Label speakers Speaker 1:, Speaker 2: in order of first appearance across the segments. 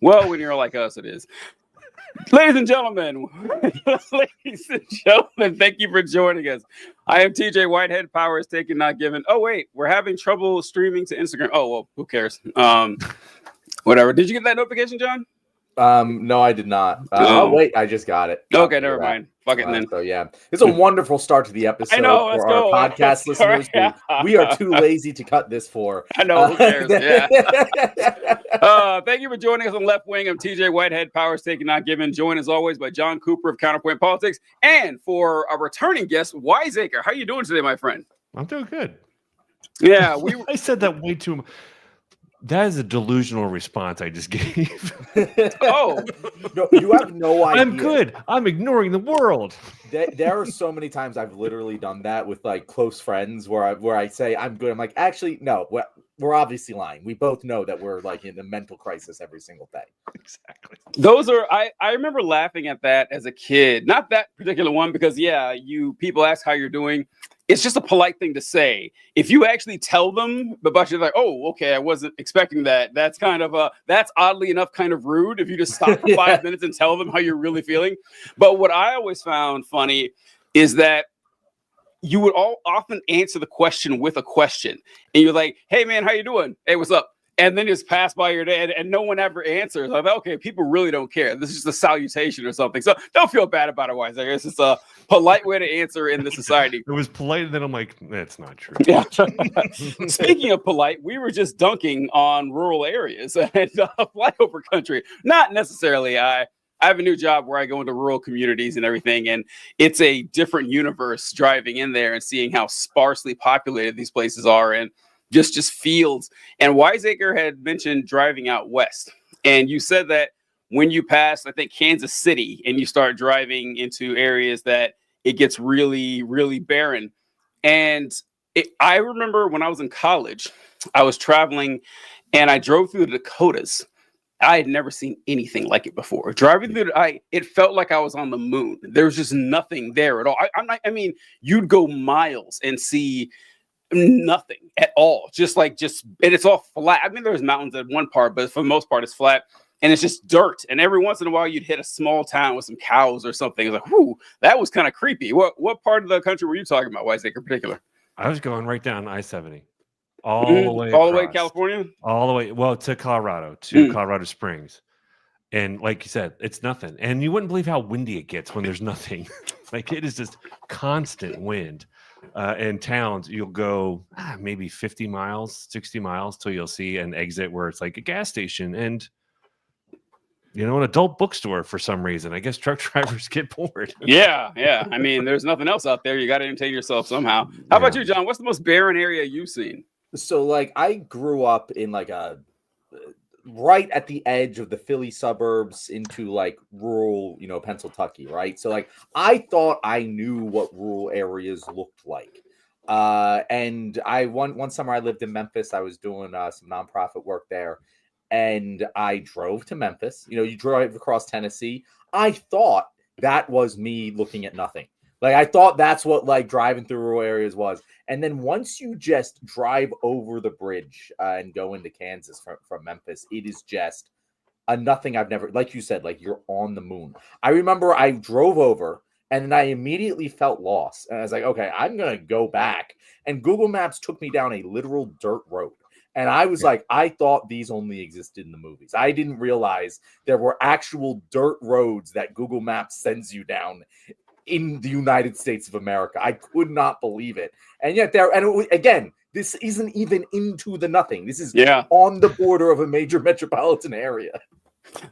Speaker 1: Well, when you're like us, it is. Ladies and gentlemen, thank you for joining us. I am TJ Whitehead. Power is taken, not given. Oh, wait, we're having trouble streaming to Instagram. Oh, well, who cares? Whatever. Did you get that notification, John?
Speaker 2: No, I did not. Wait, I just got it.
Speaker 1: Okay, never mind. Fuck it then.
Speaker 2: So yeah, it's a wonderful start to the episode.
Speaker 1: I know. Let's
Speaker 2: for
Speaker 1: go.
Speaker 2: Our podcast listeners. We are too lazy to cut this for.
Speaker 1: I know. Who cares? Yeah. Thank you for joining us on Left Wing. I'm TJ Whitehead. Powers taken, not given. Joined as always by John Cooper of Counterpoint Politics, and for a returning guest, Wiseacre. How you doing today, my friend?
Speaker 3: I'm doing good.
Speaker 1: Yeah,
Speaker 3: I said that way too much. That is a delusional response I just gave.
Speaker 2: Oh, no, you have no idea.
Speaker 3: I'm good. I'm ignoring the world.
Speaker 2: There are so many times I've literally done that with like close friends where I say I'm good. I'm like, actually, no, we're obviously lying. We both know that we're like in a mental crisis every single day.
Speaker 3: Exactly.
Speaker 1: Those are I remember laughing at that as a kid. Not that particular one because people ask how you're doing. It's just a polite thing to say. If you actually tell them, but you're like, oh, okay, I wasn't expecting that. That's kind of that's oddly enough kind of rude if you just stop for 5 minutes and tell them how you're really feeling. But what I always found funny is that you would often answer the question with a question. And you're like, hey, man, how you doing? Hey, what's up? And then just pass by your day and no one ever answers. I'm like, okay, people really don't care. This is just a salutation or something. So don't feel bad about it, Wise. I guess it's a polite way to answer in the society.
Speaker 3: It was polite, and then I'm like, that's not true.
Speaker 1: Yeah. Speaking of polite, we were just dunking on rural areas and flyover country. Not necessarily. I have a new job where I go into rural communities and everything, and it's a different universe driving in there and seeing how sparsely populated these places are and just fields. And Wiseacre had mentioned driving out west. And you said that when you pass, I think, Kansas City, and you start driving into areas that it gets really, really barren. And I remember when I was in college, I was traveling and I drove through the Dakotas. I had never seen anything like it before. Driving through, it felt like I was on the moon. There was just nothing there at all. I mean, you'd go miles and see nothing at all. And it's all flat. I mean, there's mountains at one part, but for the most part, it's flat. And it's just dirt. And every once in a while, you'd hit a small town with some cows or something. It's like, whoo, that was kind of creepy. What part of the country were you talking about, Wiseacre, in particular?
Speaker 3: I was going right down I-70.
Speaker 1: All the way to California?
Speaker 3: All the way, to Colorado, to Colorado Springs. And like you said, it's nothing. And you wouldn't believe how windy it gets when there's nothing. Like, it is just constant wind. In towns, you'll go maybe 50 miles, 60 miles till you'll see an exit where it's like a gas station and, an adult bookstore for some reason. I guess truck drivers get bored.
Speaker 1: Yeah. I mean, there's nothing else out there. You got to entertain yourself somehow. How about you, John? What's the most barren area you've seen?
Speaker 2: So, like, I grew up in like right at the edge of the Philly suburbs into like rural, Pennsylvania, right? So like I thought I knew what rural areas looked like. And one summer I lived in Memphis. I was doing some nonprofit work there, and I drove to Memphis. You drive across Tennessee. I thought that was me looking at nothing. Like, I thought that's what like driving through rural areas was. And then once you just drive over the bridge and go into Kansas from Memphis, it is just a nothing I've never, like you said, like you're on the moon. I remember I drove over and then I immediately felt lost. And I was like, okay, I'm going to go back. And Google Maps took me down a literal dirt road. And I was like, I thought these only existed in the movies. I didn't realize there were actual dirt roads that Google Maps sends you down in the United States of America. I could not believe it. And yet again, this isn't even into the nothing. This is on the border of a major metropolitan area.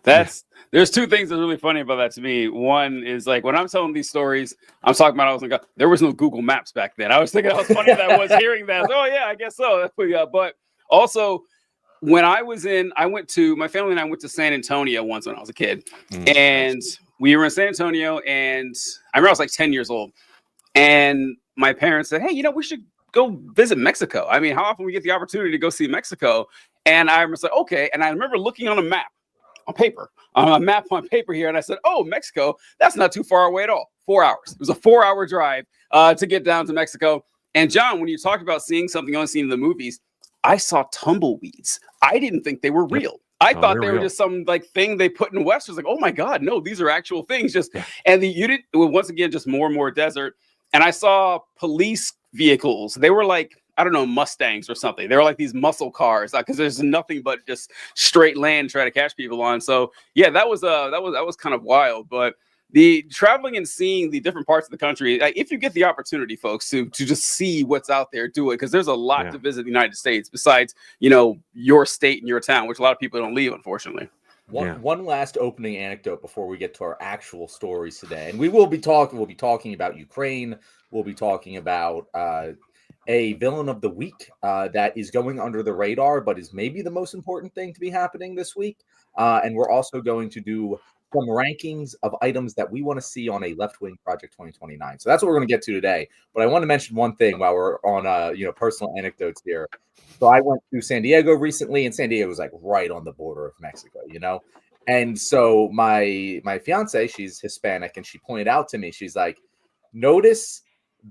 Speaker 1: There's two things that's really funny about that to me. One is like when I'm telling these stories, I'm talking about, I was like, there was no Google Maps back then. I was thinking how funny that was hearing that. Oh yeah, I guess so. But also when my family and I went to San Antonio once when I was a kid. And we were in San Antonio, and I remember I was like 10 years old. And my parents said, hey, we should go visit Mexico. I mean, how often we get the opportunity to go see Mexico? And I was like, okay. And I remember looking on a map on paper here. And I said, oh, Mexico, that's not too far away at all. 4 hours. It was a 4-hour drive to get down to Mexico. And John, when you talked about seeing something only seen in the movies, I saw tumbleweeds. I didn't think they were real. I
Speaker 3: Oh,
Speaker 1: thought
Speaker 3: they're
Speaker 1: they were
Speaker 3: real.
Speaker 1: just some like thing they put in West. It was like, oh my God, no, these are actual things. Just
Speaker 3: Yeah.
Speaker 1: and you didn't. Once again, just more and more desert. And I saw police vehicles. They were like, I don't know, Mustangs or something. They were like these muscle cars because there's nothing but just straight land to try to catch people on. So yeah, that was kind of wild. But the traveling and seeing the different parts of the country, like, if you get the opportunity, folks, to just see what's out there, do it, because there's a lot to visit the United States besides your state and your town, which a lot of people don't leave, unfortunately.
Speaker 2: One last opening anecdote before we get to our actual stories today, and we'll be talking about Ukraine. We'll be talking about a villain of the week that is going under the radar, but is maybe the most important thing to be happening this week. And we're also going to do some rankings of items that we want to see on a left-wing Project 2029. So that's what we're going to get to today. But I want to mention one thing while we're on personal anecdotes here. So I went to San Diego recently, and San Diego was like right on the border of Mexico, And so my fiance, she's Hispanic, and she pointed out to me, she's like, notice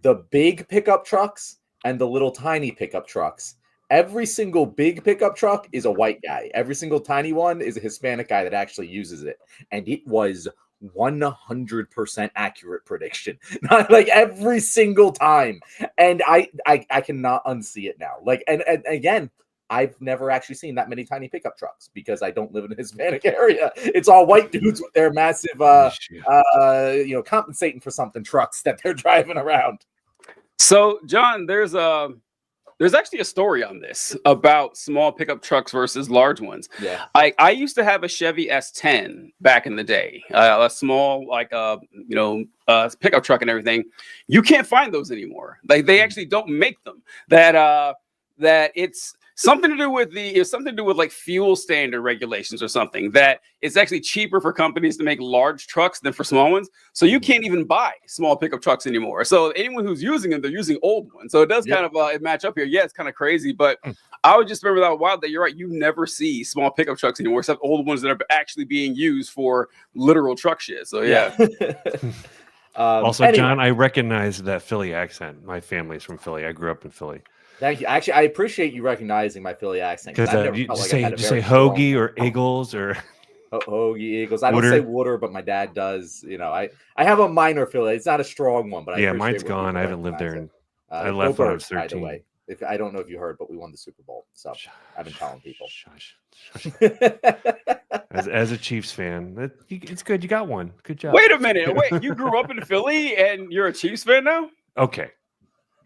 Speaker 2: the big pickup trucks and the little tiny pickup trucks. Every single big pickup truck is a white guy. Every single tiny one is a Hispanic guy that actually uses it. And it was 100% accurate prediction. Not like every single time. And I cannot unsee it now. Like, and again, I've never actually seen that many tiny pickup trucks because I don't live in a Hispanic area. It's all white dudes with their massive, compensating for something trucks that they're driving around.
Speaker 1: So, John, there's actually a story on this about small pickup trucks versus large ones.
Speaker 2: Yeah.
Speaker 1: I used to have a Chevy S10 back in the day, a small pickup truck and everything. You can't find those anymore. Like they actually don't make them. That it's something to do with like fuel standard regulations or something, that it's actually cheaper for companies to make large trucks than for small ones. So you can't even buy small pickup trucks anymore. So anyone who's using them, they're using old ones. So it does kind of it match up here. Yeah, it's kind of crazy, but I would just remember that wild that you're right. You never see small pickup trucks anymore, except old ones that are actually being used for literal truck shit. So yeah.
Speaker 3: Also, anyway. John, I recognize that Philly accent. My family's from Philly. I grew up in Philly.
Speaker 2: Thank you. Actually, I appreciate you recognizing my Philly accent.
Speaker 3: Because you say hoagie or Eagles or
Speaker 2: hoagie Eagles. I don't say water, but my dad does. I have a minor Philly. It's not a strong one, but
Speaker 3: mine's gone. I haven't lived there, and I left when I was 13.
Speaker 2: By the way, I don't know if you heard, but we won the Super Bowl. So I've been telling people.
Speaker 3: Shush. As a Chiefs fan, it's good. You got one. Good job.
Speaker 1: Wait a minute. Wait, you grew up in Philly and you're a Chiefs fan now?
Speaker 3: Okay.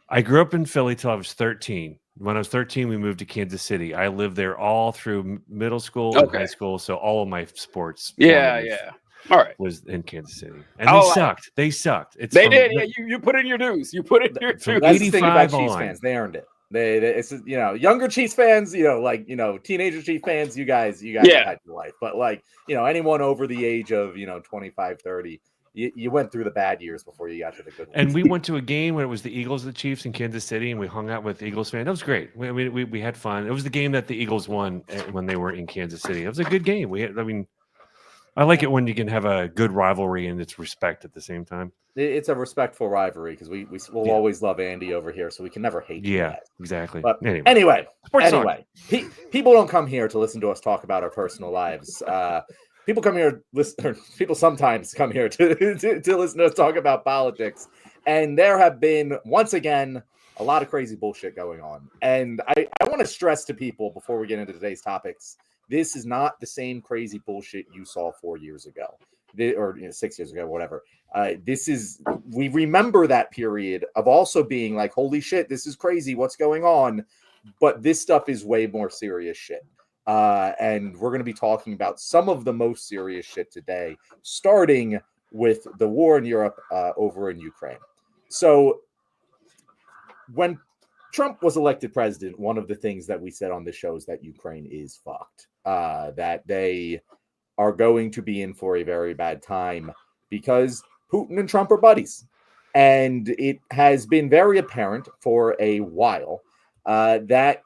Speaker 3: I grew up in Philly till I was 13. When I was 13, we moved to Kansas City. I lived there all through middle school and high school, so all of my sports
Speaker 1: all right,
Speaker 3: was in Kansas City. And they sucked. They sucked.
Speaker 1: They did. Yeah, you put in your dues. You put in your dues.
Speaker 2: That's the thing about Chiefs fans. They earned it. It's younger Chiefs fans, teenager Chiefs fans, you guys had your life. But anyone over the age of 25, 30, you went through the bad years before you got to the good ones.
Speaker 3: And we went to a game when it was the Eagles, the Chiefs in Kansas City, and we hung out with Eagles fans. That was great. We had fun. It was the game that the Eagles won when they were in Kansas City. It was a good game. I like it when you can have a good rivalry and it's respect at the same time.
Speaker 2: It's a respectful rivalry because we'll always love Andy over here, so we can never hate you guys.
Speaker 3: Exactly.
Speaker 2: But anyway, people don't come here to listen to us talk about our personal lives. People sometimes come here to listen to us talk about politics. And there have been, once again, a lot of crazy bullshit going on. And I want to stress to people before we get into today's topics, this is not the same crazy bullshit you saw 4 years ago. Or 6 years ago, whatever. We remember that period of also being like, holy shit, this is crazy. What's going on? But this stuff is way more serious shit. And we're going to be talking about some of the most serious shit today, starting with the war in Europe over in Ukraine. So when Trump was elected president, one of the things that we said on the show is that Ukraine is fucked, that they are going to be in for a very bad time because Putin and Trump are buddies. And it has been very apparent for a while that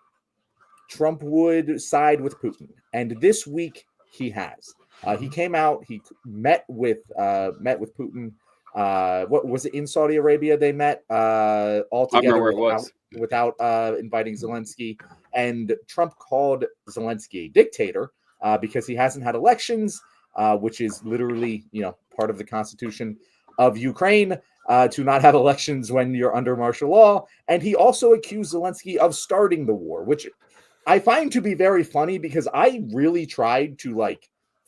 Speaker 2: Trump would side with Putin. And this week he has. He came out, he met with Putin. What was it, in Saudi Arabia they met all together without inviting Zelensky. And Trump called Zelensky a dictator because he hasn't had elections, which is literally, part of the constitution of Ukraine, to not have elections when you're under martial law. And he also accused Zelensky of starting the war, which I find to be very funny because I really tried to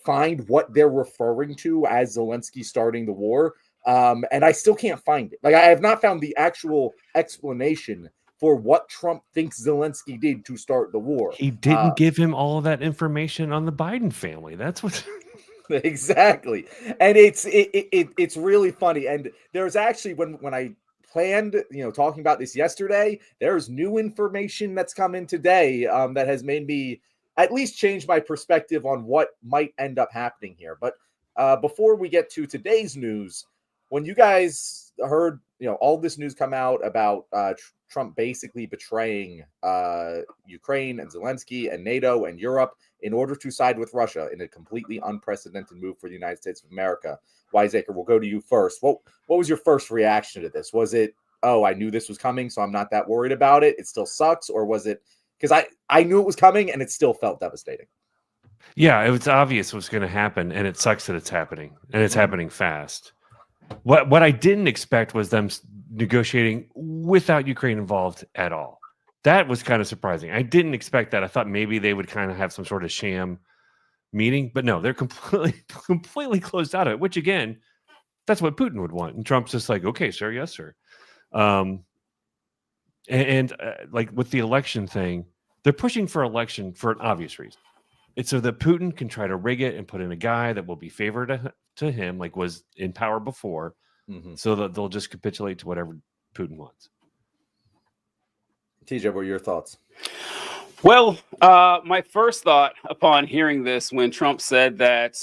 Speaker 2: find what they're referring to as Zelensky starting the war. And I still can't find it. I have not found the actual explanation for what Trump thinks Zelensky did to start the war.
Speaker 3: He didn't give him all of that information on the Biden family. That's what.
Speaker 2: Exactly. And it's really funny. And there's actually, when I planned, talking about this yesterday, there's new information that's come in today that has made me at least change my perspective on what might end up happening here. But before we get to today's news, when you guys heard, all this news come out about Trump basically betraying Ukraine and Zelensky and NATO and Europe in order to side with Russia in a completely unprecedented move for the United States of America, Wiseacre, we'll go to you first. What was your first reaction to this? Was it, oh, I knew this was coming, so I'm not that worried about it, it still sucks? Or was it, because I knew it was coming and it still felt devastating?
Speaker 3: Yeah, it was obvious what's going to happen, and it sucks that it's happening, and it's happening fast. What I didn't expect was them negotiating without Ukraine involved at all. That was kind of surprising. I didn't expect that. I thought maybe they would kind of have some sort of sham meeting, but no, they're completely closed out of it, which again, that's what Putin would want. And Trump's just like, okay, sir, yes, sir. And with the election thing, they're pushing for election for an obvious reason. It's so that Putin can try to rig it and put in a guy that will be favored to him, like was in power before, so that they'll just capitulate to whatever Putin wants.
Speaker 2: TJ, what are your thoughts?
Speaker 1: Well, my first thought upon hearing this, when Trump said that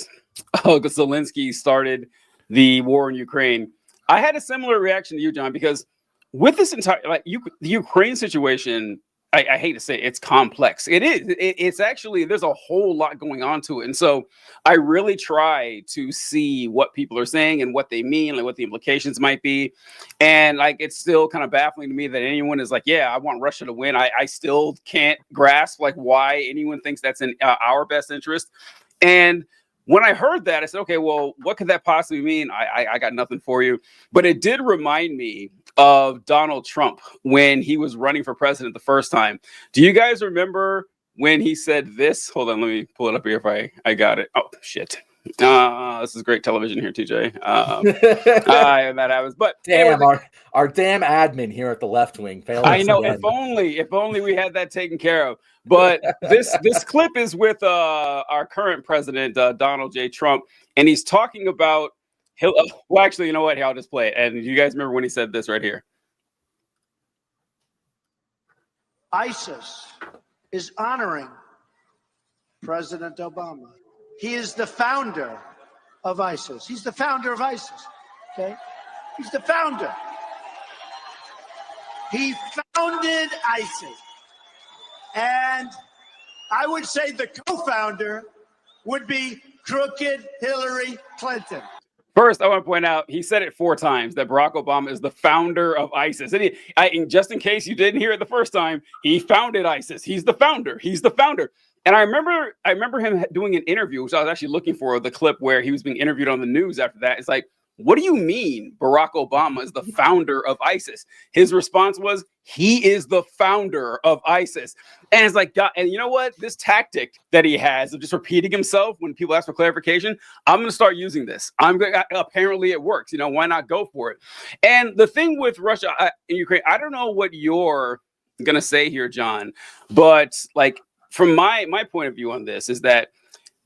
Speaker 1: Zelensky started the war in Ukraine, I had a similar reaction to you, John, because with this entire the Ukraine situation, I hate to say it's complex. It is. It's actually, there's a whole lot going on to it. And so I really try to see what people are saying and what they mean, what the implications might be. And it's still kind of baffling to me that anyone is like, yeah, I want Russia to win. I still can't grasp why anyone thinks that's in our best interest. And when I heard that, I said, okay, well, what could that possibly mean? I got nothing for you. But it did remind me of Donald Trump when he was running for president the first time. Do you guys remember when he said this? Hold on, let me pull it up here if I got it. Oh, shit. This is great television here, TJ. That happens. But
Speaker 2: damn, our damn admin here at the Left Wing failed.
Speaker 1: I know. Again. If only we had that taken care of. But this clip is with our current president, Donald J. Trump, and he's talking about. Well, actually, you know what? I'll just play it. And you guys remember when he said this right here?
Speaker 4: ISIS is honoring President Obama. He is the founder of ISIS. He's the founder of ISIS. Okay? He's the founder. He founded ISIS. And I would say the co-founder would be crooked Hillary Clinton.
Speaker 1: First, I want to point out, he said it 4 times that Barack Obama is the founder of ISIS. And just in case you didn't hear it the first time, he founded ISIS. He's the founder. He's the founder. And I remember him doing an interview, which I was actually looking for, the clip where he was being interviewed on the news after that. It's like, what do you mean Barack Obama is the founder of ISIS? His response was, he is the founder of ISIS. And it's like, God, and you know what? This tactic that he has of just repeating himself when people ask for clarification, I'm going to start using this. Apparently it works. Why not go for it? And the thing with Russia and Ukraine, I don't know what you're going to say here, John, but from my point of view on this is that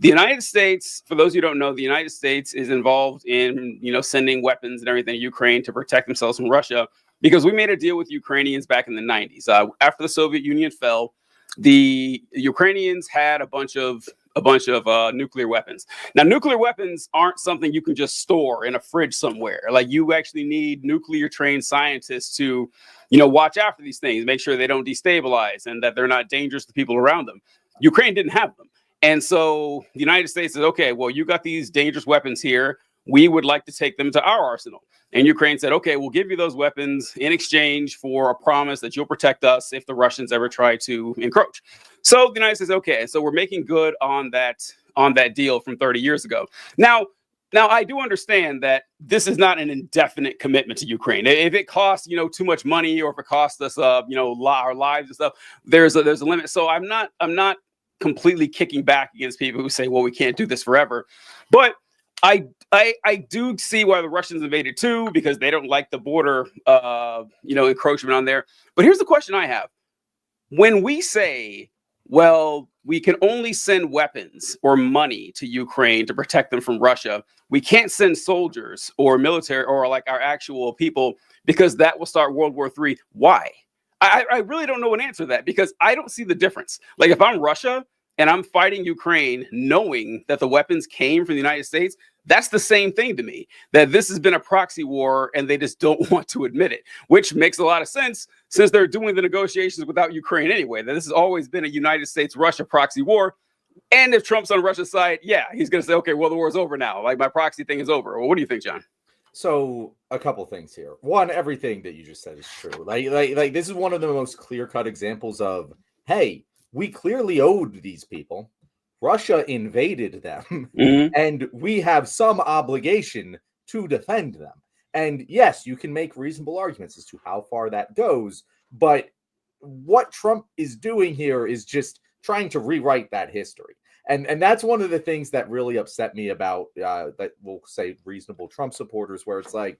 Speaker 1: the United States, for those who don't know, the United States is involved in, sending weapons and everything to Ukraine to protect themselves from Russia, because we made a deal with Ukrainians back in the 90s. After the Soviet Union fell, the Ukrainians had a bunch of nuclear weapons. Now, nuclear weapons aren't something you can just store in a fridge somewhere. You actually need nuclear trained scientists to, watch after these things, make sure they don't destabilize and that they're not dangerous to people around them. Ukraine didn't have them. And so the United States says, okay, well, you got these dangerous weapons here. we would like to take them to our arsenal. And Ukraine said, okay, we'll give you those weapons in exchange for a promise that you'll protect us if the Russians ever try to encroach. So the United States, okay, so we're making good on that deal from 30 years ago. Now, I do understand that this is not an indefinite commitment to Ukraine. If it costs, too much money, or if it costs us, our lives and stuff, there's a limit. So I'm not completely kicking back against people who say, well, we can't do this forever. But I do see why the Russians invaded too, because they don't like the border, encroachment on there. But here's the question I have. When we say, well, we can only send weapons or money to Ukraine to protect them from Russia, we can't send soldiers or military or like our actual people because that will start World War III. Why? I really don't know an answer to that, because I don't see the difference. Like, if I'm Russia and I'm fighting Ukraine knowing that the weapons came from the United States, that's the same thing to me, that this has been a proxy war and they just don't want to admit it, which makes a lot of sense since they're doing the negotiations without Ukraine anyway, that this has always been a United States-Russia proxy war. And if Trump's on Russia's side, yeah, he's going to say, okay, well, the war's over now. Like, my proxy thing is over. Well, what do you think, John?
Speaker 2: So a couple things here. One, everything that you just said is true. Like this is one of the most clear-cut examples of, hey, we clearly owed these people. Russia invaded them, and we have some obligation to defend them. And yes, you can make reasonable arguments as to how far that goes, but what Trump is doing here is just trying to rewrite that history. And that's one of the things that really upset me about that we'll say reasonable Trump supporters, where it's like,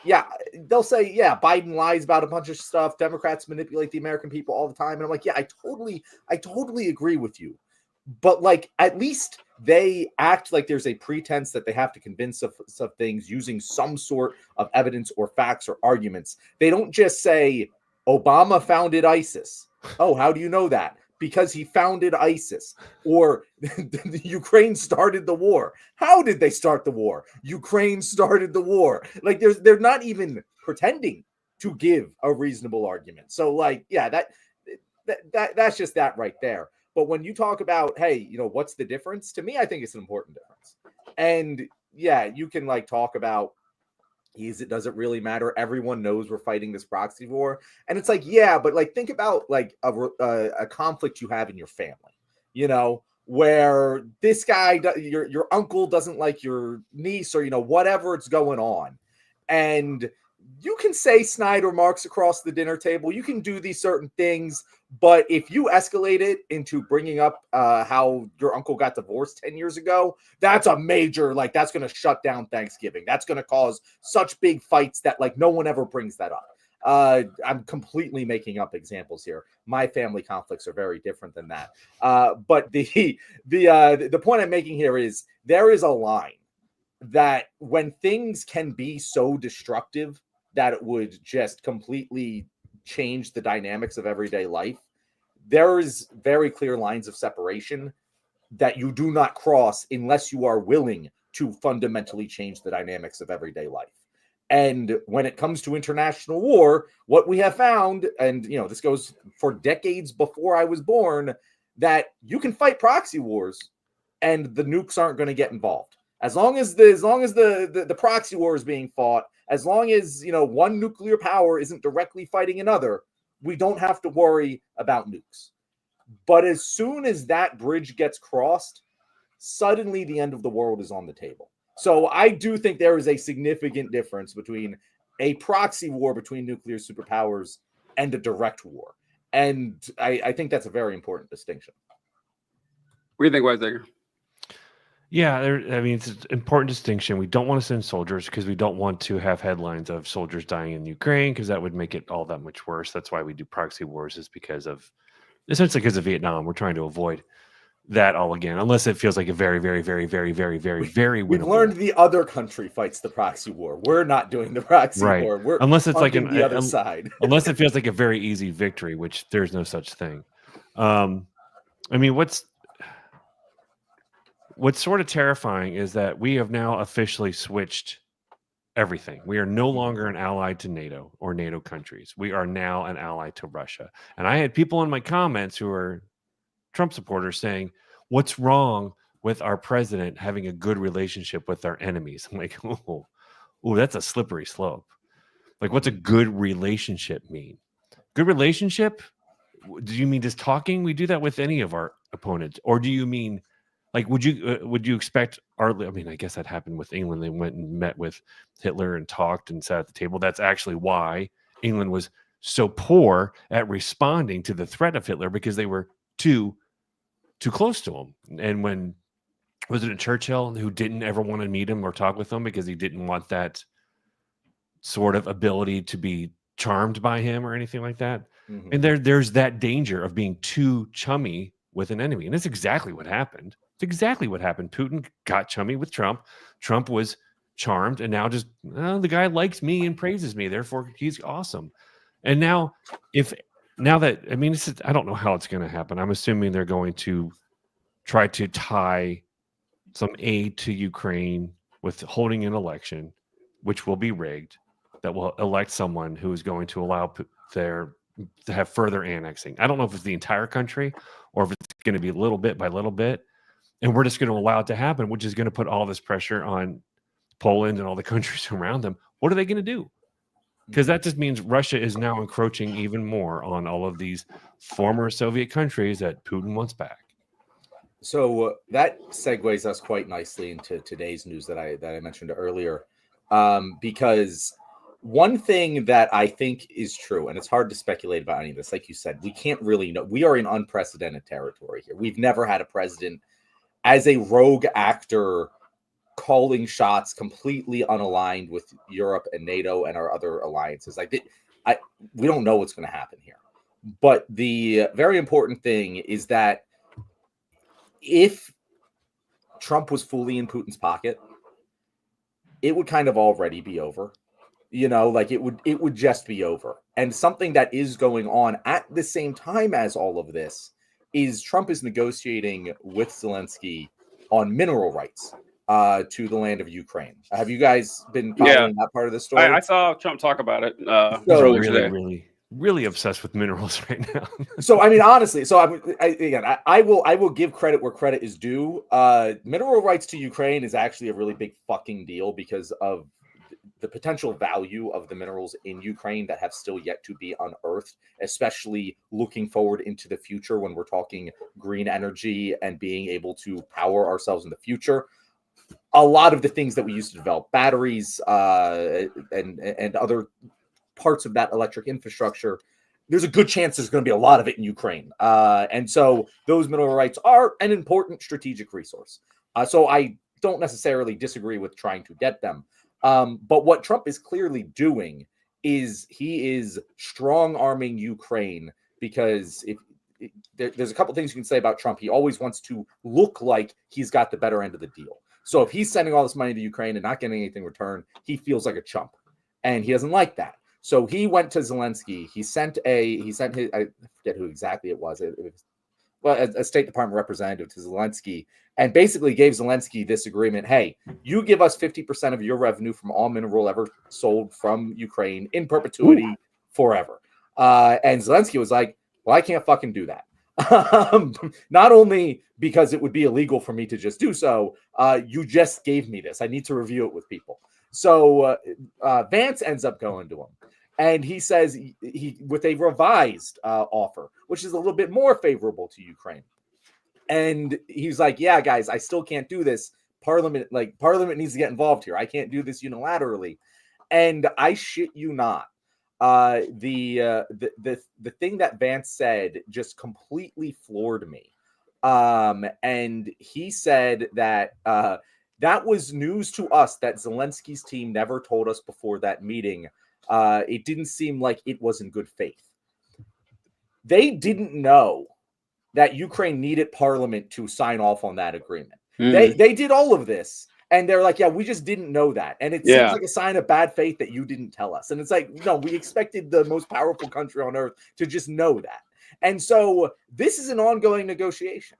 Speaker 2: yeah, they'll say, yeah, Biden lies about a bunch of stuff. Democrats manipulate the American people all the time. And I'm like, yeah, I totally agree with you. But like, at least they act like there's a pretense that they have to convince of things using some sort of evidence or facts or arguments. They don't just say Obama founded ISIS. Oh, how do you know that? Because he founded ISIS. Or Ukraine started the war. How did they start the war? Ukraine started the war. Like, they're not even pretending to give a reasonable argument. So like, yeah, that's just that right there. But when you talk about, hey, what's the difference? To me, I think it's an important difference. And yeah, you can like talk about, does it really matter? Everyone knows we're fighting this proxy war. And it's like, yeah, but like, think about like a conflict you have in your family, where this guy, your uncle doesn't like your niece, or, whatever it's going on. And you can say snide remarks across the dinner table. You can do these certain things. But if you escalate it into bringing up how your uncle got divorced 10 years ago, that's a major, like, that's going to shut down Thanksgiving. That's going to cause such big fights that, like, no one ever brings that up. I'm completely making up examples here. My family conflicts are very different than that. But the point I'm making here is there is a line that when things can be so destructive that it would just completely change the dynamics of everyday life, there is very clear lines of separation that you do not cross unless you are willing to fundamentally change the dynamics of everyday life. And when it comes to international war, what we have found, and this goes for decades before I was born, that you can fight proxy wars and the nukes aren't going to get involved. As long as the proxy war is being fought, as long as one nuclear power isn't directly fighting another, we don't have to worry about nukes. But as soon as that bridge gets crossed, suddenly the end of the world is on the table. So I do think there is a significant difference between a proxy war between nuclear superpowers and a direct war. And I think that's a very important distinction.
Speaker 1: What do you think, Weizsäcker?
Speaker 3: Yeah, it's an important distinction. We don't want to send soldiers because we don't want to have headlines of soldiers dying in Ukraine, because that would make it all that much worse. That's why we do proxy wars, is essentially because of Vietnam. We're trying to avoid that all again, unless it feels like a very, very, very, very, very, very, very winnable.
Speaker 2: We've learned the other country fights the proxy war. We're not doing the proxy war. We're
Speaker 3: unless it's like
Speaker 2: the other side.
Speaker 3: Unless it feels like a very easy victory, which there's no such thing. What's sort of terrifying is that we have now officially switched everything. We are no longer an ally to NATO or NATO countries. We are now an ally to Russia. And I had people in my comments who are Trump supporters saying, what's wrong with our president having a good relationship with our enemies. I'm like, oh, that's a slippery slope. Like, what's a good relationship mean? Good relationship? Do you mean just talking? We do that with any of our opponents, or do you mean like would you expect our? I mean, I guess that happened with England. They went and met with Hitler and talked and sat at the table. That's actually why England was so poor at responding to the threat of Hitler, because they were too close to him. And when was it Churchill who didn't ever want to meet him or talk with him because he didn't want that sort of ability to be charmed by him or anything like that?
Speaker 2: Mhm.
Speaker 3: And there's that danger of being too chummy with an enemy. And that's exactly what happened. It's exactly what happened. Putin got chummy with Trump. Trump was charmed, and now just the guy likes me and praises me, therefore he's awesome. And now that, I mean, I don't know how it's going to happen. I'm assuming they're going to try to tie some aid to Ukraine with holding an election, which will be rigged, that will elect someone who is going to allow to have further annexing. I don't know if it's the entire country or if it's going to be little bit by little bit. And we're just going to allow it to happen, which is going to put all this pressure on Poland and all the countries around them. What are they going to do? Because that just means Russia is now encroaching even more on all of these former Soviet countries that Putin wants back.
Speaker 2: So that segues us quite nicely into today's news that I mentioned earlier, because one thing that I think is true, and it's hard to speculate about any of this, like you said, we can't really know. We are in unprecedented territory here. We've never had a president as a rogue actor calling shots completely unaligned with Europe and NATO and our other alliances. We don't know what's going to happen here. But the very important thing is that if Trump was fully in Putin's pocket, it would kind of already be over. Like it would just be over. And something that is going on at the same time as all of this is Trump is negotiating with Zelensky on mineral rights to the land of Ukraine. Have you guys been following that part of the story?
Speaker 1: I saw Trump talk about it.
Speaker 3: Really obsessed with minerals right now.
Speaker 2: So, I mean, honestly, I will give credit where credit is due. Mineral rights to Ukraine is actually a really big fucking deal because of the potential value of the minerals in Ukraine that have still yet to be unearthed, especially looking forward into the future when we're talking green energy and being able to power ourselves in the future. A lot of the things that we used to develop, batteries and other parts of that electric infrastructure, there's a good chance there's going to be a lot of it in Ukraine. And so those mineral rights are an important strategic resource. So I don't necessarily disagree with trying to get them. But what Trump is clearly doing is he is strong-arming Ukraine, because there's a couple things you can say about Trump. He always wants to look like he's got the better end of the deal. So if he's sending all this money to Ukraine and not getting anything in return, he feels like a chump, and he doesn't like that. So he went to Zelensky. He sent his, I forget who exactly it was. It was a State Department representative to Zelensky, and basically gave Zelensky this agreement. Hey, you give us 50% of your revenue from all mineral ever sold from Ukraine in perpetuity forever. And Zelensky was like, well, I can't fucking do that. Not only because it would be illegal for me to just do so, you just gave me this. I need to review it with people. So Vance ends up going to him, and he says he with a revised offer, which is a little bit more favorable to Ukraine. And he's like, yeah, guys, I still can't do this. Parliament needs to get involved here. I can't do this unilaterally. And I shit you not. The thing that Vance said just completely floored me. And he said that that was news to us that Zelensky's team never told us before that meeting. It didn't seem like it was in good faith. They didn't know that Ukraine needed Parliament to sign off on that agreement. They did all of this. And they're like, yeah, we just didn't know that. And it seems like a sign of bad faith that you didn't tell us. And it's like, no, we expected the most powerful country on earth to just know that. And so this is an ongoing negotiation.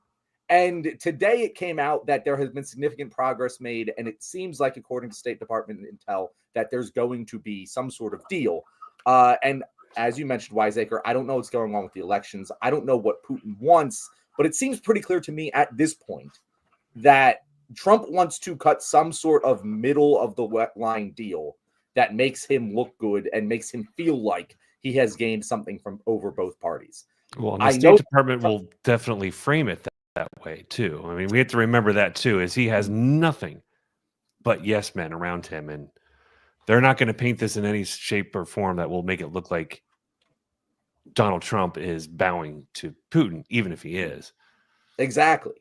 Speaker 2: And today it came out that there has been significant progress made. And it seems like, according to State Department intel, that there's going to be some sort of deal. And as you mentioned, Wiseacre, I don't know what's going on with the elections. I don't know what Putin wants, but it seems pretty clear to me at this point that Trump wants to cut some sort of middle of the wet line deal that makes him look good and makes him feel like he has gained something from over both parties.
Speaker 3: Well, and the State Department will definitely frame it that way too. I mean, we have to remember that too, is he has nothing but yes men around him, and they're not going to paint this in any shape or form that will make it look like Donald Trump is bowing to Putin, even if he is.
Speaker 2: Exactly.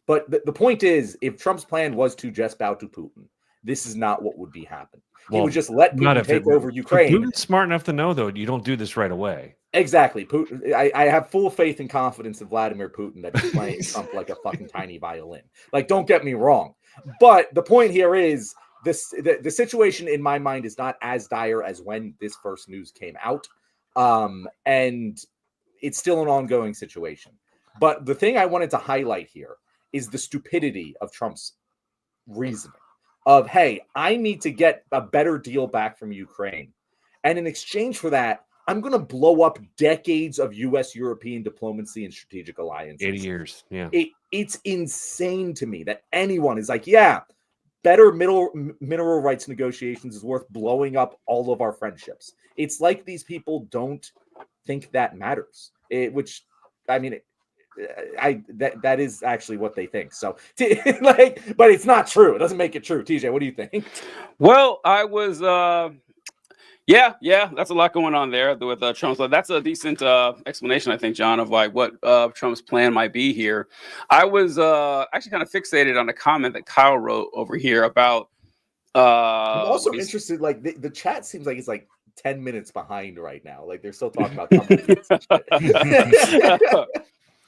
Speaker 2: But the point is, if Trump's plan was to just bow to Putin, this is not what would be happening. He would just let Putin take over Ukraine.
Speaker 3: Putin's smart enough to know, though, you don't do this right away.
Speaker 2: Exactly. Putin. I have full faith and confidence in Vladimir Putin that he's playing Trump like a fucking tiny violin. Like, don't get me wrong. But the point here is the situation in my mind is not as dire as when this first news came out. And it's still an ongoing situation. But the thing I wanted to highlight here is the stupidity of Trump's reasoning of, hey, I need to get a better deal back from Ukraine. And in exchange for that, I'm going to blow up decades of U.S.-European diplomacy and strategic alliances.
Speaker 3: 80 years, yeah.
Speaker 2: It's insane to me that anyone is like, yeah, better mineral rights negotiations is worth blowing up all of our friendships. It's like these people don't think that matters. That is actually what they think. So, but it's not true. It doesn't make it true. TJ, what do you think?
Speaker 1: Well, I was, yeah, that's a lot going on there with Trump. So that's a decent explanation, I think, John, of like what Trump's plan might be here. I was actually kind of fixated on a comment that Kyle wrote over here about.
Speaker 2: I'm also interested. Like the chat seems like it's like 10 minutes behind right now. Like they're still talking about Trump.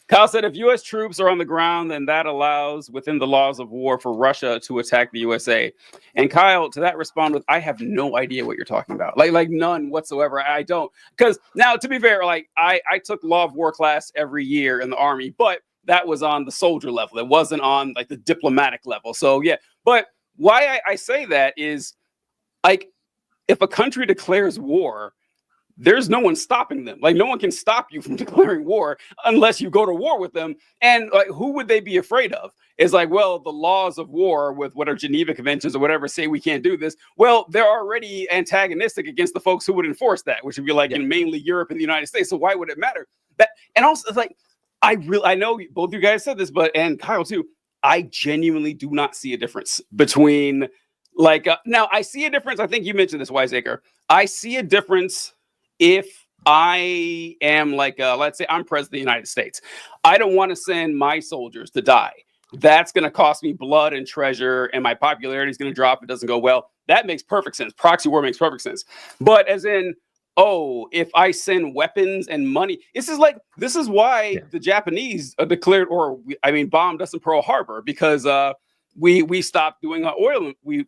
Speaker 1: Kyle said, if U.S. troops are on the ground, then that allows within the laws of war for Russia to attack the USA. And Kyle, to that, respond with, I have no idea what you're talking about. Like none whatsoever. I don't. Because now, to be fair, like I took law of war class every year in the Army, but that was on the soldier level. It wasn't on like the diplomatic level. So, yeah. But why I say that is, like, if a country declares war, there's no one stopping them. Like, no one can stop you from declaring war unless you go to war with them. And like, who would they be afraid of? It's like, well, the laws of war with what are Geneva Conventions or whatever say we can't do this. Well, they're already antagonistic against the folks who would enforce that, which would be like in mainly Europe and the United States. So why would it matter? That, and also, it's like, I know both you guys said this, and Kyle too, I genuinely do not see a difference between like, now I see a difference. I think you mentioned this, Wiseacre. I see a difference if I am like, let's say I'm president of the United States. I don't want to send my soldiers to die. That's going to cost me blood and treasure, and my popularity is going to drop if it doesn't go well. That makes perfect sense. Proxy war makes perfect sense. But as in, if I send weapons and money, this is why the Japanese declared, bombed us in Pearl Harbor, because we stopped doing our oil. We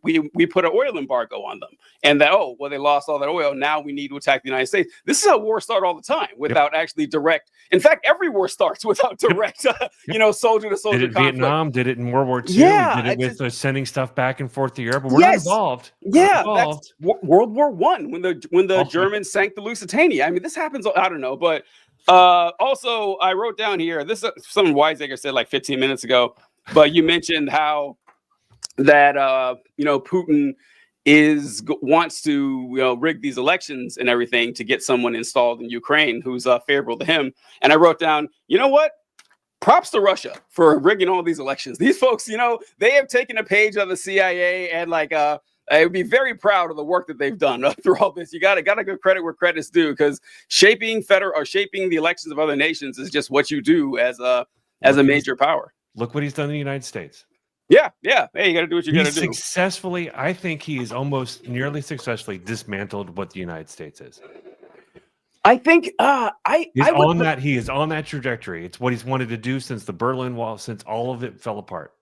Speaker 1: put an oil embargo on them, and that they lost all that oil. Now we need to attack the United States. This is how wars start all the time, without actually direct. In fact, every war starts without direct, soldier to soldier.
Speaker 3: Did it
Speaker 1: conflict.
Speaker 3: Vietnam? Did it in World War II?
Speaker 1: Yeah,
Speaker 3: did it with sending stuff back and forth to Europe? But we're not involved.
Speaker 1: Yeah, that's World War I when the Germans sank the Lusitania. I mean, this happens. I don't know, but also I wrote down here. This is something Wiseacre said like 15 minutes ago. But you mentioned how that Putin wants to rig these elections and everything to get someone installed in Ukraine who's favorable to him. And I wrote down, you know what? Props to Russia for rigging all these elections. These folks, they have taken a page of the CIA, and I would be very proud of the work that they've done through all this. You got to give credit where credit's due, because shaping the elections of other nations is just what you do as a major power.
Speaker 3: Look what he's done in the United States.
Speaker 1: Yeah. Hey, you got to do what you got to do.
Speaker 3: Successfully, I think he is almost nearly successfully dismantled what the United States is.
Speaker 1: I think
Speaker 3: he is on that trajectory. It's what he's wanted to do since the Berlin Wall, since all of it fell apart.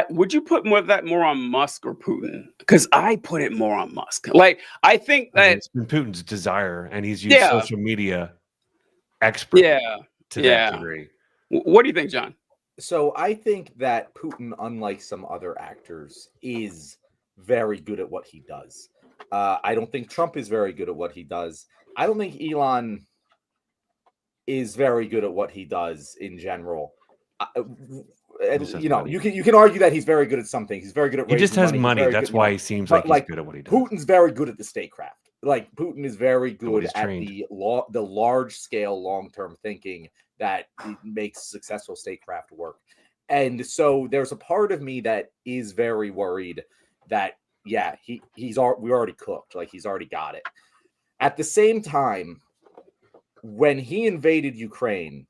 Speaker 1: Would you put more on Musk or Putin? Because I put it more on Musk. Like, I think that
Speaker 3: it's been Putin's desire, and he's used social media expert to that degree.
Speaker 1: What do you think, John?
Speaker 2: So I think that Putin, unlike some other actors, is very good at what he does. I don't think Trump is very good at what he does. I don't think Elon is very good at what he does in general. you know, you can argue that he's very good at something. He's very good at
Speaker 3: he just has money. That's why he seems like he's good at what he does.
Speaker 2: Putin's very good at the statecraft. Like Putin is very good at the large scale, long term thinking that makes successful statecraft work. And so there's a part of me that is very worried that we already cooked, like he's already got it. At the same time, when he invaded Ukraine,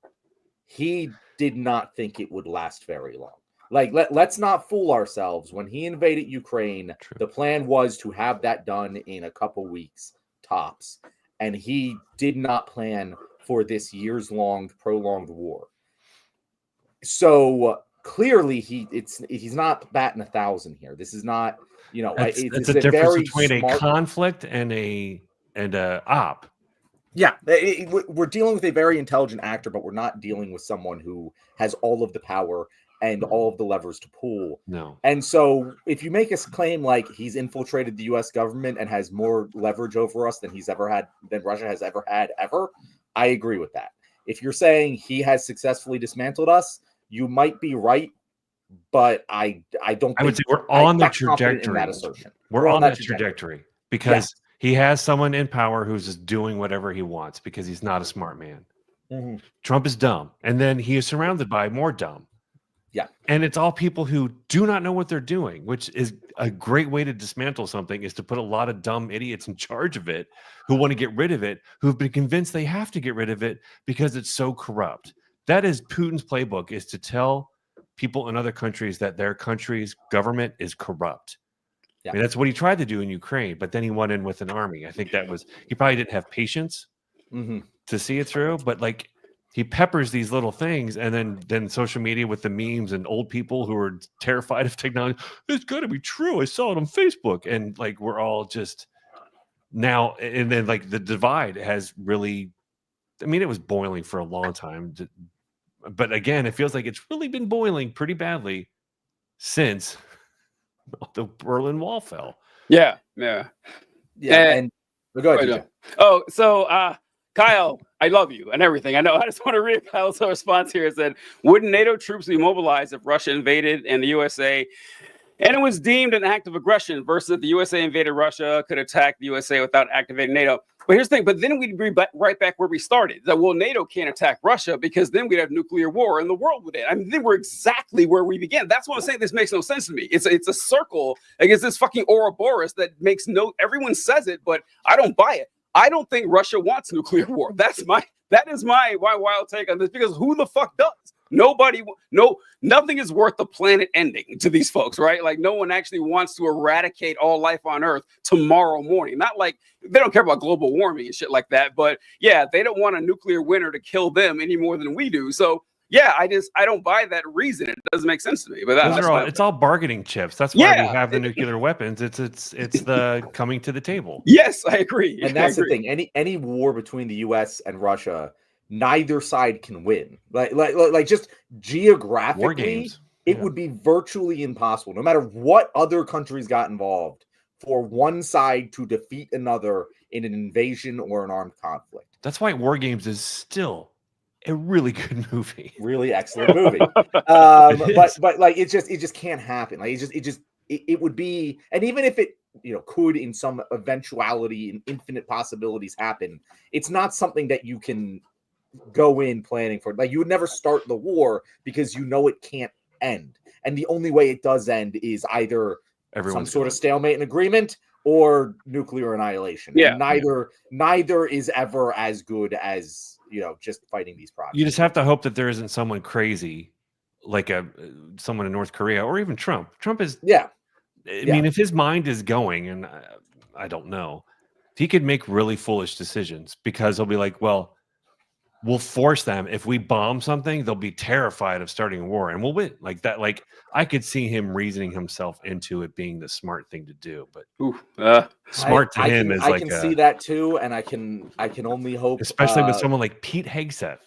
Speaker 2: he did not think it would last very long. Like, let's not fool ourselves. When he invaded Ukraine, the plan was to have that done in a couple weeks tops. And he did not plan for this years-long, prolonged war. So clearly, he's not batting 1,000 here. This is not, you know,
Speaker 3: it's a difference between a conflict and a op.
Speaker 2: Yeah, we're dealing with a very intelligent actor, but we're not dealing with someone who has all of the power and all of the levers to pull.
Speaker 3: No.
Speaker 2: And so if you make a claim like he's infiltrated the U.S. government and has more leverage over us than Russia has ever had, I agree with that. If you're saying he has successfully dismantled us, you might be right, but I don't.
Speaker 3: I would say we're on the trajectory. We're on that trajectory because he has someone in power who's just doing whatever he wants because he's not a smart man.
Speaker 2: Mm-hmm.
Speaker 3: Trump is dumb, and then he is surrounded by more dumb.
Speaker 2: Yeah,
Speaker 3: and it's all people who do not know what they're doing, which is a great way to dismantle something, is to put a lot of dumb idiots in charge of it who want to get rid of it, who've been convinced they have to get rid of it because it's so corrupt. That is Putin's playbook, is to tell people in other countries that their country's government is corrupt. Yeah. I mean, that's what he tried to do in Ukraine, but then he went in with an army. I think he probably didn't have patience to see it through, but like, he peppers these little things, and then social media with the memes and old people who are terrified of technology. It's got to be true. I saw it on Facebook, and like we're all just now. And then like the divide has really, I mean, it was boiling for a long time, but again, it feels like it's really been boiling pretty badly since the Berlin Wall fell.
Speaker 1: Yeah.
Speaker 2: And go ahead.
Speaker 1: Oh, so Kyle, I love you and everything. I know. I just want to read Kyle's response here. It said, wouldn't NATO troops be mobilized if Russia invaded and the USA, and it was deemed an act of aggression versus if the USA invaded Russia, could attack the USA without activating NATO? But here's the thing. But then we'd be right back where we started. That, well, NATO can't attack Russia because then we'd have nuclear war and the world would end. I mean, then we're exactly where we began. That's what I'm saying. This makes no sense to me. It's a circle against this fucking Ouroboros that makes everyone says it, but I don't buy it. I don't think Russia wants nuclear war. That is my wild take on this, because who the fuck does? Nothing is worth the planet ending to these folks, right? Like, no one actually wants to eradicate all life on Earth tomorrow morning. Not like they don't care about global warming and shit like that, but yeah, they don't want a nuclear winter to kill them any more than we do. So yeah, I don't buy that reason. It doesn't make sense to me. But
Speaker 3: it's all bargaining chips. That's why we have the nuclear weapons. It's the coming to the table.
Speaker 1: Yes, I agree.
Speaker 2: And that's the thing. Any war between the U.S. and Russia, neither side can win. Like just geographically,
Speaker 3: war games.
Speaker 2: It would be virtually impossible, no matter what other countries got involved, for one side to defeat another in an invasion or an armed conflict.
Speaker 3: That's why War Games is still a really good movie,
Speaker 2: really excellent movie. but like it just can't happen. Like it would be, and even if it could in some eventuality and infinite possibilities happen, it's not something that you can go in planning for. Like, you would never start the war because it can't end, and the only way it does end is either some sort of stalemate and agreement or nuclear annihilation.
Speaker 3: Yeah,
Speaker 2: and neither is ever as good as just fighting these problems.
Speaker 3: You just have to hope that there isn't someone crazy like someone in North Korea or even Trump. Trump is I mean, if his mind is going, and I don't know, he could make really foolish decisions, because he'll be like, well, we'll force them. If we bomb something, they'll be terrified of starting a war, and we'll win. Like that. Like, I could see him reasoning himself into it being the smart thing to do. But smart to him is
Speaker 2: I can see that too, and I can only hope,
Speaker 3: especially with someone like Pete Hegseth.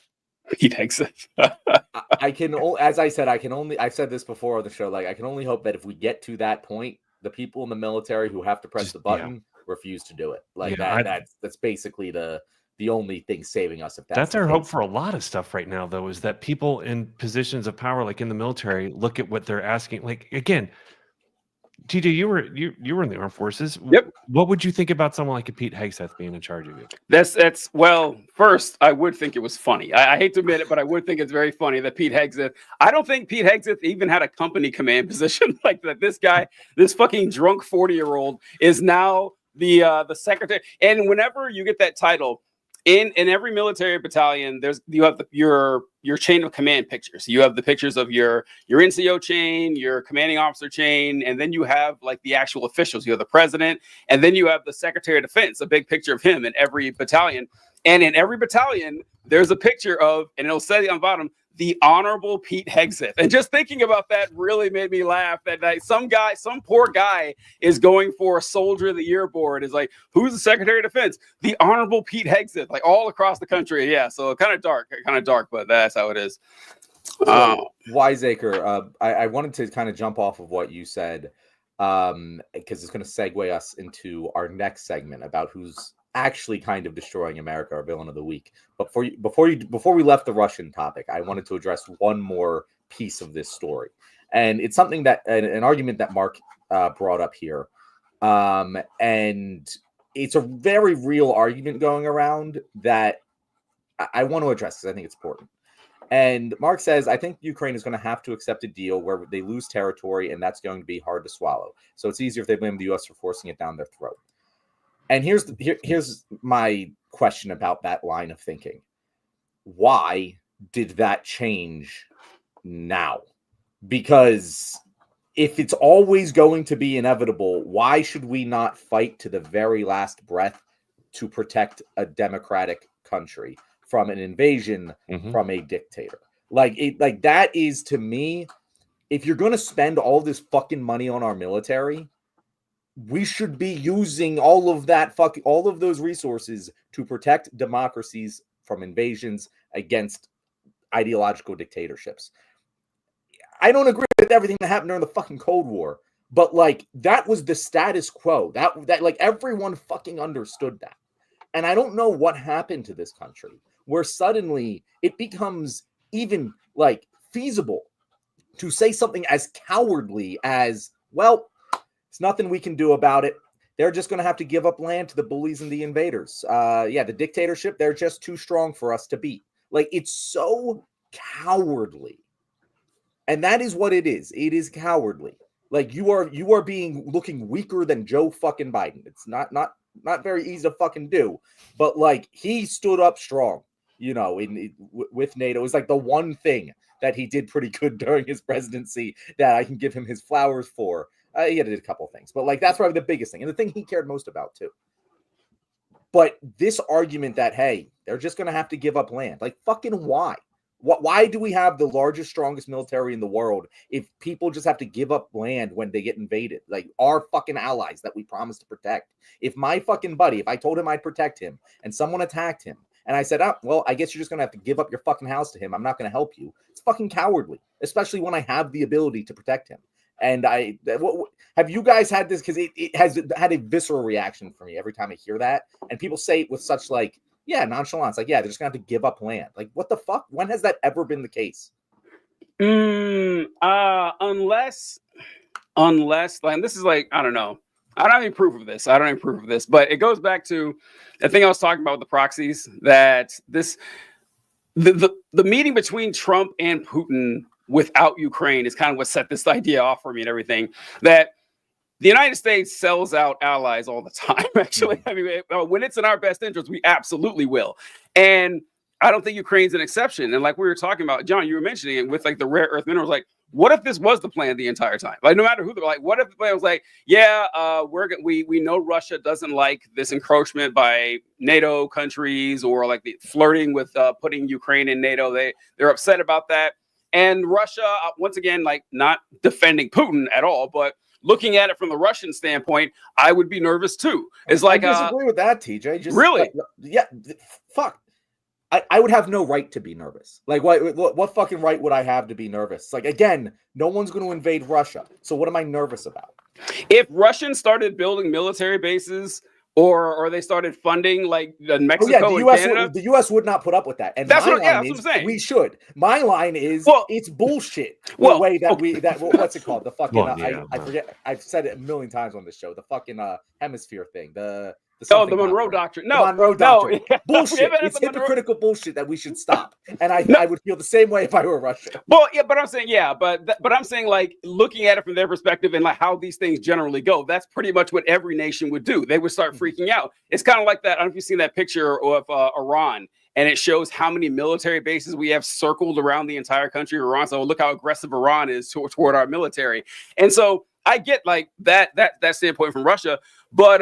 Speaker 2: I can, as I said, I've said this before on the show. Like, I can only hope that if we get to that point, the people in the military who have to press the button refuse to do it. Like that's basically the the only thing saving us. If
Speaker 3: That's
Speaker 2: the
Speaker 3: our
Speaker 2: case.
Speaker 3: hope for a lot of stuff right now, though, is that people in positions of power, like in the military, look at what they're asking. Like, again, TJ, you were in the armed forces.
Speaker 1: Yep.
Speaker 3: What would you think about someone like a Pete Hegseth being in charge of you?
Speaker 1: That's well, first, I would think it was funny. I hate to admit it, but I would think it's very funny that Pete Hegseth, I don't think Pete Hegseth even had a company command position like that. This guy, this fucking drunk 40-year-old is now the secretary. And whenever you get that title, in every military battalion, you have your chain of command pictures. You have the pictures of your NCO chain, your commanding officer chain, and then you have like the actual officials. You have the president, and then you have the Secretary of Defense, a big picture of him in every battalion. And in every battalion, there's a picture of, and it'll say on the bottom, the Honorable Pete Hegseth. And just thinking about that really made me laugh. That like, some poor guy is going for a Soldier of the Year board. Is like, who's the Secretary of Defense? The Honorable Pete Hegseth, like all across the country. Yeah, so kind of dark, but that's how it is.
Speaker 2: Wiseacre, I wanted to kind of jump off of what you said, because it's going to segue us into our next segment about who's actually kind of destroying America, our villain of the week. But before we left the Russian topic, I wanted to address one more piece of this story, and it's something that an argument that Mark brought up here, and it's a very real argument going around that I want to address because I think it's important. And Mark says, I think Ukraine is going to have to accept a deal where they lose territory, and that's going to be hard to swallow. So it's easier if they blame the U.S. for forcing it down their throat. And here's my question about that line of thinking. Why did that change now? Because if it's always going to be inevitable, why should we not fight to the very last breath to protect a democratic country from an invasion from a dictator? Like that is, to me, if you're going to spend all this fucking money on our military, we should be using all of those resources to protect democracies from invasions against ideological dictatorships. I don't agree with everything that happened during the fucking Cold War, but like that was the status quo. That like everyone fucking understood that. And I don't know what happened to this country where suddenly it becomes even like feasible to say something as cowardly as, well, it's nothing we can do about it. They're just going to have to give up land to the bullies and the invaders. The dictatorship, they're just too strong for us to beat. Like, it's so cowardly. And that is what it is. It is cowardly. Like, you are looking weaker than Joe fucking Biden. It's not very easy to fucking do. But, like, he stood up strong, with NATO. It's like the one thing that he did pretty good during his presidency that I can give him his flowers for. He did a couple of things, but like that's probably the biggest thing and the thing he cared most about too. But this argument that, hey, they're just going to have to give up land, like fucking why? Why do we have the largest, strongest military in the world if people just have to give up land when they get invaded? Like our fucking allies that we promised to protect. If my fucking buddy, if I told him I'd protect him and someone attacked him and I said, well, I guess you're just going to have to give up your fucking house to him. I'm not going to help you. It's fucking cowardly, especially when I have the ability to protect him. And have you guys had this? Because it has had a visceral reaction for me every time I hear that. And people say it with such nonchalance. Like, yeah, they're just going to have to give up land. Like, what the fuck? When has that ever been the case?
Speaker 1: Unless, like, this is like, I don't know. I don't have any proof of this. But it goes back to the thing I was talking about with the proxies, that the meeting between Trump and Putin without Ukraine is kind of what set this idea off for me and everything, that the United States sells out allies all the time, actually. I mean, when it's in our best interest, we absolutely will. And I don't think Ukraine's an exception. And like we were talking about, John, you were mentioning it with like the rare earth minerals, like, what if this was the plan the entire time? Like, no matter who, like, what if the plan was like, we know Russia doesn't like this encroachment by NATO countries or like the flirting with putting Ukraine in NATO. They're upset about that. And Russia, once again, like not defending Putin at all, but looking at it from the Russian standpoint, I would be nervous too. It's like
Speaker 2: I disagree with that, TJ.
Speaker 1: Really?
Speaker 2: Fuck. I would have no right to be nervous. Like, what fucking right would I have to be nervous? Like, again, no one's going to invade Russia. So what am I nervous about?
Speaker 1: If Russians started building military bases or they started funding like Mexico
Speaker 2: the
Speaker 1: and
Speaker 2: US
Speaker 1: Canada.
Speaker 2: The US would not put up with that. And
Speaker 1: that's
Speaker 2: my
Speaker 1: what,
Speaker 2: line
Speaker 1: that's
Speaker 2: is,
Speaker 1: what I'm saying.
Speaker 2: we should. My line is, it's bullshit. The way that what's it called? The fucking I forget. I've said it a million times on this show. The fucking hemisphere thing. The
Speaker 1: Monroe Doctrine.
Speaker 2: No, the Monroe Doctrine.
Speaker 1: No.
Speaker 2: Bullshit. It's hypocritical bullshit that we should stop. And I would feel the same way if I were Russia.
Speaker 1: Well, yeah, but I'm saying, but I'm saying, like, looking at it from their perspective and like how these things generally go, that's pretty much what every nation would do. They would start freaking out. It's kind of like that. I don't know if you've seen that picture of Iran, and it shows how many military bases we have circled around the entire country of Iran. So look how aggressive Iran is toward our military. And so I get like that standpoint from Russia, but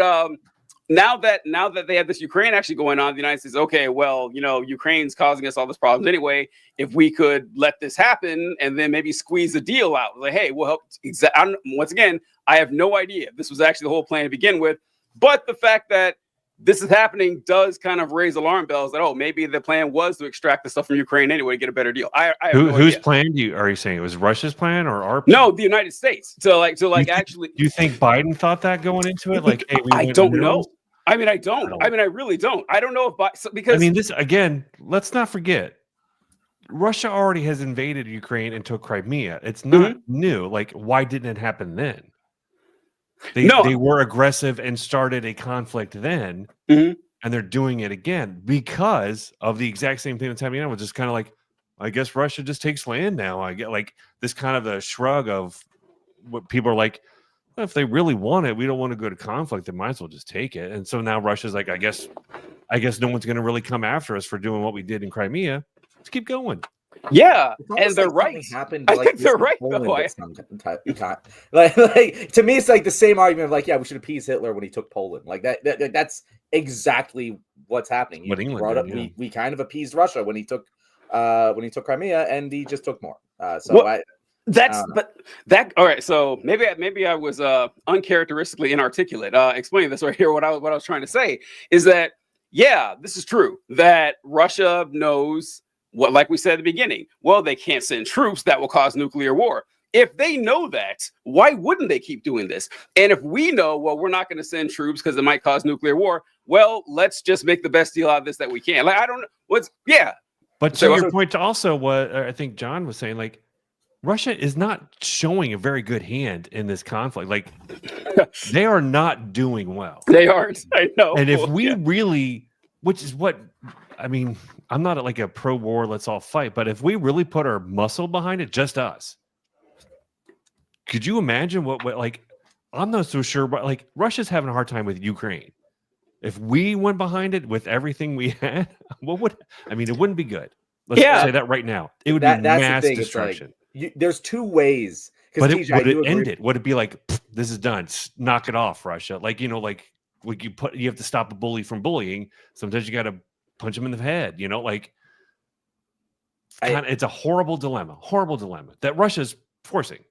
Speaker 1: now that they have this Ukraine actually going on, the United States, okay, well, Ukraine's causing us all this problems anyway. If we could let this happen and then maybe squeeze a deal out, like, hey, we'll help. Once again, I have no idea if this was actually the whole plan to begin with, but the fact that this is happening does kind of raise alarm bells that, maybe the plan was to extract the stuff from Ukraine anyway to get a better deal. I have
Speaker 3: whose plan are you saying? It was Russia's plan or our plan?
Speaker 1: No, the United States. Actually,
Speaker 3: do you think Biden thought that going into it? Like, hey,
Speaker 1: I don't know. I mean, I don't. I really don't. I don't know if because
Speaker 3: this again. Let's not forget, Russia already has invaded Ukraine and took Crimea. It's not new. Like, why didn't it happen then? They were aggressive and started a conflict then, and they're doing it again because of the exact same thing that's happening now. It's just kind of like, I guess Russia just takes land now. I get like this kind of a shrug of what people are like. If they really want it, we don't want to go to conflict. They might as well just take it. And so now Russia's like, I guess no one's going to really come after us for doing what we did in Crimea. Let's keep going.
Speaker 1: Yeah, and they're right.
Speaker 2: I
Speaker 1: think they're right.
Speaker 2: Like to me, it's like the same argument of like, yeah, we should appease Hitler when he took Poland. Like that's exactly what's happening.
Speaker 3: What England did, yeah.
Speaker 2: We kind of appeased Russia when he took Crimea, and he just took more. All right. So maybe I was uncharacteristically inarticulate. Explaining this right here. What I was trying to say is that this is true. That Russia knows what, like we said at the beginning. Well, they can't send troops that will cause nuclear war. If they know that, why wouldn't they keep doing this? And if we know, well, we're not going to send troops because it might cause nuclear war. Well, let's just make the best deal out of this that we can. Like I don't know
Speaker 3: But to your point, also what I think John was saying, like, Russia is not showing a very good hand in this conflict. Like, they are not doing well.
Speaker 1: They aren't. I know.
Speaker 3: And if we really, which is what, I mean, I'm not like a pro-war, let's all fight, but if we really put our muscle behind it, just us, could you imagine what like, I'm not so sure, but like, Russia's having a hard time with Ukraine. If we went behind it with everything we had, it wouldn't be good. Let's say that right now. It would be mass destruction.
Speaker 2: There's two ways.
Speaker 3: But would it end it? Would it be like, this is done, knock it off, Russia? Like, like you have to stop a bully from bullying. Sometimes you got to punch him in the head. It's a horrible dilemma that Russia's forcing.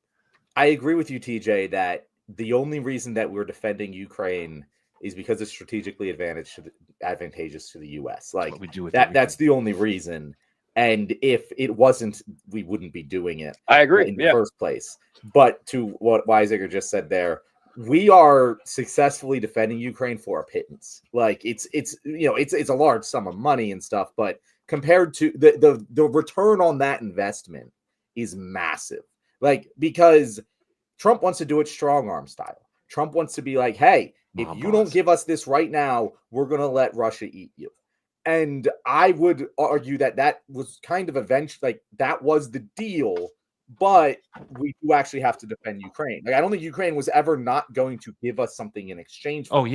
Speaker 2: I agree with you, TJ, that the only reason that we're defending Ukraine is because it's strategically advantageous to the U.S. Like we do with that's the only reason. And if it wasn't, we wouldn't be doing it.
Speaker 1: I agree
Speaker 2: in the first place. But to what Weisiger just said there, we are successfully defending Ukraine for a pittance. Like it's a large sum of money and stuff, but compared to the return on that investment is massive. Like, because Trump wants to do it strong arm style. Trump wants to be like, hey, if you don't give us this right now, we're going to let Russia eat you. And I would argue that was kind of like that was the deal, but we do actually have to defend Ukraine. Like, I don't think Ukraine was ever not going to give us something in exchange for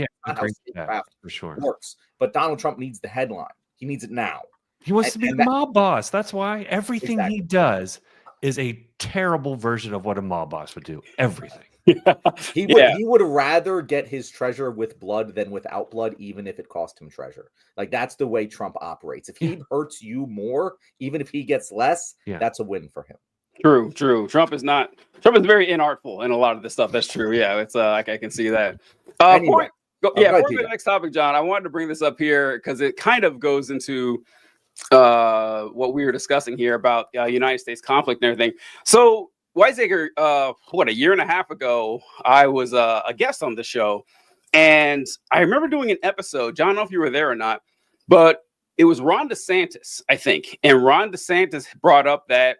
Speaker 3: for sure.
Speaker 2: Works. But Donald Trump needs the headline. He needs it now.
Speaker 3: He wants to be the mob boss. That's why everything he does is a terrible version of what a mob boss would do. Everything.
Speaker 2: He would rather get his treasure with blood than without blood, even if it cost him treasure. Like, that's the way Trump operates. If he hurts you more, even if he gets less, that's a win for him.
Speaker 1: True. Trump is very inartful in a lot of this stuff. That's true. Yeah, it's I can see that. Before the next topic, John, I wanted to bring this up here because it kind of goes into what we were discussing here about United States conflict and everything. So Weisiger, a year and a half ago, I was a guest on the show, And I remember doing an episode, John, I don't know if you were there or not, but it was Ron DeSantis, I think. And Ron DeSantis brought up that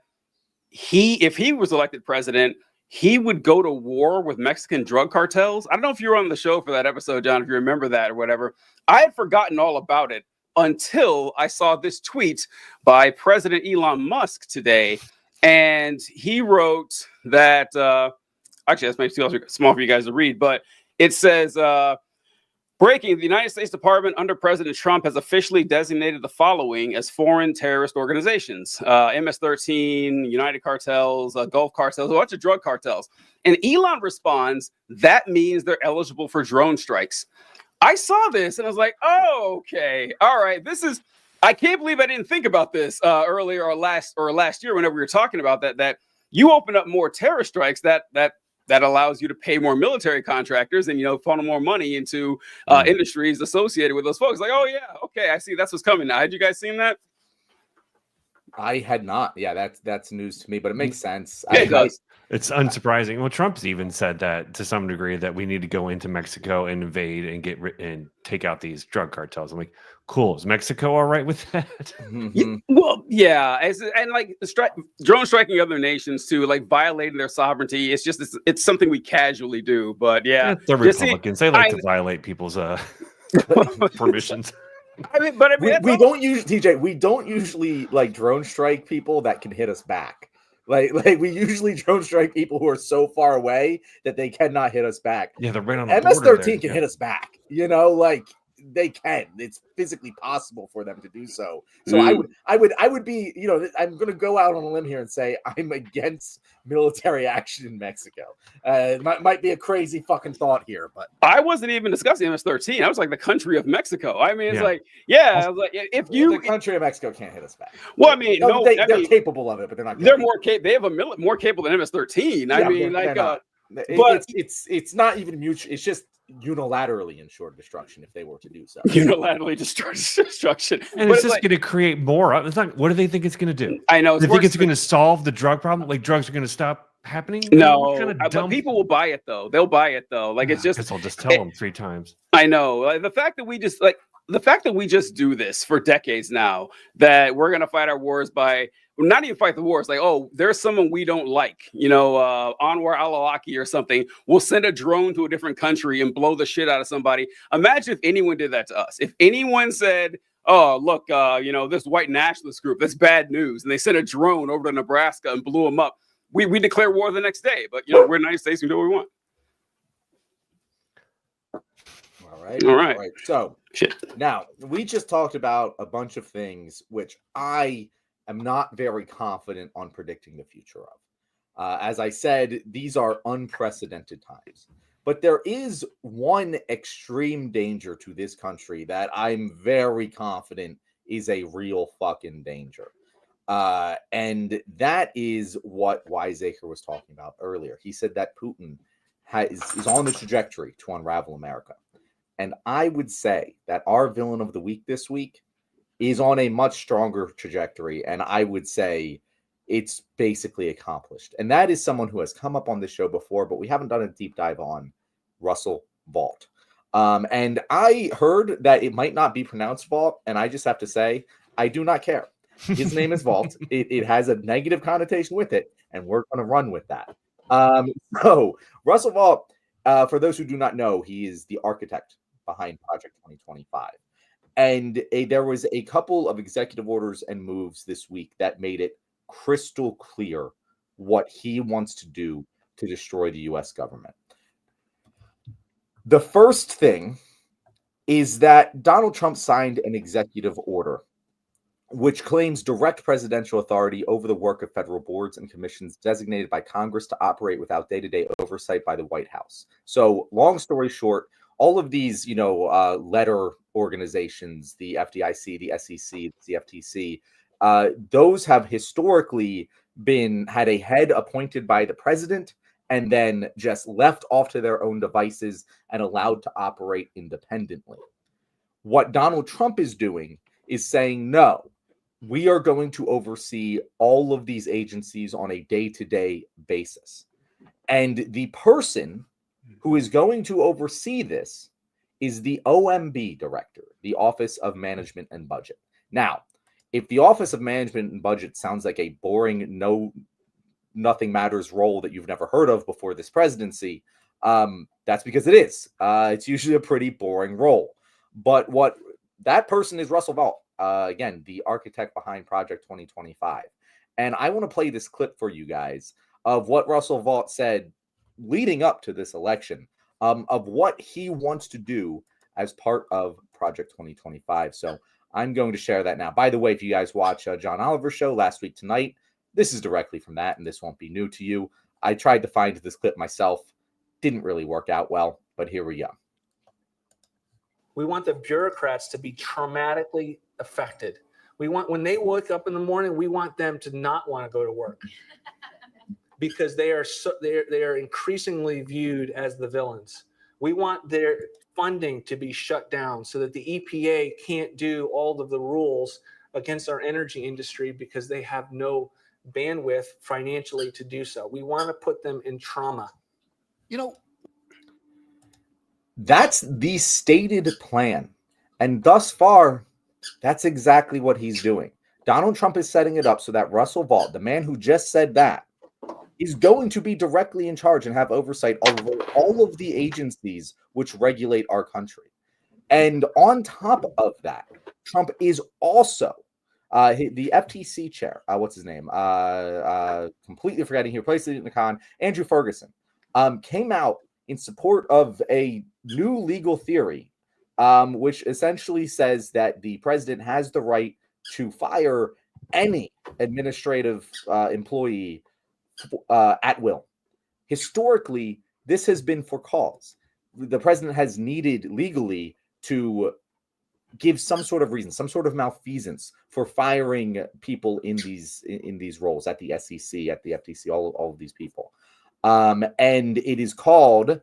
Speaker 1: if he was elected president, he would go to war with Mexican drug cartels. I don't know if you were on the show for that episode, John, if you remember that or whatever. I had forgotten all about it until I saw this tweet by President Elon Musk today. And he wrote that, actually, that's maybe too small for you guys to read, but it says, breaking, the United States Department under President Trump has officially designated the following as foreign terrorist organizations: MS-13, United Cartels, Gulf Cartels, a bunch of drug cartels. And Elon responds, that means they're eligible for drone strikes. I saw this and I was like, oh, okay. All right. I can't believe I didn't think about this earlier or last year whenever we were talking about that you open up more terror strikes that allows you to pay more military contractors and, funnel more money into industries associated with those folks. Like, oh yeah, okay, I see that's what's coming now. Had you guys seen that?
Speaker 2: I had not. Yeah, that's news to me, but it makes sense.
Speaker 1: Yeah, it does.
Speaker 3: It's unsurprising. Well, Trump's even said that to some degree that we need to go into Mexico and invade and take out these drug cartels. I'm like, cool. Is Mexico all right with that?
Speaker 2: Mm-hmm.
Speaker 1: Well, yeah, and like drone striking other nations too, like violating their sovereignty. It's something we casually do, but yeah,
Speaker 3: the Republicans they like to violate people's permissions.
Speaker 2: We don't usually, TJ. We don't usually like drone strike people that can hit us back. Like we usually drone strike people who are so far away that they cannot hit us back.
Speaker 3: Yeah, they're right on the
Speaker 2: MS-13 can hit us back. Like they can. It's physically possible for them to do so. So I would be, I'm going to go out on a limb here and say I'm against military action in Mexico. It might be a crazy fucking thought here, but
Speaker 1: I wasn't even discussing MS-13. I was like the country of Mexico. I mean, it's I was like, the
Speaker 2: country of Mexico can't hit us back.
Speaker 1: Well, I mean,
Speaker 2: they're capable of it, but they're not.
Speaker 1: They're more capable. They have more capable than MS-13. I mean,
Speaker 2: but it's not even mutual. It's just unilaterally ensure destruction if they were to do so.
Speaker 1: Unilaterally destroy destruction.
Speaker 3: And it's just going to create more. It's not. What do they think it's going to do?
Speaker 1: I know.
Speaker 3: They think it's going to solve the drug problem? Like drugs are going to stop happening?
Speaker 1: No. But people will buy it though. They'll buy it though. Like it's just.
Speaker 3: I'll just tell them 3 times.
Speaker 1: I know. The fact that we just do this for decades now, that we're going to fight our wars by. Not even fight the wars. Like, oh, there's someone we don't like, Anwar al-Awlaki or something. We'll send a drone to a different country and blow the shit out of somebody. Imagine if anyone did that to us. If anyone said, oh, look, this white nationalist group, that's bad news. And they sent a drone over to Nebraska and blew them up. We declare war the next day. But, we're in the United States. We do what we want.
Speaker 2: All right. So now we just talked about a bunch of things which I'm not very confident on predicting the future of. As I said, these are unprecedented times. But there is one extreme danger to this country that I'm very confident is a real fucking danger. And that is what Wiseacre was talking about earlier. He said that Putin is on the trajectory to unravel America. And I would say that our villain of the week this week is on a much stronger trajectory, and I would say it's basically accomplished. And that is someone who has come up on this show before, but we haven't done a deep dive on, Russell Vought. And I heard that it might not be pronounced Vought, and I just have to say, I do not care. His name is Vought. It has a negative connotation with it, and we're going to run with that. So Russell Vought, for those who do not know, he is the architect behind Project 2025. And there was a couple of executive orders and moves this week that made it crystal clear what he wants to do to destroy the U.S. government. The first thing is that Donald Trump signed an executive order which claims direct presidential authority over the work of federal boards and commissions designated by Congress to operate without day-to-day oversight by the White House. So, long story short, all of these, letter organizations, the FDIC, the SEC, the FTC, those have historically had a head appointed by the president and then just left off to their own devices and allowed to operate independently. What Donald Trump is doing is saying, no, we are going to oversee all of these agencies on a day-to-day basis. And the person who is going to oversee this is the OMB director, the Office of Management and Budget. Now, if the Office of Management and Budget sounds like a boring, nothing matters role that you've never heard of before this presidency, that's because it is. It's usually a pretty boring role. But what that person is Russell Vought, again, the architect behind Project 2025. And I want to play this clip for you guys of what Russell Vought said leading up to this election, of what he wants to do as part of Project 2025. So I'm going to share that now. By the way, if you guys watch John Oliver's show Last Week Tonight, this is directly from that, and this won't be new to you. I tried to find this clip myself. Didn't really work out well, but here we go.
Speaker 5: We want the bureaucrats to be traumatically affected. We want, when they wake up in the morning, we want them to not want to go to work because they are increasingly viewed as the villains. We want their funding to be shut down so that the EPA can't do all of the rules against our energy industry because they have no bandwidth financially to do so. We want to put them in trauma.
Speaker 2: You know, that's the stated plan. And thus far, that's exactly what he's doing. Donald Trump is setting it up so that Russell Vought, the man who just said that, is going to be directly in charge and have oversight over all of the agencies which regulate our country. And on top of that, Trump is also the FTC chair. What's his name? Completely forgetting. He replaced it in the con. Andrew Ferguson came out in support of a new legal theory, which essentially says that the president has the right to fire any administrative employee at will. Historically, this has been for cause. The president has needed legally to give some sort of reason, some sort of malfeasance for firing people in these roles at the SEC, at the FTC, all of these people. And it is called,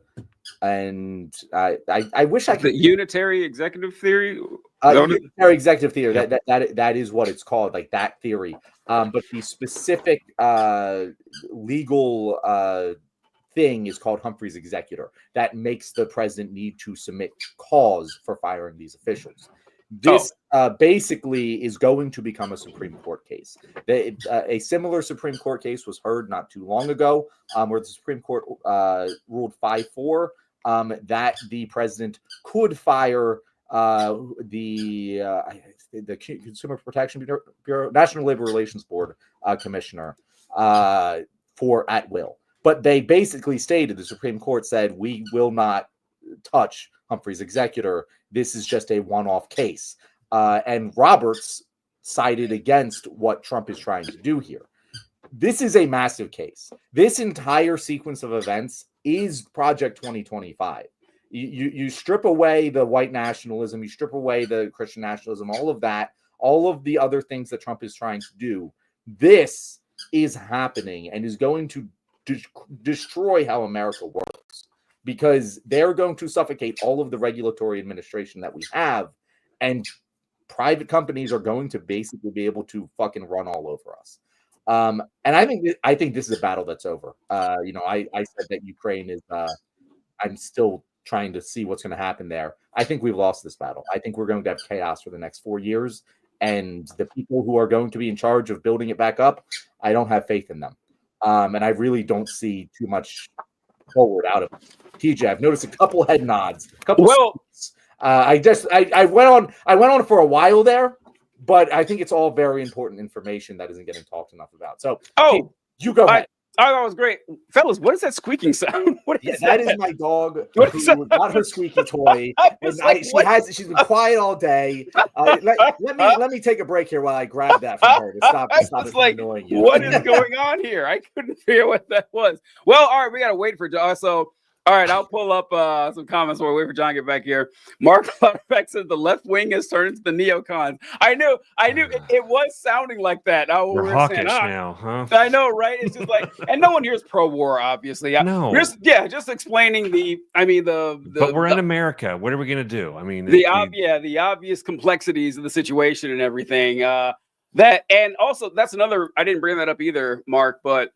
Speaker 2: and I wish I could.
Speaker 1: The unitary executive theory.
Speaker 2: Unitary executive theory. That is what it's called, like that theory. But the specific legal thing is called Humphrey's executor. That makes the president need to submit cause for firing these officials. This basically is going to become a Supreme Court case. A similar Supreme Court case was heard not too long ago, where the Supreme Court ruled 5-4 that the president could fire the Consumer Protection Bureau, National Labor Relations Board commissioner for at will. But they basically stated, the Supreme Court said, we will not touch Humphrey's executor. This is just a one-off case. And Roberts sided against what Trump is trying to do here. This is a massive case. This entire sequence of events is Project 2025. You strip away the white nationalism, you strip away the Christian nationalism, all of that, all of the other things that Trump is trying to do. This is happening and is going to destroy how America works, because they're going to suffocate all of the regulatory administration that we have, and private companies are going to basically be able to fucking run all over us. And I think this is a battle that's over. I said that Ukraine is. I'm still trying to see what's going to happen there. I think we've lost this battle. I think we're going to have chaos for the next 4 years, and the people who are going to be in charge of building it back up, I don't have faith in them. And I really don't see too much forward out of it. TJ, I've noticed a couple head nods. I went on for a while there, but I think it's all very important information that isn't getting talked enough about. So, you go ahead.
Speaker 1: Oh, that was great, fellas. What is that squeaking sound? What is
Speaker 2: that? That is my dog. Who got her squeaky toy. She's been quiet all day. Let me take a break here while I grab that from her to stop it from annoying you.
Speaker 1: What is going on here? I couldn't figure what that was. Well, all right, we gotta wait for John. So, all right, I'll pull up some comments while we wait for John to get back here. Mark Lauderbeck says the left wing has turned into the neocons. I knew it was sounding like that.
Speaker 3: We're hawkish now, huh?
Speaker 1: I know, right? It's just like, and no one here is pro-war, obviously.
Speaker 3: No.
Speaker 1: Just explaining But
Speaker 3: we're in America. What are we gonna do? I mean,
Speaker 1: the obvious complexities of the situation and everything. And also that's another. I didn't bring that up either, Mark, but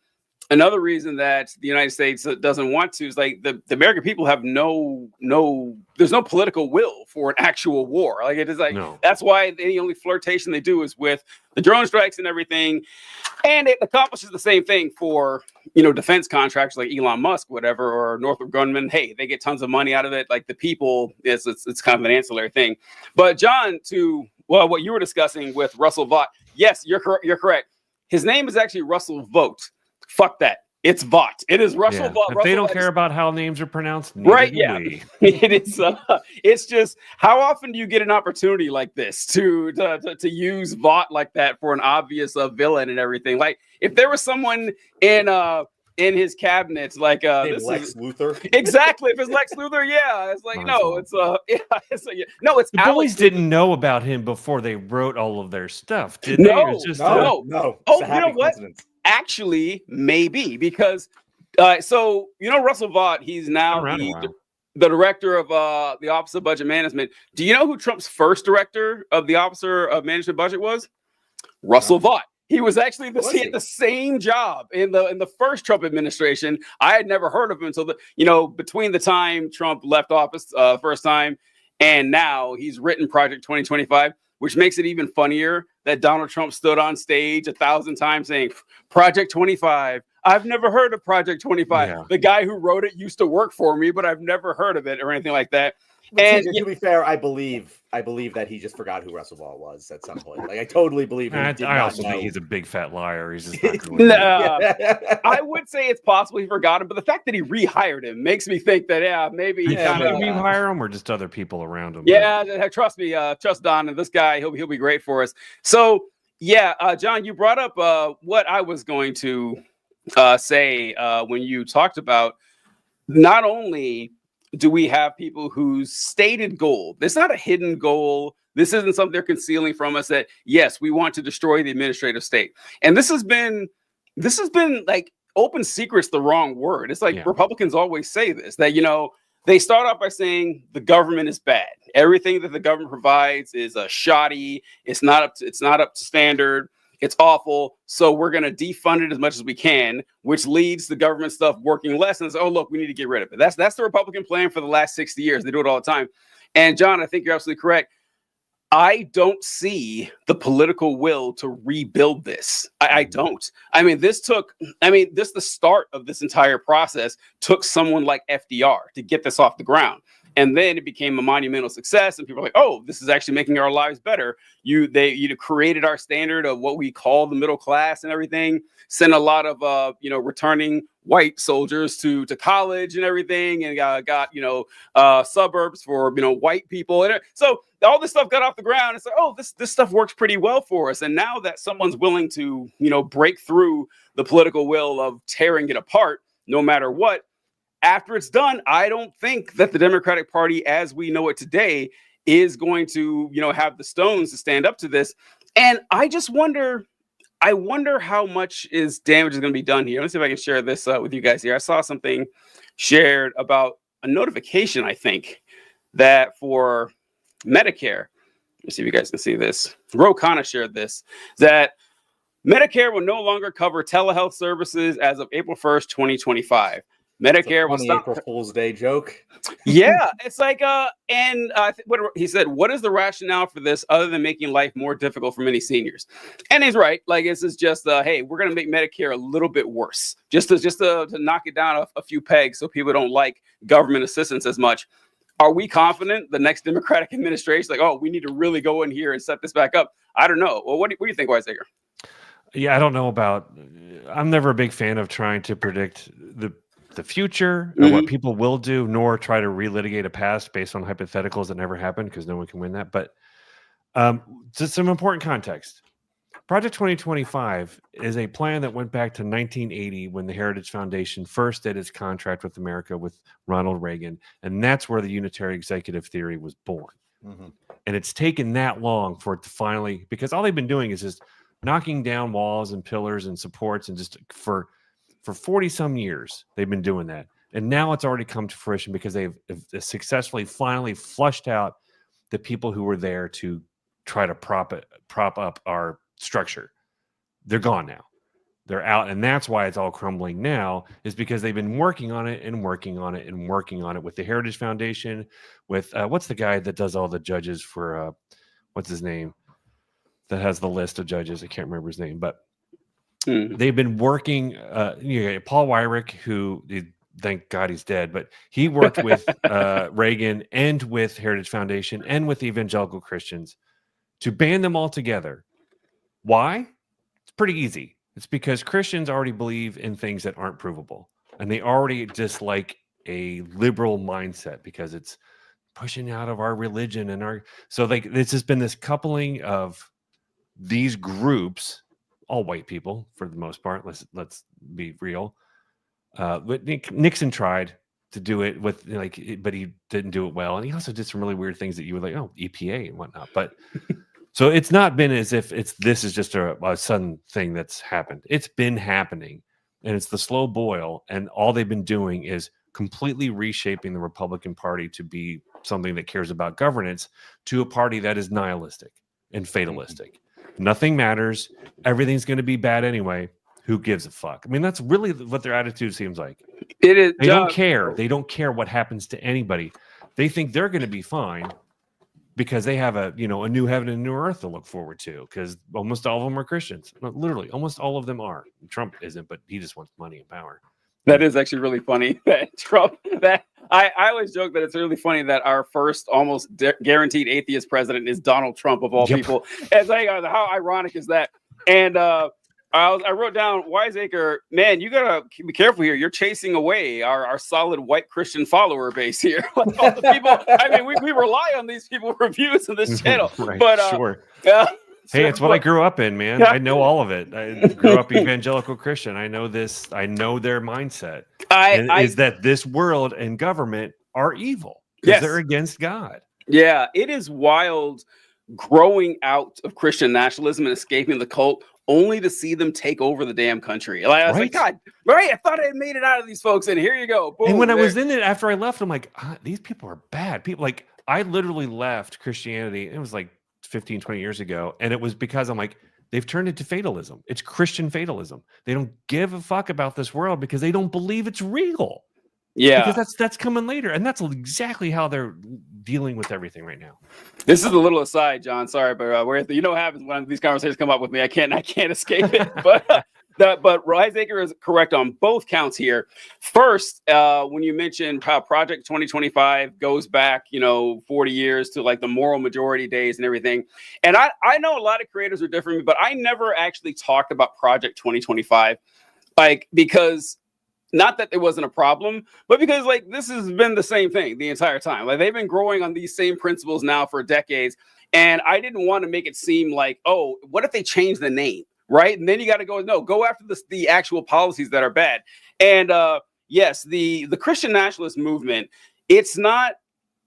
Speaker 1: another reason that the United States doesn't want to is like the American people have there's no political will for an actual war. Like it is like that's why the only flirtation they do is with the drone strikes and everything, and it accomplishes the same thing for defense contractors like Elon Musk, whatever, or Northrop Grumman. Hey, they get tons of money out of it. Like the people, it's kind of an ancillary thing. But John, to what you were discussing with Russell Vought, yes, you're correct. His name is actually Russell Vogt. Fuck that. It's Vought. It is Russell Vought.
Speaker 3: If they don't care about how names are pronounced,
Speaker 1: right? Yeah, it is. It's just how often do you get an opportunity like this to use Vought like that for an obvious villain and everything? Like if there was someone in his cabinet, like
Speaker 2: This Lex Luthor.
Speaker 1: Exactly. If it's Lex Luthor, yeah, it's like it's
Speaker 3: the
Speaker 1: Alex
Speaker 3: bullies didn't know about him before they wrote all of their stuff, did they?
Speaker 2: No,
Speaker 3: It was just,
Speaker 2: no.
Speaker 1: Oh,
Speaker 2: It's a happy coincidence.
Speaker 1: Actually, maybe because Russell Vought, he's now the director of the Office of Budget Management. Do you know who Trump's first director of the Office of Management Budget was? Russell Vought. He was actually he had the same job in the first Trump administration. I had never heard of him until between the time Trump left office first time and now he's written Project 2025, which makes it even funnier that Donald Trump stood on stage 1,000 times saying Project 25. I've never heard of Project 25. Yeah. The guy who wrote it used to work for me, but I've never heard of it or anything like that.
Speaker 2: And to be fair, I believe that he just forgot who Russell Vought was at some point. Like I totally believe him.
Speaker 3: I also think he's a big fat liar. He's just not
Speaker 1: I would say it's possible he forgot him, but the fact that he rehired him makes me think that maybe he kind of
Speaker 3: rehire him or just other people around him.
Speaker 1: Yeah, trust me, trust Don and this guy. He'll be great for us. So John, you brought up what I was going to say when you talked about not only do we have people whose stated goal, it's not a hidden goal, this isn't something they're concealing from us, that yes, we want to destroy the administrative state. And this has been like open secret's the wrong word. It's like Republicans always say this, that they start off by saying the government is bad. Everything that the government provides is shoddy. It's not up to standard. It's awful. So we're going to defund it as much as we can, which leads the government stuff working less. And it's, oh, look, we need to get rid of it. That's the Republican plan for the last 60 years. They do it all the time. And John, I think you're absolutely correct. I don't see the political will to rebuild this. I don't. I mean, the start of this entire process took someone like FDR to get this off the ground. And then it became a monumental success, and people are like, "Oh, this is actually making our lives better." You created our standard of what we call the middle class and everything. Sent a lot of returning white soldiers to college and everything, and got suburbs for white people, and so all this stuff got off the ground. It's like, oh, this stuff works pretty well for us. And now that someone's willing to break through the political will of tearing it apart, no matter what. After it's done, I don't think that the Democratic Party, as we know it today, is going to, have the stones to stand up to this. And I just wonder how much damage is going to be done here. Let's see if I can share this with you guys here. I saw something shared about a notification, I think, that for Medicare. Let's see if you guys can see this. Ro Khanna shared this, that Medicare will no longer cover telehealth services as of April 1st, 2025. Medicare will stop.
Speaker 2: April Fool's Day joke.
Speaker 1: Yeah, it's like what he said. What is the rationale for this other than making life more difficult for many seniors? And he's right. Like this is just hey, we're gonna make Medicare a little bit worse, just to knock it down a few pegs, so people don't like government assistance as much. Are we confident the next Democratic administration, like, oh, we need to really go in here and set this back up? I don't know. Well, what do you think, Weisiger?
Speaker 3: Yeah, I don't know about. I'm never a big fan of trying to predict the future or what people will do, nor try to relitigate a past based on hypotheticals that never happened, because no one can win that. But just some important context. Project 2025 is a plan that went back to 1980 when the Heritage Foundation first did its contract with America with Ronald Reagan. And that's where the unitary executive theory was born. Mm-hmm. And it's taken that long for it to finally, because all they've been doing is just knocking down walls and pillars and supports, and just for 40 some years, they've been doing that. And now it's already come to fruition because they've successfully finally flushed out the people who were there to try to prop up our structure. They're gone now. They're out, and that's why it's all crumbling now, is because they've been working on it and working on it and working on it with the Heritage Foundation, with what's the guy that does all the judges for what's his name that has the list of judges? I can't remember his name, but they've been working. Paul Weyrich, who thank God he's dead, but he worked with Reagan and with Heritage Foundation and with the evangelical Christians to band them all together. Why? It's pretty easy. It's because Christians already believe in things that aren't provable, and they already dislike a liberal mindset because it's pushing out of our religion and our. So like it's just been this coupling of these groups, all white people for the most part. Let's be real. But Nixon tried to do it with but he didn't do it well, and he also did some really weird things that you would like, EPA and whatnot, but. So it's not been as if this is just a sudden thing that's happened. It's been happening, and it's the slow boil. And all they've been doing is completely reshaping the Republican Party to be something that cares about governance, to a party that is nihilistic and fatalistic. Nothing matters. Everything's going to be bad anyway. Who gives a fuck? I mean, that's really what their attitude seems like.
Speaker 1: It is.
Speaker 3: They don't care. They don't care what happens to anybody. They think they're going to be fine, because they have a new heaven and new earth to look forward to, because almost all of them are Christians. Literally, almost all of them are. Trump isn't, but he just wants money and power.
Speaker 1: That is actually really funny that Trump, that I always joke that it's really funny that our first almost guaranteed atheist president is Donald Trump of all people. It's like, how ironic is that? And I wrote down, Wiseacre, man, you gotta be careful here. You're chasing away our solid white Christian follower base here. Like all the people, I mean, we rely on these people reviews in this channel.
Speaker 3: Right,
Speaker 1: but
Speaker 3: sure. Hey, it's what I grew up in, man. I know all of it. I grew up evangelical Christian. I know this. I know their mindset. Is that this world and government are evil because they're against God. Yeah,
Speaker 1: it is wild growing out of Christian nationalism and escaping the cult, only to see them take over the damn country. Like, I was like, God, right? I thought I had made it out of these folks, and here you go. Boom,
Speaker 3: and when I was in it after I left, I'm like, these people are bad. People, like, I literally left Christianity. It was like 15, 20 years ago. And it was because I'm like, they've turned it to fatalism. It's Christian fatalism. They don't give a fuck about this world because they don't believe it's real. Yeah, because that's coming later, and that's exactly how they're dealing with everything right now.
Speaker 1: This is a little aside, John. Sorry, but we're what happens when these conversations come up with me. I can't escape it. But Wiseacre is correct on both counts here. First, when you mentioned how Project 2025 goes back, 40 years to like the moral majority days and everything, and I know a lot of creators are different, but I never actually talked about Project 2025, because. Not that it wasn't a problem, but because this has been the same thing the entire time. Like they've been growing on these same principles now for decades. And I didn't want to make it seem like, oh, what if they change the name? Right. And then you got to go after the actual policies that are bad. And yes, the Christian nationalist movement, it's not,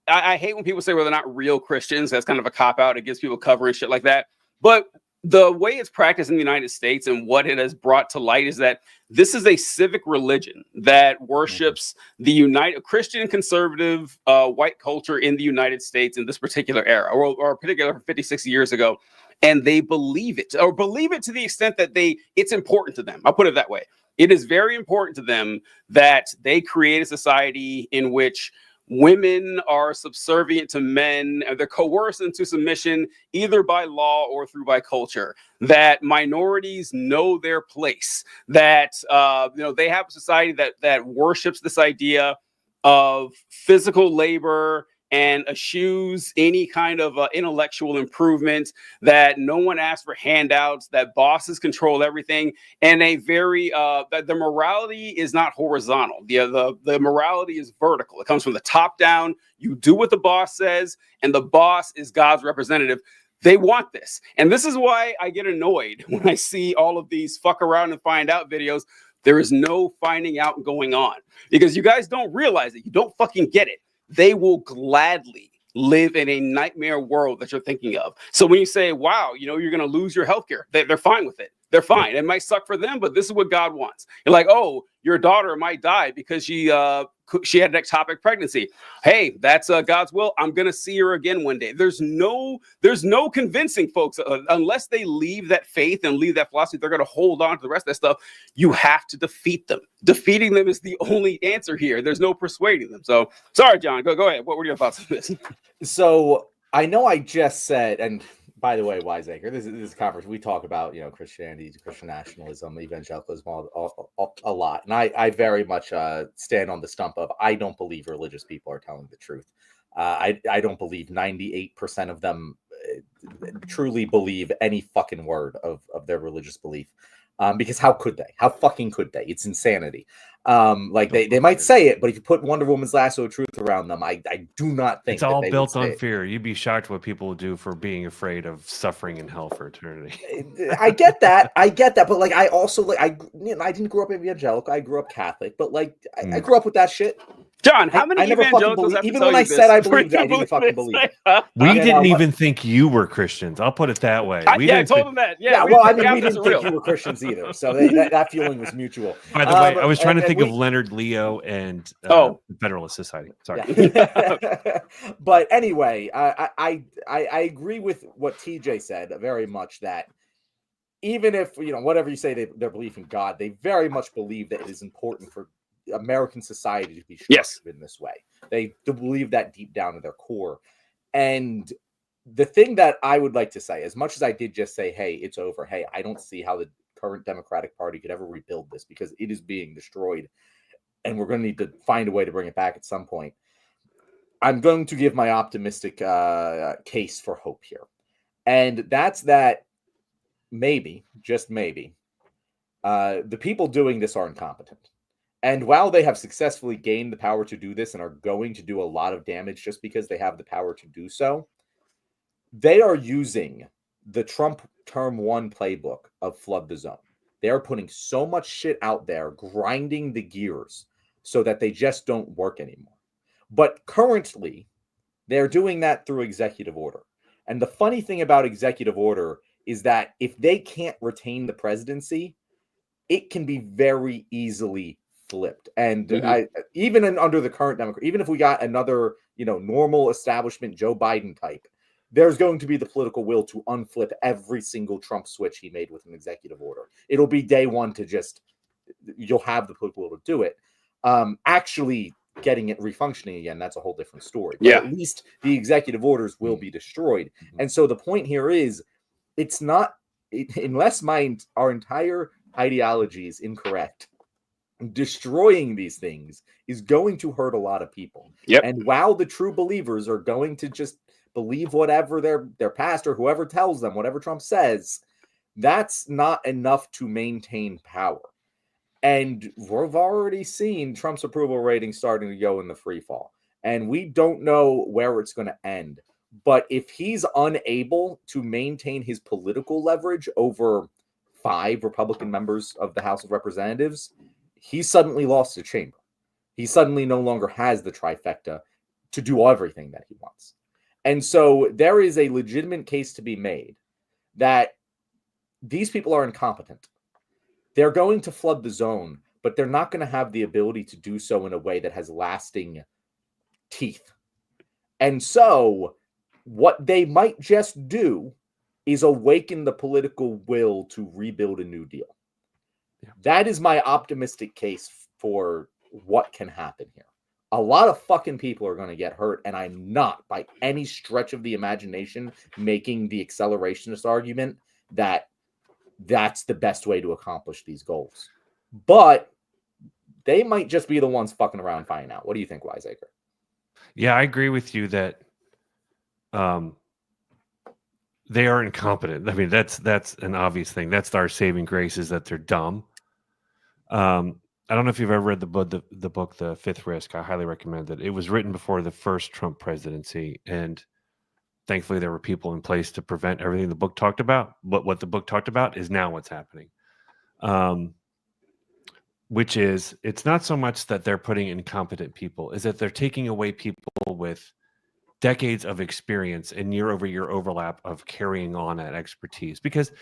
Speaker 1: I hate when people say, well, they're not real Christians. That's kind of a cop out. It gives people cover and shit like that. But the way it's practiced in the United States and what it has brought to light is that this is a civic religion that worships the United Christian conservative white culture in the United States in this particular era, or particular 50, 60 years ago. And they believe it to the extent that it's important to them. I'll put it that way. It is very important to them that they create a society in which women are subservient to men, and they're coerced into submission either by law or by culture, that minorities know their place, that they have a society that worships this idea of physical labor and eschews any kind of intellectual improvement, that no one asks for handouts, that bosses control everything, and that the morality is not horizontal. The morality is vertical. It comes from the top down. You do what the boss says, and the boss is God's representative. They want this. And this is why I get annoyed when I see all of these fuck around and find out videos. There is no finding out going on, because you guys don't realize it. You don't fucking get it. They will gladly live in a nightmare world that you're thinking of. So when you say, wow, you're going to lose your healthcare, they're fine with it. They're fine. It might suck for them, but this is what God wants. You're like, oh, your daughter might die because she had an ectopic pregnancy. Hey, that's God's will. I'm gonna see her again one day. There's no convincing folks unless they leave that faith and leave that philosophy. They're gonna hold on to the rest of that stuff. You have to defeat them. Defeating them is the only answer here. There's no persuading them. So sorry, John. Go ahead. What were your thoughts on this?
Speaker 2: So I know I just said, and by the way, Wiseacre, this is a conference we talk about, Christianity, Christian nationalism, evangelicalism, a lot. And I very much stand on the stump of I don't believe religious people are telling the truth. I don't believe 98% of them truly believe any fucking word of their religious belief. Because how could they? How fucking could they? It's insanity. They might say it, but if you put Wonder Woman's lasso of truth around them, I do not think
Speaker 3: it's all built on fear. You'd be shocked what people would do for being afraid of suffering in hell for eternity.
Speaker 2: I get that, but I also I didn't grow up evangelical. I grew up Catholic, but I grew up with that shit.
Speaker 1: John, how many evangelicals have to
Speaker 2: even
Speaker 1: tell
Speaker 2: when
Speaker 1: you
Speaker 2: I
Speaker 1: this?
Speaker 2: said I believed it, I didn't fucking believe it.
Speaker 3: We didn't even think you were Christians. I'll put it that way.
Speaker 1: I told them that.
Speaker 2: Yeah, well, I mean, we didn't think you were Christians either, so that feeling was mutual.
Speaker 3: By the way, I was trying to think of Leonard Leo and the Federalist Society. Sorry.
Speaker 2: Yeah. But anyway, I agree with what TJ said very much, that even if, whatever you say their belief in God, they very much believe that it is important for American society to be structured in this way. They believe that deep down in their core. And the thing that I would like to say, as much as I did just say, hey, it's over. Hey, I don't see how the current Democratic Party could ever rebuild this because it is being destroyed. And we're going to need to find a way to bring it back at some point. I'm going to give my optimistic case for hope here. And that's that maybe, just maybe, the people doing this are incompetent. And while they have successfully gained the power to do this and are going to do a lot of damage just because they have the power to do so, they are using the Trump term 1 playbook of flood the zone. They are putting so much shit out there, grinding the gears so that they just don't work anymore. But currently, they're doing that through executive order. And the funny thing about executive order is that if they can't retain the presidency, it can be very easily flipped. And even under the current Democrat, even if we got another, normal establishment Joe Biden type, there's going to be the political will to unflip every single Trump switch he made with an executive order. It'll be day one you'll have the political will to do it. Actually getting it refunctioning again, that's a whole different story. But at least the executive orders will be destroyed. And so the point here is, it's not, unless our entire ideology is incorrect, destroying these things is going to hurt a lot of people. And while the true believers are going to just believe whatever their pastor, whoever tells them, whatever Trump says, that's not enough to maintain power. And we've already seen Trump's approval rating starting to go in the free fall. And we don't know where it's going to end. But if he's unable to maintain his political leverage over 5 Republican members of the House of Representatives, he suddenly lost the chamber. He suddenly no longer has the trifecta to do everything that he wants. And so there is a legitimate case to be made that these people are incompetent. They're going to flood the zone, but they're not going to have the ability to do so in a way that has lasting teeth. And so what they might just do is awaken the political will to rebuild a New Deal. That is my optimistic case for what can happen here. A lot of fucking people are going to get hurt, and I'm not, by any stretch of the imagination, making the accelerationist argument that that's the best way to accomplish these goals. But they might just be the ones fucking around finding out. What do you think, Wiseacre?
Speaker 3: Yeah, I agree with you that they are incompetent. I mean, that's an obvious thing. That's our saving grace, is that they're dumb. I don't know if you've ever read the book, The Fifth Risk. I highly recommend it. It was written before the first Trump presidency, and thankfully there were people in place to prevent everything the book talked about. But what the book talked about is now what's happening. Which is, it's not so much that they're putting incompetent people, is that they're taking away people with decades of experience and year over year overlap of carrying on that expertise. Because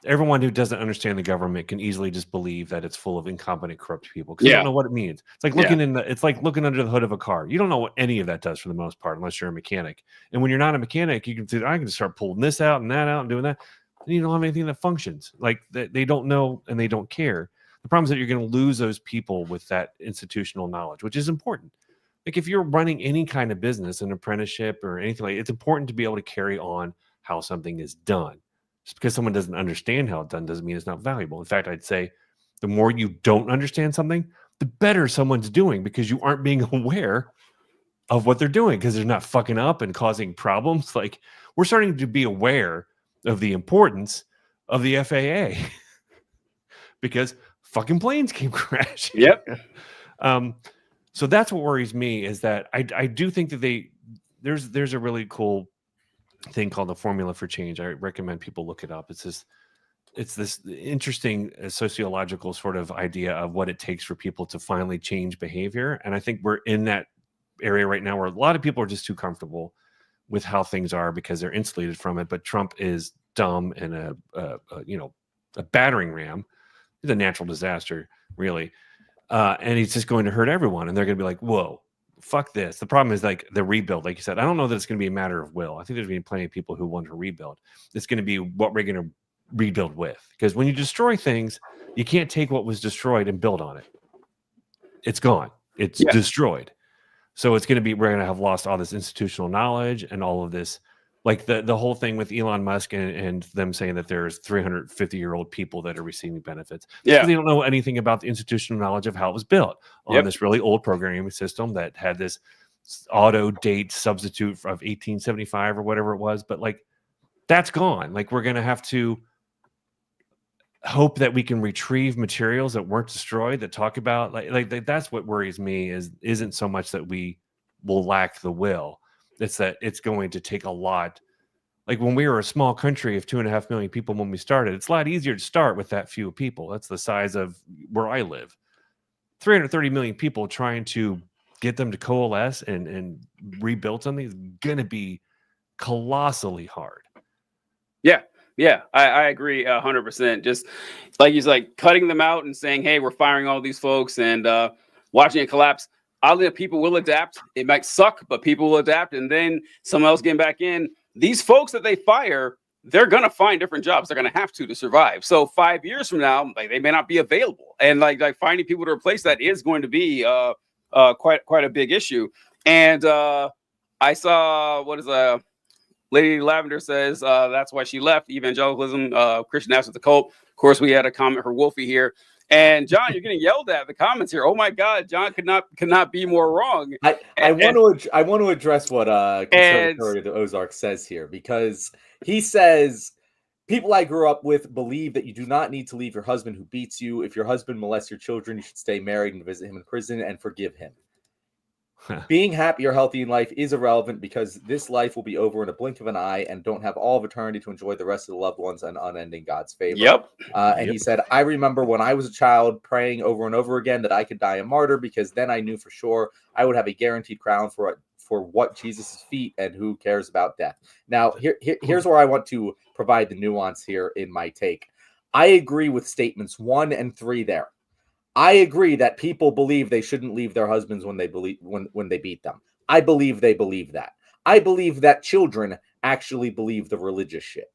Speaker 3: everyone who doesn't understand the government can easily just believe that it's full of incompetent, corrupt people because they don't know what it means. It's like looking it's like looking under the hood of a car. You don't know what any of that does for the most part, unless you're a mechanic. And when you're not a mechanic, you can say, I can start pulling this out and that out and doing that. And you don't have anything that functions. Like they don't know and they don't care. The problem is that you're going to lose those people with that institutional knowledge, which is important. Like if you're running any kind of business, an apprenticeship or anything like, it's important to be able to carry on how something is done. Just because someone doesn't understand how it's done doesn't mean it's not valuable. In fact, I'd say the more you don't understand something, the better someone's doing because you aren't being aware of what they're doing because they're not fucking up and causing problems. Like we're starting to be aware of the importance of the FAA because fucking planes came crashing.
Speaker 1: Yep.
Speaker 3: So that's what worries me is that I do think that there's a really cool thing called the Formula for Change. I recommend people look it up. It's this interesting sociological sort of idea of what it takes for people to finally change behavior. And I think we're in that area right now where a lot of people are just too comfortable with how things are because they're insulated from it. But Trump is dumb and a battering ram. He's a natural disaster, really. And he's just going to hurt everyone. And they're going to be like, whoa, fuck this. The problem is like the rebuild. Like you said, I don't know that it's going to be a matter of will. I think there's going to be plenty of people who want to rebuild. It's going to be what we're going to rebuild with. Because when you destroy things, you can't take what was destroyed and build on it. It's gone. It's destroyed. So it's going to be, we're going to have lost all this institutional knowledge and all of this. Like the whole thing with Elon Musk and them saying that there's 350-year-old people that are receiving benefits.
Speaker 1: Yeah.
Speaker 3: They don't know anything about the institutional knowledge of how it was built on this really old programming system that had this auto date substitute of 1875 or whatever it was. But like, that's gone. Like we're going to have to hope that we can retrieve materials that weren't destroyed that talk about like that's what worries me isn't so much that we will lack the will. It's that it's going to take a lot. Like when we were a small country of 2.5 million people when we started, it's a lot easier to start with that few people. That's the size of where I live. 330 million people trying to get them to coalesce and rebuild something is going to be colossally hard.
Speaker 1: Yeah, I agree 100%. Just like he's like cutting them out and saying, hey, we're firing all these folks and watching it collapse. Oddly, people will adapt. It might suck, but people will adapt. And then someone else getting back in. These folks that they fire, they're going to find different jobs. They're going to have to survive. So 5 years from now, like they may not be available. And like finding people to replace that is going to be quite a big issue. And I saw, Lady Lavender says that's why she left evangelicalism, Christian nationalist, the cult. Of course, we had a comment for Wolfie here. And John, you're getting yelled at in the comments here. Oh my God, John could not be more wrong.
Speaker 2: I want to address what Conservatory of the Ozarks says here, because he says people I grew up with believe that you do not need to leave your husband who beats you. If your husband molests your children, you should stay married and visit him in prison and forgive him. Being happy or healthy in life is irrelevant because this life will be over in a blink of an eye and don't have all of eternity to enjoy the rest of the loved ones and unending God's favor.
Speaker 1: Yep.
Speaker 2: And he said, I remember when I was a child praying over and over again that I could die a martyr because then I knew for sure I would have a guaranteed crown for what Jesus' feet and who cares about death. Now, here's where I want to provide the nuance here in my take. I agree with statements 1 and 3 there. I agree that people believe they shouldn't leave their husbands when they beat them. I believe they believe that. I believe that children actually believe the religious shit.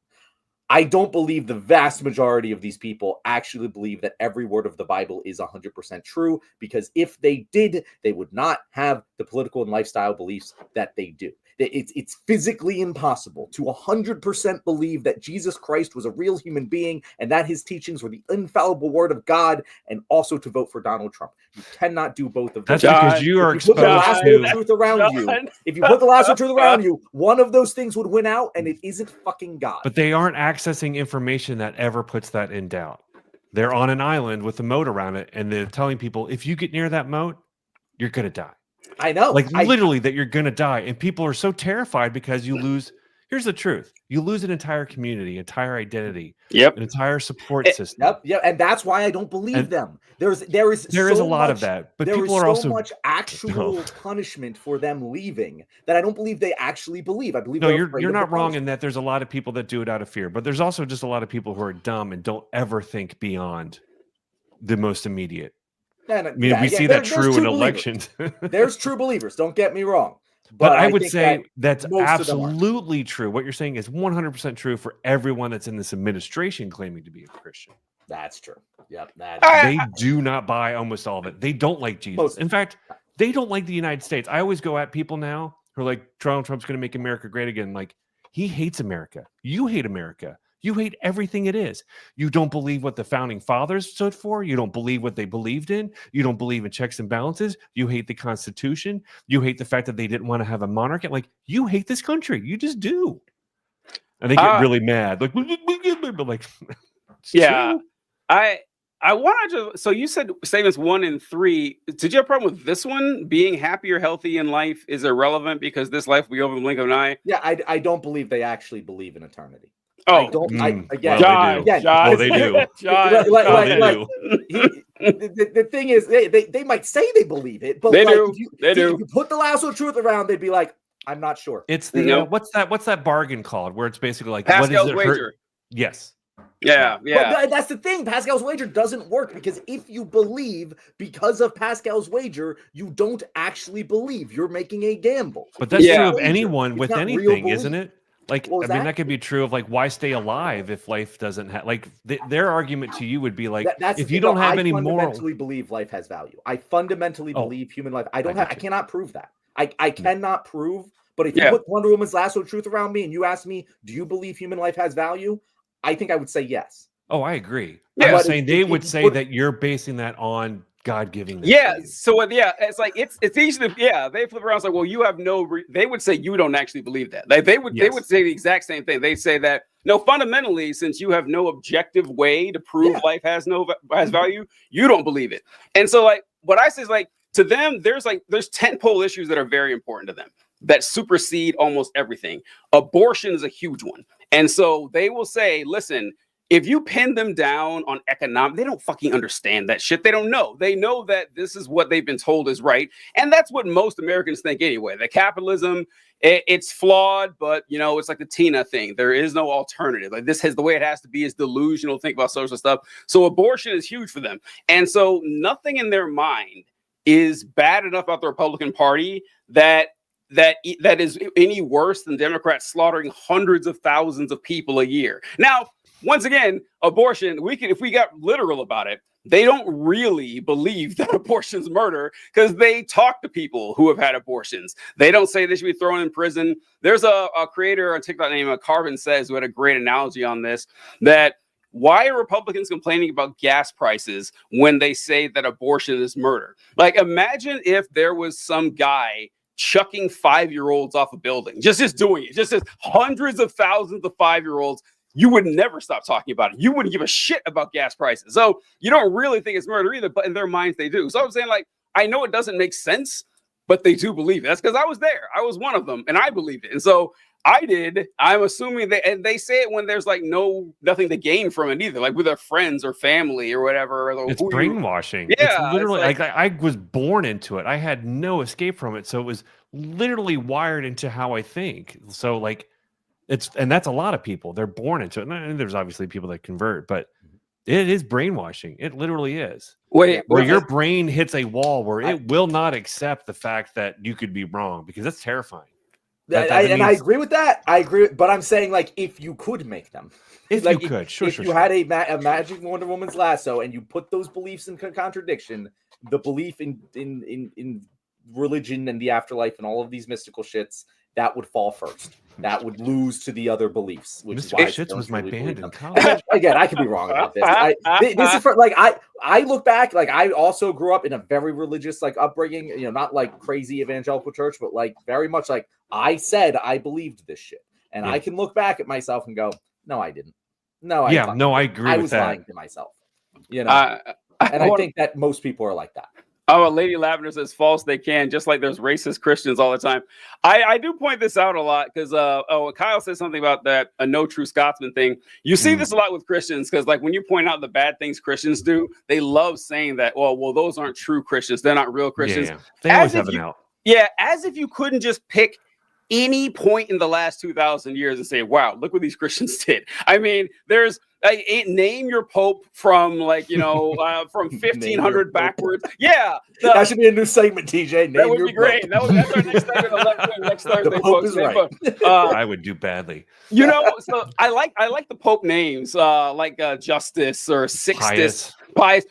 Speaker 2: I don't believe the vast majority of these people actually believe that every word of the Bible is 100% true, because if they did, they would not have the political and lifestyle beliefs that they do. It's physically impossible to 100% believe that Jesus Christ was a real human being and that his teachings were the infallible word of God, and also to vote for Donald Trump. You cannot do both of those.
Speaker 3: That's because you are exposed to
Speaker 2: truth around you. If you put the lasso of truth around you, one of those things would win out, and it isn't fucking God.
Speaker 3: But they aren't accessing information that ever puts that in doubt. They're on an island with a moat around it, and they're telling people, if you get near that moat, you're going to die.
Speaker 2: I know.
Speaker 3: Literally that you're going to die. And people are so terrified because you lose. Here's the truth: you lose an entire community, entire identity,
Speaker 1: Yep.
Speaker 3: an entire support system.
Speaker 2: Yep, and that's why I don't believe them. There is
Speaker 3: There is a lot of that, but people are also
Speaker 2: much actual punishment for them leaving that I don't believe they actually believe. I believe
Speaker 3: no, you're not wrong in that. There's a lot of people that do it out of fear, but there's also just a lot of people who are dumb and don't ever think beyond the most immediate. We see that true in elections.
Speaker 2: There's true believers. Don't get me wrong.
Speaker 3: But I would say that's absolutely true. What you're saying is 100% true for everyone that's in this administration claiming to be a Christian.
Speaker 2: That's true. Yep.
Speaker 3: They do not buy almost all of it. They don't like Jesus. In fact, they don't like the United States. I always go at people now who are like, Donald Trump's going to make America great again. Like, he hates America. You hate America. You hate everything it is. You don't believe what the founding fathers stood for. You don't believe what they believed in. You don't believe in checks and balances. You hate the Constitution. You hate the fact that they didn't want to have a monarchy. Like, you hate this country. You just do. And they get really mad. Like,
Speaker 1: yeah, true. I wanted to. So you said statements 1 and 3. Did you have a problem with this one? Being happy or healthy in life is irrelevant because this life will be over the blink of an eye.
Speaker 2: Yeah, I don't believe they actually believe in eternity.
Speaker 1: Oh,
Speaker 2: I don't.
Speaker 3: They do.
Speaker 2: The thing is, they might say they believe it, but
Speaker 1: they do.
Speaker 2: If you put the lasso of truth around, they'd be like, "I'm not sure."
Speaker 3: It's the what's that bargain called? Where it's basically like
Speaker 1: Pascal's wager.
Speaker 3: Yes.
Speaker 1: Yeah.
Speaker 2: But that's the thing. Pascal's wager doesn't work because if you believe because of Pascal's wager, you don't actually believe. You're making a gamble.
Speaker 3: But that's true of anyone with anything, isn't it? Like, that could be true of like, why stay alive if life doesn't have like their argument to you would be like, if you don't have any moral. I
Speaker 2: fundamentally believe life has value. I fundamentally believe human life. I cannot prove that. I cannot prove. But if you put Wonder Woman's lasso of truth around me and you ask me, do you believe human life has value? I think I would say yes.
Speaker 3: Oh, I agree. I'm saying they would say that you're basing that on God giving this.
Speaker 1: Yeah. So it's like it's easy to they flip around. It's like, well, you have they would say you don't actually believe that. Like they would say the exact same thing. They say that no, fundamentally, since you have no objective way to prove life has value, you don't believe it. And so like what I say is like to them, there's tentpole issues that are very important to them that supersede almost everything. Abortion is a huge one. And so they will say, listen, if you pin them down on economic, they don't fucking understand that shit. They don't know. They know that this is what they've been told is right. And that's what most Americans think anyway. That capitalism, it's flawed, but, it's like the Tina thing. There is no alternative. Like this the way it has to be is delusional. Think about social stuff. So abortion is huge for them. And so nothing in their mind is bad enough about the Republican Party that is any worse than Democrats slaughtering hundreds of thousands of people a year. Now, once again, abortion, if we got literal about it, they don't really believe that abortion's murder because they talk to people who have had abortions. They don't say they should be thrown in prison. There's a creator on TikTok named Carbon Says who had a great analogy on this, that why are Republicans complaining about gas prices when they say that abortion is murder? Like, imagine if there was some guy chucking 5-year-olds off a building, just doing it, just as hundreds of thousands of 5-year-olds. You would never stop talking about it. You wouldn't give a shit about gas prices. So you don't really think it's murder either, but in their minds they do. So I'm saying, like, I know it doesn't make sense, but they do believe it. That's because I was there. I was one of them, and I believed it. And so I did. I'm assuming and they say it when there's like nothing to gain from it either, like with their friends or family or whatever.
Speaker 3: It's brainwashing. Yeah, it's literally like I was born into it. I had no escape from it. So it was literally wired into how I think. So like, and that's a lot of people. They're born into it. And there's obviously people that convert, but it is brainwashing. It literally is. Where your brain hits a wall where it will not accept the fact that you could be wrong, because that's terrifying.
Speaker 2: I agree with that. I agree, but I'm saying, like, if you could make them,
Speaker 3: if you
Speaker 2: had a magic Wonder Woman's lasso and you put those beliefs in contradiction, the belief in religion and the afterlife and all of these mystical shits, that would fall first. That would lose to the other beliefs. Which
Speaker 3: Mr.
Speaker 2: is why
Speaker 3: Shits was my band in college.
Speaker 2: Again, I could be wrong about this. This is for, like, I look back, like, I also grew up in a very religious, like, upbringing. Not like crazy evangelical church, but like very much like I said I believed this shit, and I can look back at myself and go, no, I didn't. No, I
Speaker 3: agree. I was
Speaker 2: lying to myself. And I think that most people are like that.
Speaker 1: Oh, Lady Lavender says false. They can, just like there's racist Christians all the time. I do point this out a lot because Kyle says something about that a no true Scotsman thing. You see this a lot with Christians because like when you point out the bad things Christians do, they love saying that. Well, those aren't true Christians. They're not real Christians.
Speaker 3: Yeah. They always have an out.
Speaker 1: Yeah, as if you couldn't just pick any point in the last 2,000 years and say, wow, look what these Christians did. I mean, there's name your Pope from like, from 1500 backwards. Yeah.
Speaker 2: That should be a new segment, TJ.
Speaker 1: That would be great. That's our next segment on Left Wing next Thursday,
Speaker 2: the Pope
Speaker 1: folks.
Speaker 2: Is right.
Speaker 1: I
Speaker 3: would do badly.
Speaker 1: So I like the Pope names, like Justice or Sixtus. Pius.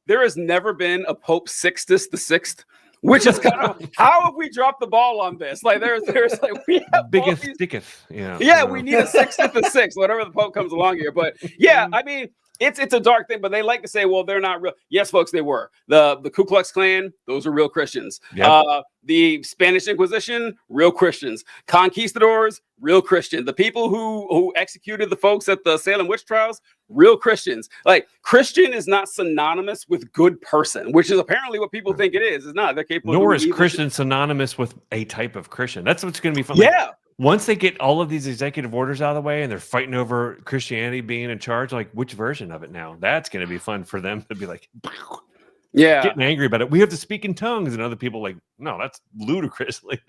Speaker 1: There has never been a Pope Sixtus the Sixth. Which is kind of how have we dropped the ball on this? Like there's like we have
Speaker 3: biggest sticketh. Yeah.
Speaker 1: Yeah, we need a sixth to six, whatever the Pope comes along here. But yeah, I mean, it's a dark thing, but they like to say, well, they're not real. Yes, folks, they were. The Ku Klux Klan, those are real Christians. Yep. The Spanish Inquisition, real Christians. Conquistadors, real Christian. The people who executed the folks at the Salem witch trials, real Christians. Like Christian is not synonymous with good person, which is apparently what people think it is. It's not. They're capable.
Speaker 3: Nor is Christian synonymous with a type of Christian. That's what's going to be fun.
Speaker 1: Yeah.
Speaker 3: Like, once they get all of these executive orders out of the way and they're fighting over Christianity being in charge, like which version of it now? That's going to be fun for them to be like,
Speaker 1: yeah,
Speaker 3: getting angry about it. We have to speak in tongues, and other people like, no, that's ludicrous. Like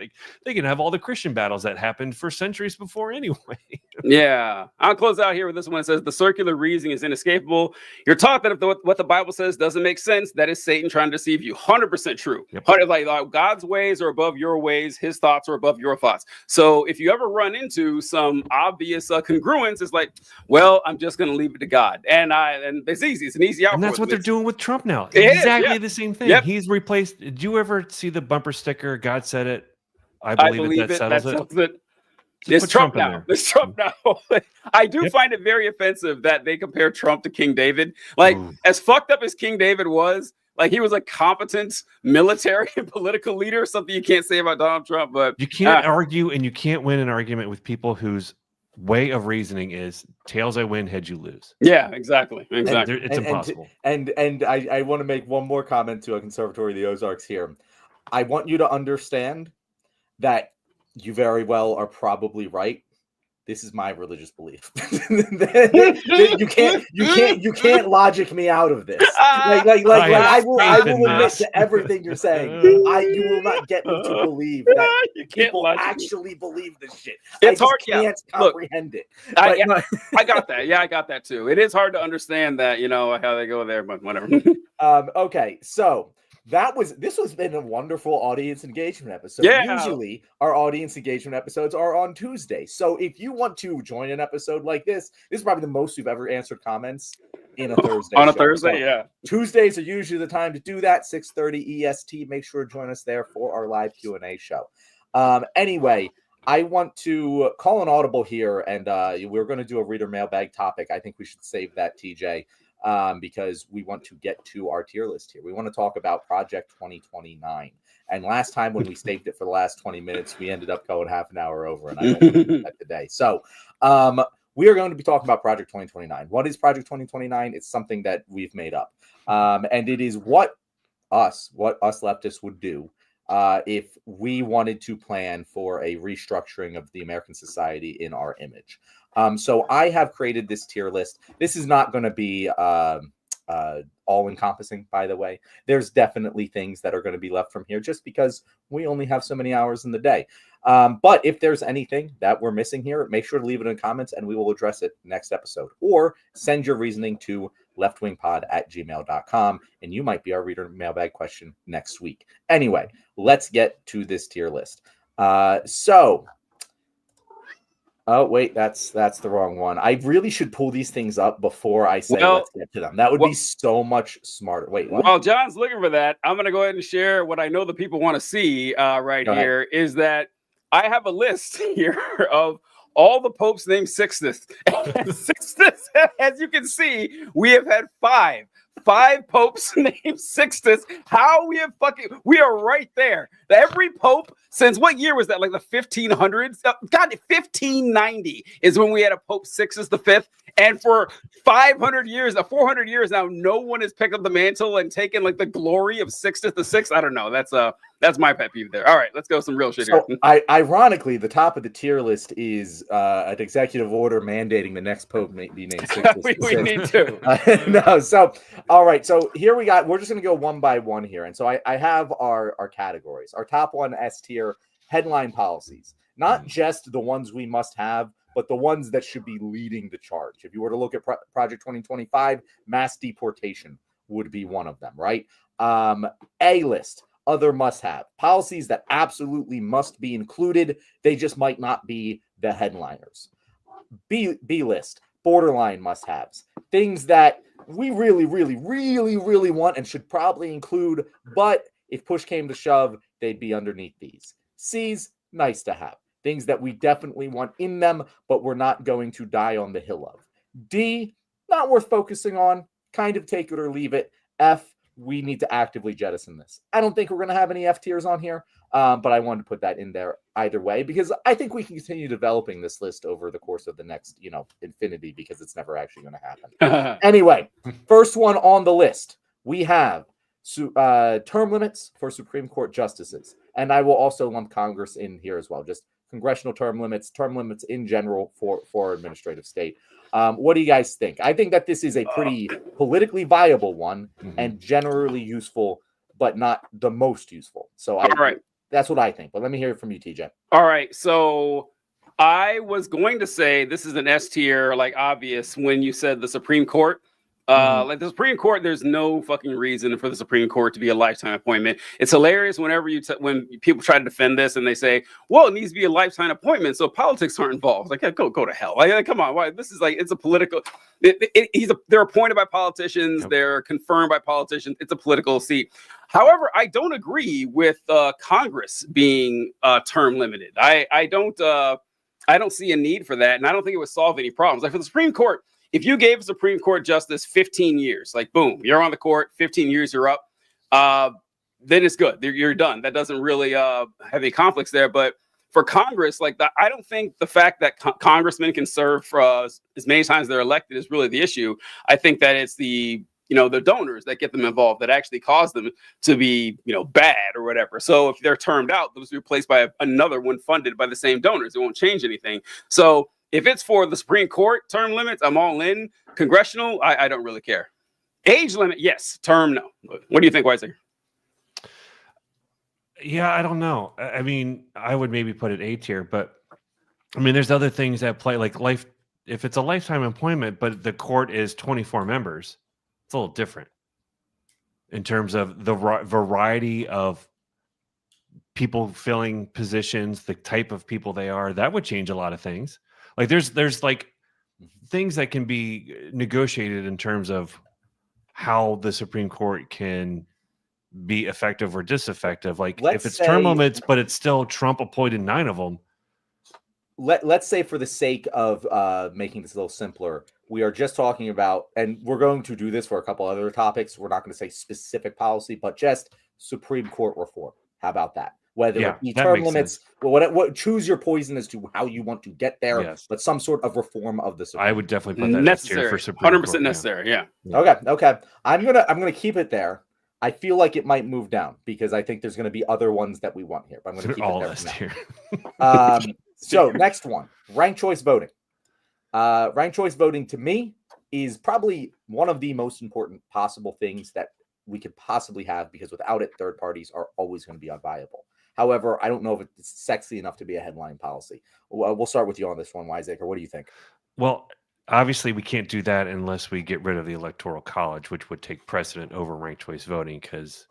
Speaker 3: they can have all the Christian battles that happened for centuries before anyway.
Speaker 1: Yeah, I'll close out here with this one. It says the circular reasoning is inescapable. You're taught that if what the Bible says doesn't make sense, that is Satan trying to deceive you. 100% true. Yep. Like God's ways are above your ways. His thoughts are above your thoughts. So if you ever run into some obvious congruence, it's like, well, I'm just going to leave it to God. And it's easy. It's an easy out.
Speaker 3: And that's what they're doing with Trump now.
Speaker 1: Exactly
Speaker 3: the same thing.
Speaker 1: Yep.
Speaker 3: He's replaced. Did you ever see the bumper sticker? God said it. I believe it. That settles it.
Speaker 1: It's Trump now. It's Trump now. I do find it very offensive that they compare Trump to King David. Like, as fucked up as King David was, like he was a competent military and political leader. Something you can't say about Donald Trump. But
Speaker 3: you can't argue, and you can't win an argument with people whose way of reasoning is tails I win, heads you lose.
Speaker 1: Yeah, exactly.
Speaker 3: It's impossible.
Speaker 2: And I want to make one more comment to a Conservatory of the Ozarks here. I want you to understand that you very well are probably right. This is my religious belief. you can't logic me out of this. I will admit to everything you're saying. You will not get me to believe that people actually believe this shit.
Speaker 1: It's hard.
Speaker 2: I can't comprehend it.
Speaker 1: I got that. Yeah, I got that too. It is hard to understand that, how they go there, but whatever.
Speaker 2: Okay, so this has been a wonderful audience engagement episode.
Speaker 1: Yeah.
Speaker 2: Usually our audience engagement episodes are on Tuesday. So if you want to join an episode like this is probably the most we've ever answered comments in a Thursday.
Speaker 1: On a
Speaker 2: show.
Speaker 1: Thursday,
Speaker 2: so
Speaker 1: yeah.
Speaker 2: Tuesdays are usually the time to do that, 6:30 EST. Make sure to join us there for our live Q&A show. Anyway, I want to call an audible here, and we're going to do a reader mailbag topic. I think we should save that, TJ. Because we want to get to our tier list here. We want to talk about Project 2029. And last time when we saved it for the last 20 minutes, we ended up going half an hour over, and I don't want to do that today. So we are going to be talking about Project 2029. What is Project 2029? It's something that we've made up. And it is what us leftists would do if we wanted to plan for a restructuring of the American society in our image. So I have created this tier list. This is not going to be all-encompassing, by the way. There's definitely things that are going to be left from here just because we only have so many hours in the day. But if there's anything that we're missing here, make sure to leave it in the comments and we will address it next episode. Or send your reasoning to leftwingpod@gmail.com and you might be our reader mailbag question next week. Anyway, let's get to this tier list. Oh, wait, that's the wrong one. I really should pull these things up before I say let's get to them. That would be so much smarter. Wait, what?
Speaker 1: While John's looking for that, I'm going to go ahead and share what I know the people want to see here is that I have a list here of all the popes named Sixtus. Sixtus, as you can see, we have had five 5 popes named Sixtus. How we are right there. Every pope since what year was that? Like the 1500s? God, 1590 is when we had a Pope Sixtus V. And for 500 years, 400 years now, no one has picked up the mantle and taken like the glory of Sixtus VI. I don't know. That's my pet peeve there. All right, let's go some real shit here.
Speaker 2: Ironically, the top of the tier list is an executive order mandating the next pope may be named Sixtus.
Speaker 1: we need to.
Speaker 2: No, so all right. So here we're just going to go one by one here. And so I have our categories. Our top one, S tier, headline policies. Not just the ones we must have, but the ones that should be leading the charge. If you were to look at Project 2025, mass deportation would be one of them, right? A list, other must-have. Policies that absolutely must be included. They just might not be the headliners. B list, borderline must-haves. Things that we really, really, really, really want and should probably include, but if push came to shove, they'd be underneath these. C's, nice to have. Things that we definitely want in them, but we're not going to die on the hill of. D, not worth focusing on. Kind of take it or leave it. F, we need to actively jettison this. I don't think we're going to have any F tiers on here, but I wanted to put that in there either way because I think we can continue developing this list over the course of the next, infinity because it's never actually going to happen. Anyway, first one on the list, we have term limits for Supreme Court justices. And I will also lump Congress in here as well. Just congressional term limits in general for administrative state. What do you guys think? I think that this is a pretty politically viable one and generally useful, but not the most useful. So that's what I think. But let me hear it from you, TJ.
Speaker 1: All right. So I was going to say this is an S tier, like obvious when you said the Supreme Court. Like the Supreme Court, there's no fucking reason for the Supreme Court to be a lifetime appointment. It's hilarious whenever when people try to defend this and they say, well, it needs to be a lifetime appointment, so politics aren't involved. Like, go to hell. Like, come on. Why? This is like, it's a political, they're appointed by politicians. Yep. They're confirmed by politicians. It's a political seat. However, I don't agree with Congress being term limited. I don't see a need for that. And I don't think it would solve any problems. Like for the Supreme Court, if you gave a Supreme Court justice 15 years, like boom, you're on the court, 15 years, you're up, then it's good. You're done. That doesn't really have any conflicts there. But for Congress, like that, I don't think the fact that congressmen can serve for as many times they're elected is really the issue. I think that it's the donors that get them involved that actually cause them to be, bad or whatever. So if they're termed out, those will be replaced by another one funded by the same donors. It won't change anything. So if it's for the Supreme Court term limits, I'm all in. Congressional, I don't really care. Age limit, yes. Term, no. What do you think, Weiser?
Speaker 3: Yeah, I don't know. I mean, I would maybe put it A tier, but I mean, there's other things that play like life. If it's a lifetime appointment, but the court is 24 members, it's a little different in terms of the variety of people filling positions, the type of people they are. That would change a lot of things. Like there's like things that can be negotiated in terms of how the Supreme Court can be effective or disaffective. Like if it's term limits, but it's still Trump appointed 9 of them.
Speaker 2: Let's say for the sake of making this a little simpler, we are just talking about, and we're going to do this for a couple other topics. We're not going to say specific policy, but just Supreme Court reform. How about that? Whether it be term limits, what choose your poison as to how you want to get there, but some sort of reform of the Supreme Court.
Speaker 3: I would definitely put that
Speaker 1: necessary
Speaker 3: for Supreme
Speaker 1: 100%
Speaker 3: Court,
Speaker 1: necessary. Yeah.
Speaker 2: Okay. I'm gonna keep it there. I feel like it might move down because I think there's going to be other ones that we want here, but I'm going to keep it there for now. So next one, ranked choice voting. Ranked choice voting to me is probably one of the most important possible things that we could possibly have because without it, third parties are always going to be unviable. However, I don't know if it's sexy enough to be a headline policy. We'll start with you on this one, Wiseacre. What do you think?
Speaker 3: Well, obviously, we can't do that unless we get rid of the Electoral College, which would take precedent over ranked choice voting. Because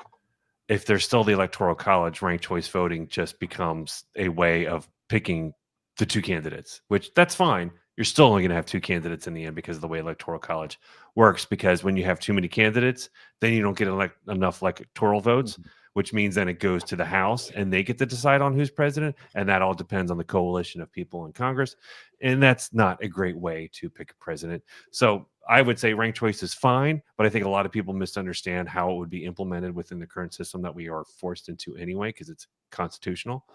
Speaker 3: if there's still the Electoral College, ranked choice voting just becomes a way of picking the 2 candidates, which that's fine. You're still only going to have 2 candidates in the end because of the way Electoral College works. Because when you have too many candidates, then you don't get enough electoral votes, which means then it goes to the House and they get to decide on who's president. And that all depends on the coalition of people in Congress. And that's not a great way to pick a president. So I would say ranked choice is fine, but I think a lot of people misunderstand how it would be implemented within the current system that we are forced into anyway, because it's constitutional.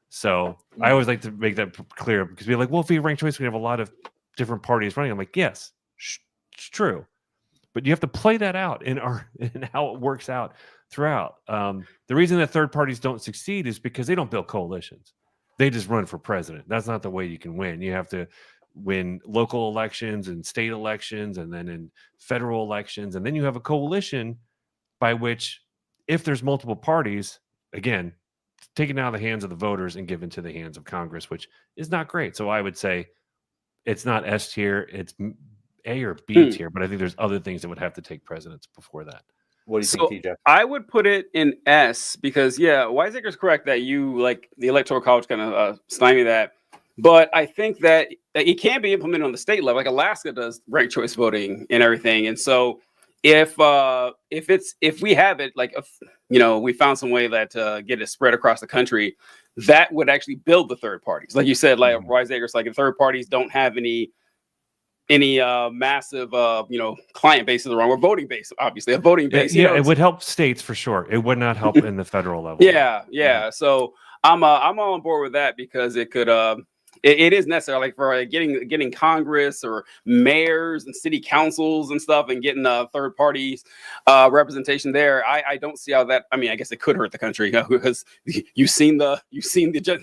Speaker 3: So I always like to make that clear, because we're like, well, if we rank choice, we have a lot of different parties running. I'm like, yes, it's true, but you have to play that out in how it works out throughout. The reason that third parties don't succeed is because they don't build coalitions. They just run for president. That's not the way you can win. You have to win local elections and state elections, and then in federal elections, and then you have a coalition by which, if there's multiple parties, again, taken out of the hands of the voters and given to the hands of Congress, which is not great. So I would say it's not S tier, it's A or B tier, but I think there's other things that would have to take precedence before that.
Speaker 2: What do you think, TJ?
Speaker 1: I would put it in S because, yeah, Wiseacre's correct that you, like, the Electoral College kind of stymie that. But I think that it can be implemented on the state level, like Alaska does ranked choice voting and everything. And so if we have it, like, we found some way that get it spread across the country, that would actually build the third parties. Like you said, like Wiseacre's, like, the third parties don't have any massive client base is the wrong word, voting base, obviously a voting base.
Speaker 3: It would help states for sure. It would not help in the federal level.
Speaker 1: Yeah. So I'm all on board with that, because it could it is necessary, like, for getting Congress or mayors and city councils and stuff, and getting third parties representation there. I don't see how that. I mean, I guess it could hurt the country, because you've seen the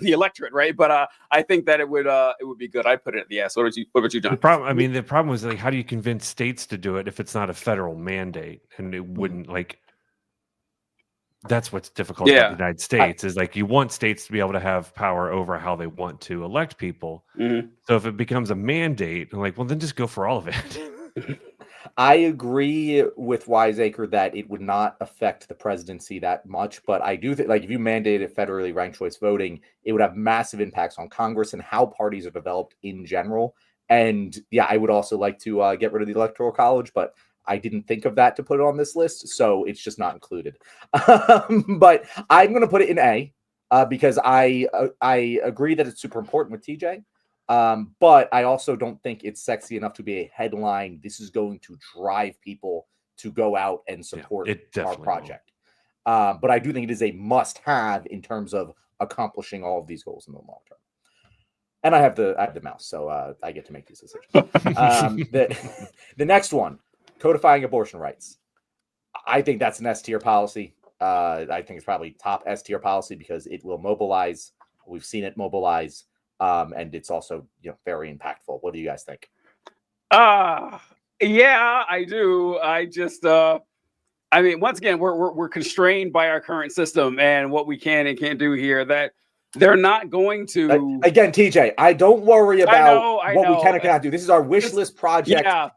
Speaker 1: electorate, right? But I think that it would be good. I put it at the S. What about you, John?
Speaker 3: The problem was, like, how do you convince states to do it if it's not a federal mandate? And it wouldn't, like, that's what's difficult about the United States, is, like, you want states to be able to have power over how they want to elect people. So if it becomes a mandate, I'm like, well, then just go for all of it.
Speaker 2: I agree with Wiseacre that it would not affect the presidency that much, but I do think, like, if you mandated federally ranked choice voting, it would have massive impacts on Congress and how parties are developed in general. And yeah, I would also like to get rid of the Electoral College, but I didn't think of that to put it on this list, so it's just not included. But I'm going to put it in A because I agree that it's super important with TJ. But I also don't think it's sexy enough to be a headline. This is going to drive people to go out and support our project. But I do think it is a must-have in terms of accomplishing all of these goals in the long term. And I have the mouse, so I get to make these decisions. The next one. Codifying abortion rights. I think that's an S tier policy. I think it's probably top S tier policy because it will mobilize. We've seen it mobilize, and it's also very impactful. What do you guys think?
Speaker 1: Yeah, I do. I just, I mean, once again, we're constrained by our current system and what we can and can't do here. That they're not going to.
Speaker 2: Again, TJ, I don't worry about
Speaker 1: I
Speaker 2: what
Speaker 1: know.
Speaker 2: we can and cannot do. This is our wish list project.
Speaker 1: Yeah.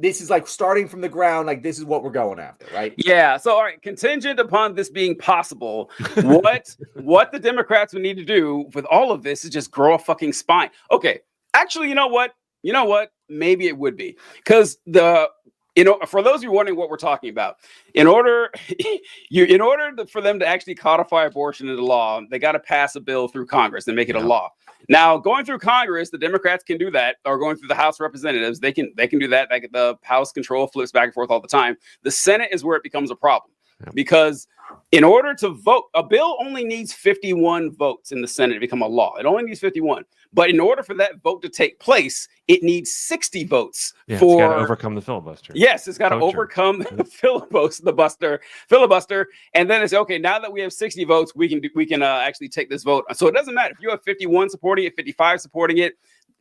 Speaker 2: This is like starting from the ground. Like, this is what we're going after, right?
Speaker 1: Yeah. So, all right, contingent upon this being possible, what the Democrats would need to do with all of this is just grow a fucking spine. Okay. Actually, you know what? Maybe it would be, because for those of you wondering what we're talking about, in order for them to actually codify abortion into law, they got to pass a bill through Congress and make it a law. Now, going through Congress, the Democrats can do that, or going through the House of Representatives, they can do that. The House control flips back and forth all the time. The Senate is where it becomes a problem, because in order to vote, a bill only needs 51 votes in the Senate to become a law. It only needs 51. But in order for that vote to take place, it needs 60 votes
Speaker 3: it's got to overcome the filibuster.
Speaker 1: Yes, it's got to overcome the filibuster. And then it's okay. Now that we have 60 votes, we can actually take this vote. So it doesn't matter if you have 51 supporting it, 55 supporting it.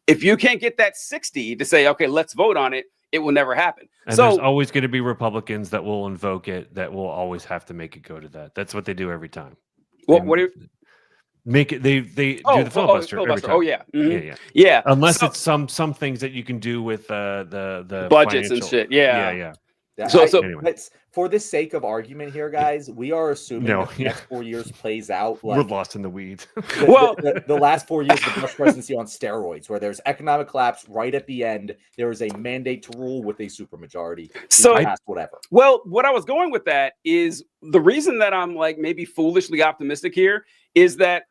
Speaker 1: If you can't get that 60 to say, okay, let's vote on it, it will never happen.
Speaker 3: And there's always going to be Republicans that will invoke it, that will always have to make it go to that. That's what they do every time.
Speaker 1: What do you
Speaker 3: make it? They do the filibuster every time.
Speaker 1: Oh yeah. Mm-hmm.
Speaker 3: Yeah. Unless it's some things that you can do with the
Speaker 1: budgets and shit.
Speaker 3: Yeah.
Speaker 2: So
Speaker 3: anyway.
Speaker 2: For the sake of argument here, guys, we are assuming that the next 4 years plays out. Like,
Speaker 3: we're lost in the weeds.
Speaker 2: The last 4 years of the Bush presidency on steroids, where there's economic collapse right at the end. There is a mandate to rule with a supermajority.
Speaker 1: So
Speaker 2: whatever.
Speaker 1: Well, what I was going with that is the reason that I'm like maybe foolishly optimistic here is that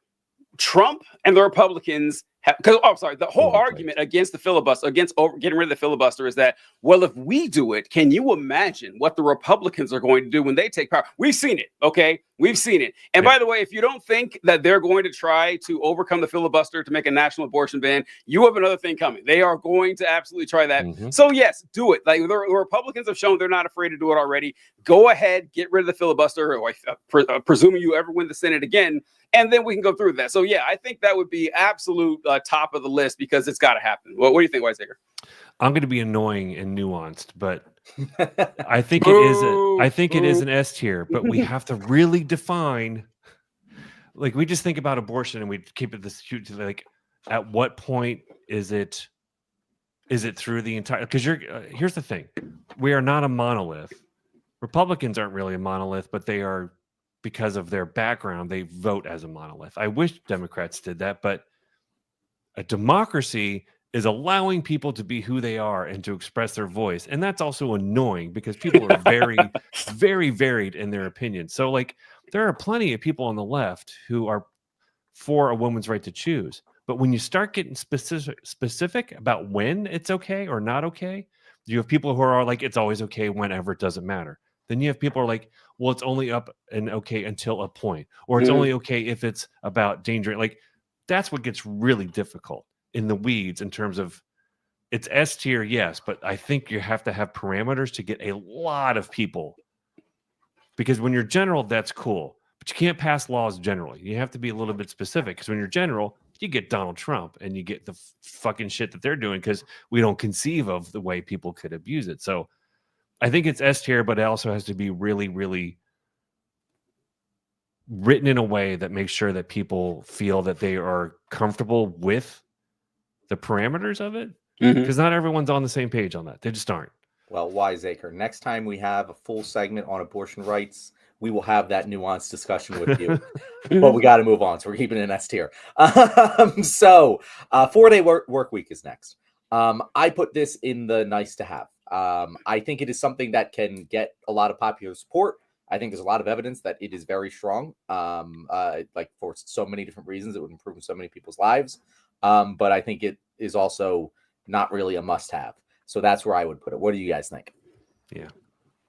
Speaker 1: Trump and the Republicans because sorry, the whole
Speaker 3: Overplayed.
Speaker 1: argument against the filibuster, against getting rid of the filibuster, is that, well, if we do it, can you imagine what the Republicans are going to do when they take power? We've seen it, okay? We've seen it. And by the way, if you don't think that they're going to try to overcome the filibuster to make a national abortion ban, you have another thing coming. They are going to absolutely try that. So yes, do it. Like the Republicans have shown they're not afraid to do it already. Go ahead, get rid of the filibuster, or presuming you ever win the Senate again, and then we can go through that. So yeah, I think that would be absolute top of the list because it's got to happen. What do you think, Wiseacre?
Speaker 3: I'm going to be annoying and nuanced, but I think it is. It is an S tier. But we have to really define. Like we just think about abortion and we keep it this huge. Like, at what point is it? Is it through the entire? Because here's the thing: we are not a monolith. Republicans aren't really a monolith, but they are. Because of their background, they vote as a monolith. I wish Democrats did that, but a democracy is allowing people to be who they are and to express their voice. And that's also annoying because people are very, very varied in their opinions. So, like, there are plenty of people on the left who are for a woman's right to choose. But when you start getting specific about when it's okay or not okay, you have people who are like, it's always okay whenever, it doesn't matter. Then you have people who are like, well, it's only up and okay until a point, or it's only okay if it's about danger. Like, that's what gets really difficult in the weeds in terms of it's S tier, yes, but I think you have to have parameters to get a lot of people. Because when you're general, that's cool, but you can't pass laws generally. You have to be a little bit specific because when you're general, you get Donald Trump and you get the fucking shit that they're doing because we don't conceive of the way people could abuse it. So I think it's S tier, but it also has to be really, really written in a way that makes sure that people feel that they are comfortable with the parameters of it. Because not everyone's on the same page on that. They just aren't.
Speaker 2: Well, Wiseacre, next time we have a full segment on abortion rights, we will have that nuanced discussion with you. But we got to move on, so we're keeping it in S tier. So 4-day work week is next. I put this in the nice to have. I think it is something that can get a lot of popular support. I think there's a lot of evidence that it is very strong, like for so many different reasons. It would improve so many people's lives. But I think it is also not really a must-have. So that's where I would put it. What do you guys think?
Speaker 3: Yeah,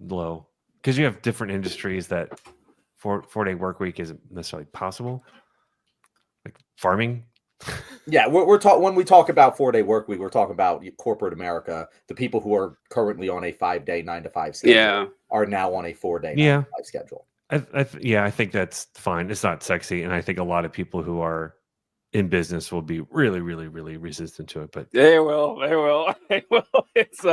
Speaker 3: low. Because you have different industries that 4-day work week isn't necessarily possible. Like farming.
Speaker 2: Yeah, we're talking when we talk about 4-day work week, we're talking about corporate America. The people who are currently on a 5-day 9-to-5 schedule are now on a 4-day 9-to-5 schedule.
Speaker 3: I think that's fine. It's not sexy, and I think a lot of people who are in business will be really, really, really resistant to it. But
Speaker 1: they will. It's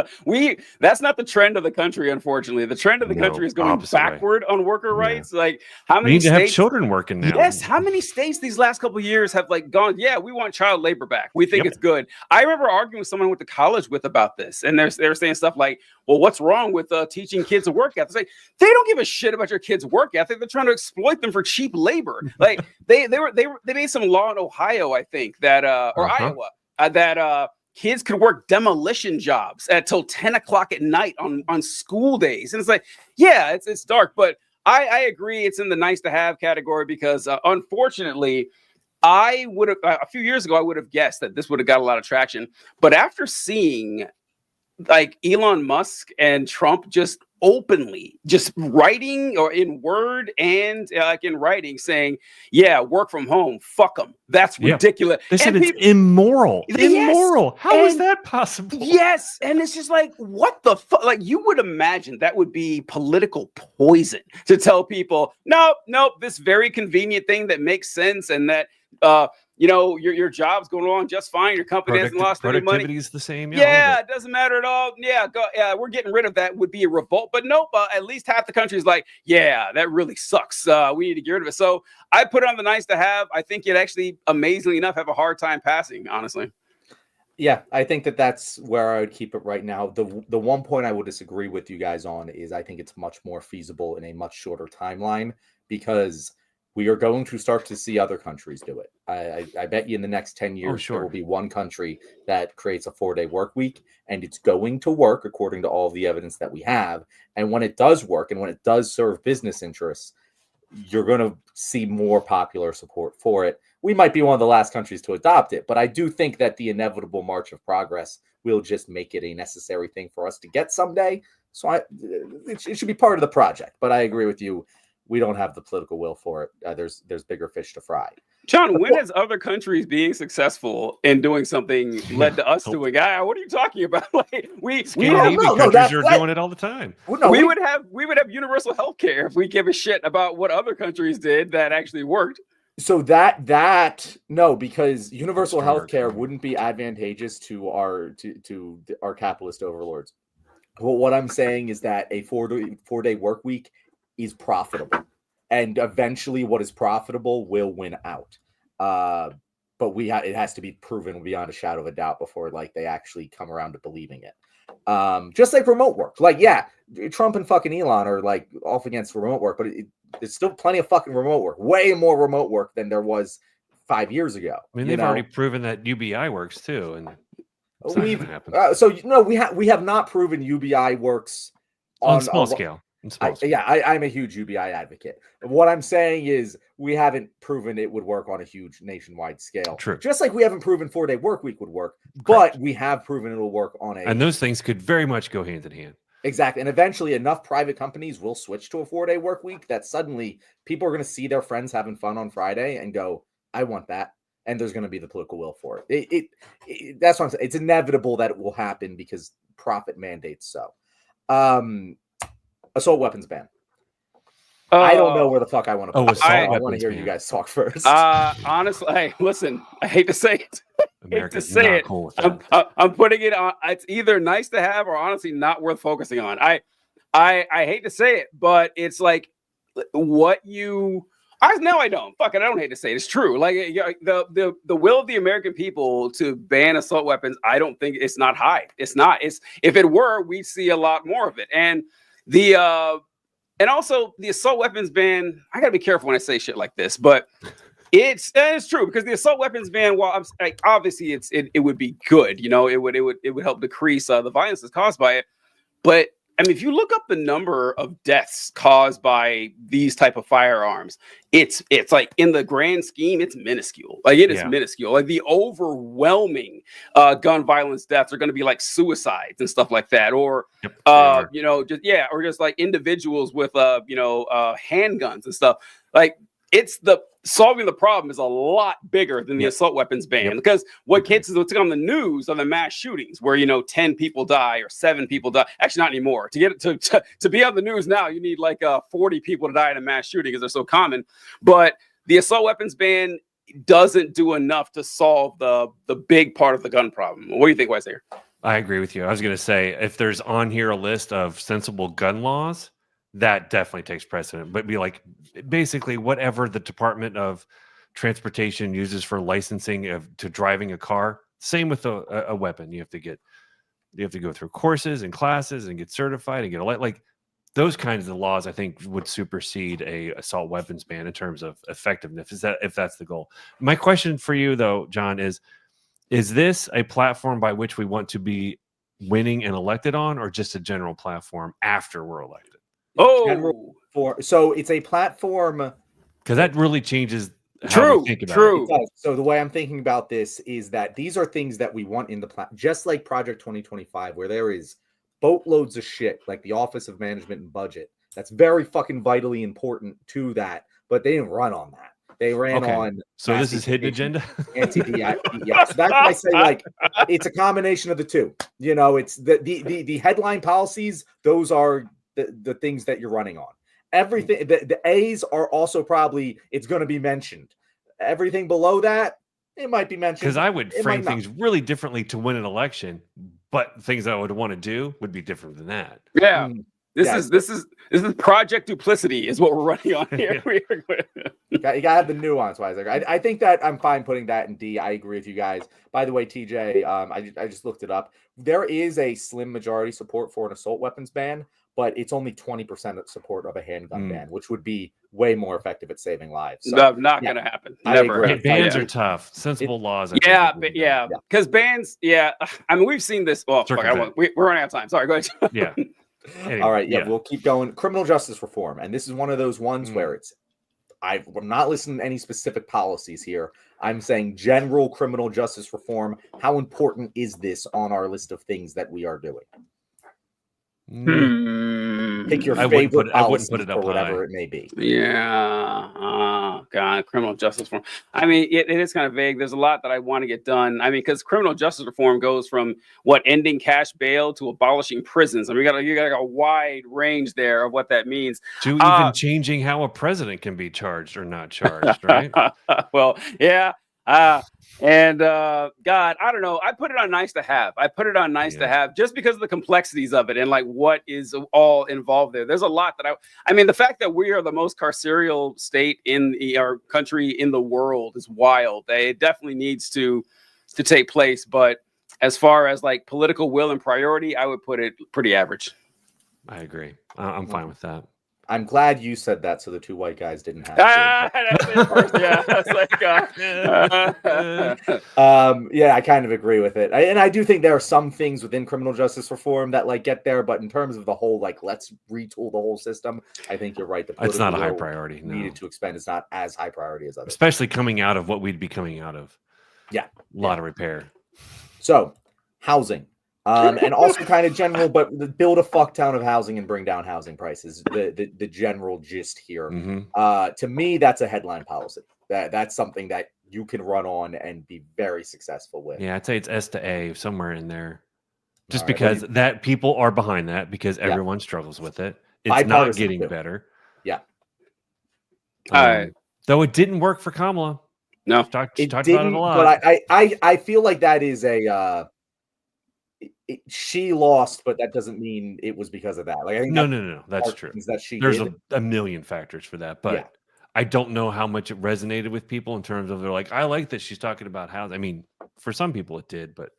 Speaker 1: that's not the trend of the country, unfortunately. The trend of the country is going backward on worker rights. Like, how many
Speaker 3: we need
Speaker 1: states
Speaker 3: to have children working now?
Speaker 1: Yes, how many states these last couple of years have like gone, yeah, we want child labor back. We think it's good. I remember arguing with someone I went to college with about this, and they were saying stuff like, well, what's wrong with teaching kids a work ethic? It's like, they don't give a shit about your kids' work ethic. They're trying to exploit them for cheap labor. Like they made some law in Ohio, I think, that or Iowa, that kids could work demolition jobs till 10 o'clock at night on school days. And it's like, yeah, it's dark, but I agree it's in the nice to have category because unfortunately, I would have a few years ago, I would have guessed that this would have got a lot of traction. But after seeing like Elon Musk and Trump just openly just writing or in word and like in writing saying, yeah, work from home, fuck them. That's ridiculous.
Speaker 3: They said it's immoral. Immoral. How is that possible?
Speaker 1: Yes. And it's just like, what the fuck? Like, you would imagine that would be political poison to tell people, nope, this very convenient thing that makes sense and that your job's going along just fine. Your company hasn't lost any money.
Speaker 3: Productivity is the same.
Speaker 1: Yeah, it doesn't matter at all. Yeah, we're getting rid of that. Would be a revolt. But nope, at least half the country is like, yeah, that really sucks. We need to get rid of it. So I put it on the nice to have. I think it actually, amazingly enough, have a hard time passing, honestly.
Speaker 2: Yeah, I think that's where I would keep it right now. The one point I would disagree with you guys on is I think it's much more feasible in a much shorter timeline because we are going to start to see other countries do it. I bet you in the next 10 years, there will be one country that creates a 4-day work week, and it's going to work according to all of the evidence that we have. And when it does work and when it does serve business interests, you're going to see more popular support for it, we might be one of the last countries to adopt it, but I do think that the inevitable march of progress will just make it a necessary thing for us to get someday. So it should be part of the project. But I agree with you. We don't have the political will for it. There's bigger fish to fry.
Speaker 1: John, when has other countries being successful in doing something led to us doing? What are you talking about? Like
Speaker 3: Scandinavian countries are doing it all the time.
Speaker 1: We would have universal health care if we give a shit about what other countries did that actually worked.
Speaker 2: So no, because universal health care wouldn't be advantageous to our capitalist overlords. Well, what I'm saying is that a 4-day work week is profitable, and eventually what is profitable will win out. But it has to be proven beyond a shadow of a doubt before like they actually come around to believing it. Just like remote work. Like, yeah, Trump and fucking Elon are like off against remote work, but there's still plenty of fucking remote work. Way more remote work than there was 5 years ago.
Speaker 3: I mean, they've already proven that UBI works too, and
Speaker 2: we have not proven UBI works
Speaker 3: on small scale.
Speaker 2: I'm a huge UBI advocate. What I'm saying is we haven't proven it would work on a huge nationwide scale.
Speaker 3: True.
Speaker 2: Just like we haven't proven 4-day work week would work, but we have proven it'll work on
Speaker 3: and those things could very much go hand in hand.
Speaker 2: Exactly. And eventually enough private companies will switch to a 4-day work week that suddenly people are going to see their friends having fun on Friday and go, I want that. And there's going to be the political will for it. That's what I'm saying. It's inevitable that it will happen because profit mandates so. Assault weapons ban. I don't know where the fuck I want to put it. I want to hear you guys talk first.
Speaker 1: Honestly, hey, listen, I hate to say it.
Speaker 3: America's not cool with that.
Speaker 1: I'm putting it on. It's either nice to have or honestly not worth focusing on. I hate to say it, but it's like what you. I don't. Fuck it. I don't hate to say it. It's true. Like the will of the American people to ban assault weapons, I don't think it's not high. It's not. If it were, we'd see a lot more of it. And and also the assault weapons ban. I gotta be careful when I say shit like this, but it's true because the assault weapons ban. While obviously it would be good. You know, it would help decrease the violence that's caused by it. But I mean, if you look up the number of deaths caused by these type of firearms, it's like in the grand scheme, it's minuscule. Like it is minuscule. Like the overwhelming gun violence deaths are going to be like suicides and stuff like that, or or just like individuals with handguns and stuff. Like it's solving the problem is a lot bigger than the assault weapons ban because what's on the news are the mass shootings where 10 people die or 7 people die. Actually, not anymore. To get it to be on the news now, you need like 40 people to die in a mass shooting because they're so common. But the assault weapons ban doesn't do enough to solve the big part of the gun problem. What do you think, Weiser?
Speaker 3: I agree with you. I was going to say if there's on here a list of sensible gun laws, that definitely takes precedent. But be like basically whatever the Department of Transportation uses for licensing to driving a car. Same with a weapon. You have to go through courses and classes and get certified and get like those kinds of laws. I think would supersede a assault weapons ban in terms of effectiveness. If that's the goal. My question for you though, John, is this a platform by which we want to be winning and elected on, or just a general platform after we're elected?
Speaker 2: So it's a platform
Speaker 3: because that really changes how we think about it.
Speaker 2: So the way I'm thinking about this is that these are things that we want in the plan, just like Project 2025, where there is boatloads of shit like the Office of Management and Budget that's very fucking vitally important to that, but they didn't run on that. They ran on.
Speaker 3: So this is hidden agenda.
Speaker 2: Anti-DI. So that's why I say like it's a combination of the two. It's the headline policies. Those are the things that you're running on. Everything the A's are also probably it's going to be mentioned. Everything below that, it might be mentioned.
Speaker 3: Because I would frame things really differently to win an election, but things I would want to do would be different than that.
Speaker 1: Yeah. This is Project Duplicity is what we're running on here.
Speaker 2: You gotta have the nuance, Weiser. I think that I'm fine putting that in D. I agree with you guys. By the way, TJ, I just looked it up. There is a slim majority support for an assault weapons ban, but it's only 20% of support of a handgun ban, which would be way more effective at saving lives. So,
Speaker 1: not going to happen. Never.
Speaker 3: Bans are tough. Sensible laws.
Speaker 1: Because bans. Yeah, I mean we've seen this. Well, we're running out of time. Sorry, go ahead.
Speaker 3: Yeah. Anyway,
Speaker 2: all right. Yeah, we'll keep going. Criminal justice reform, and this is one of those ones where it's I'm not listening to any specific policies here. I'm saying general criminal justice reform. How important is this on our list of things that we are doing? Pick your
Speaker 3: I wouldn't
Speaker 2: favorite
Speaker 3: put
Speaker 2: policy
Speaker 3: it up
Speaker 2: or whatever
Speaker 3: high.
Speaker 2: it may be.
Speaker 1: Yeah. God, criminal justice reform. I mean, it is kind of vague. There's a lot that I want to get done. I mean, because criminal justice reform goes from ending cash bail to abolishing prisons. I mean, you got a wide range there of what that means.
Speaker 3: To even changing how a president can be charged or not charged, right?
Speaker 1: Well, yeah. God, I don't know. I put it on nice to have. To have just because of the complexities of it and like what is all involved there. There's a lot that I mean, the fact that we are the most carceral state in our country in the world is wild. It definitely needs to take place. But as far as like political will and priority, I would put it pretty average.
Speaker 3: I agree. I'm fine with that.
Speaker 2: I'm glad you said that so the two white guys didn't have to.
Speaker 1: Yeah, it's like,
Speaker 2: yeah, I kind of agree with it. And I do think there are some things within criminal justice reform that like get there, but in terms of the whole, like, let's retool the whole system, I think you're right.
Speaker 3: It's not a high priority.
Speaker 2: Needed to expend. It's not as high priority as others.
Speaker 3: Especially coming out of what we'd be coming out of.
Speaker 2: Yeah.
Speaker 3: A lot of repair.
Speaker 2: So, housing. And also kind of general, but build a fuck ton of housing and bring down housing prices. The general gist here. To me, that's a headline policy. That's something that you can run on and be very successful with.
Speaker 3: Yeah, I'd say it's S to A, somewhere in there. Just because that people are behind that because everyone struggles with it. It's not getting better.
Speaker 2: Yeah.
Speaker 1: All right.
Speaker 3: Though it didn't work for Kamala.
Speaker 1: No,
Speaker 3: talked about it a lot.
Speaker 2: But I feel like that is a. She lost, but that doesn't mean it was because of that. Like, I think
Speaker 3: no, that's true. There's a million factors for that, but I don't know how much it resonated with people in terms of they're like, I like that she's talking about housing. I mean, for some people it did, but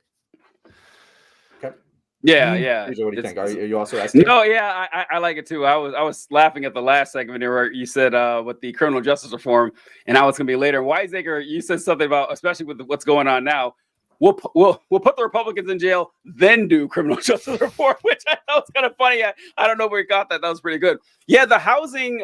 Speaker 1: yeah.
Speaker 2: What do you think? Are you also asking?
Speaker 1: No, yeah, I like it too. I was laughing at the last segment where you said with the criminal justice reform and how it's gonna be later. Wiseacre, you said something about, especially with what's going on now. We'll put the Republicans in jail, then do criminal justice reform, which I thought was kind of funny. I don't know where you got that. That was pretty good. Yeah, the housing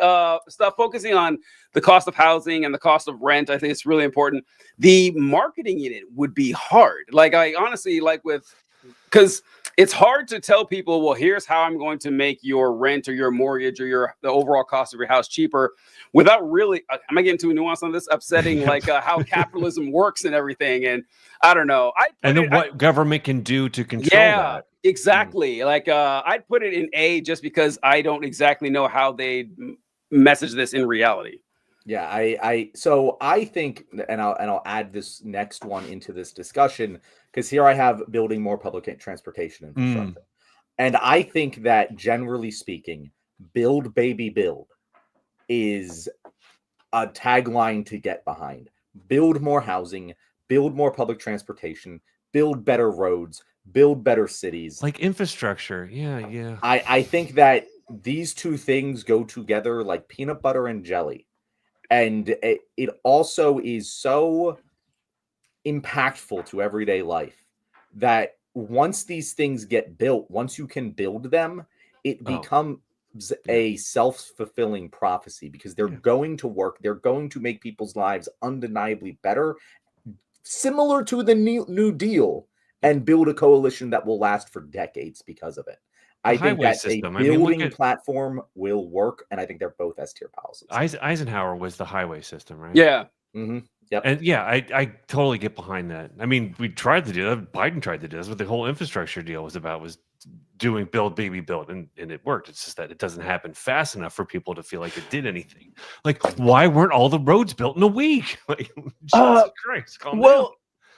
Speaker 1: stuff, focusing on the cost of housing and the cost of rent, I think it's really important. The marketing in it would be hard. Like, I honestly, because it's hard to tell people, well, here's how I'm going to make your rent or your mortgage or the overall cost of your house cheaper without really, am I getting too nuanced on this? Upsetting how capitalism works and everything. And I don't know.
Speaker 3: What government can do to control that.
Speaker 1: Exactly. Like I'd put it in A just because I don't exactly know how they message this in reality.
Speaker 2: Yeah, so I think, and I'll add this next one into this discussion, because here I have building more public transportation infrastructure. And I think that generally speaking, build baby build is a tagline to get behind. Build more housing, build more public transportation, build better roads, build better cities.
Speaker 3: Like infrastructure. Yeah.
Speaker 2: I think that these two things go together like peanut butter and jelly. And it also is so impactful to everyday life that once these things get built, once you can build them, it becomes a self-fulfilling prophecy because they're going to work. They're going to make people's lives undeniably better, similar to the New Deal, and build a coalition that will last for decades because of it. I think that a building platform will work, and I think they're both S-tier policies.
Speaker 3: Eisenhower was the highway system, right?
Speaker 1: Yeah.
Speaker 2: Mm-hmm. Yep.
Speaker 3: And yeah, I totally get behind that. I mean, we tried to do that. Biden tried to do this. What the whole infrastructure deal was about was doing build, baby, build, and it worked. It's just that it doesn't happen fast enough for people to feel like it did anything. Like, why weren't all the roads built in a week? Like, Jesus Christ, calm down.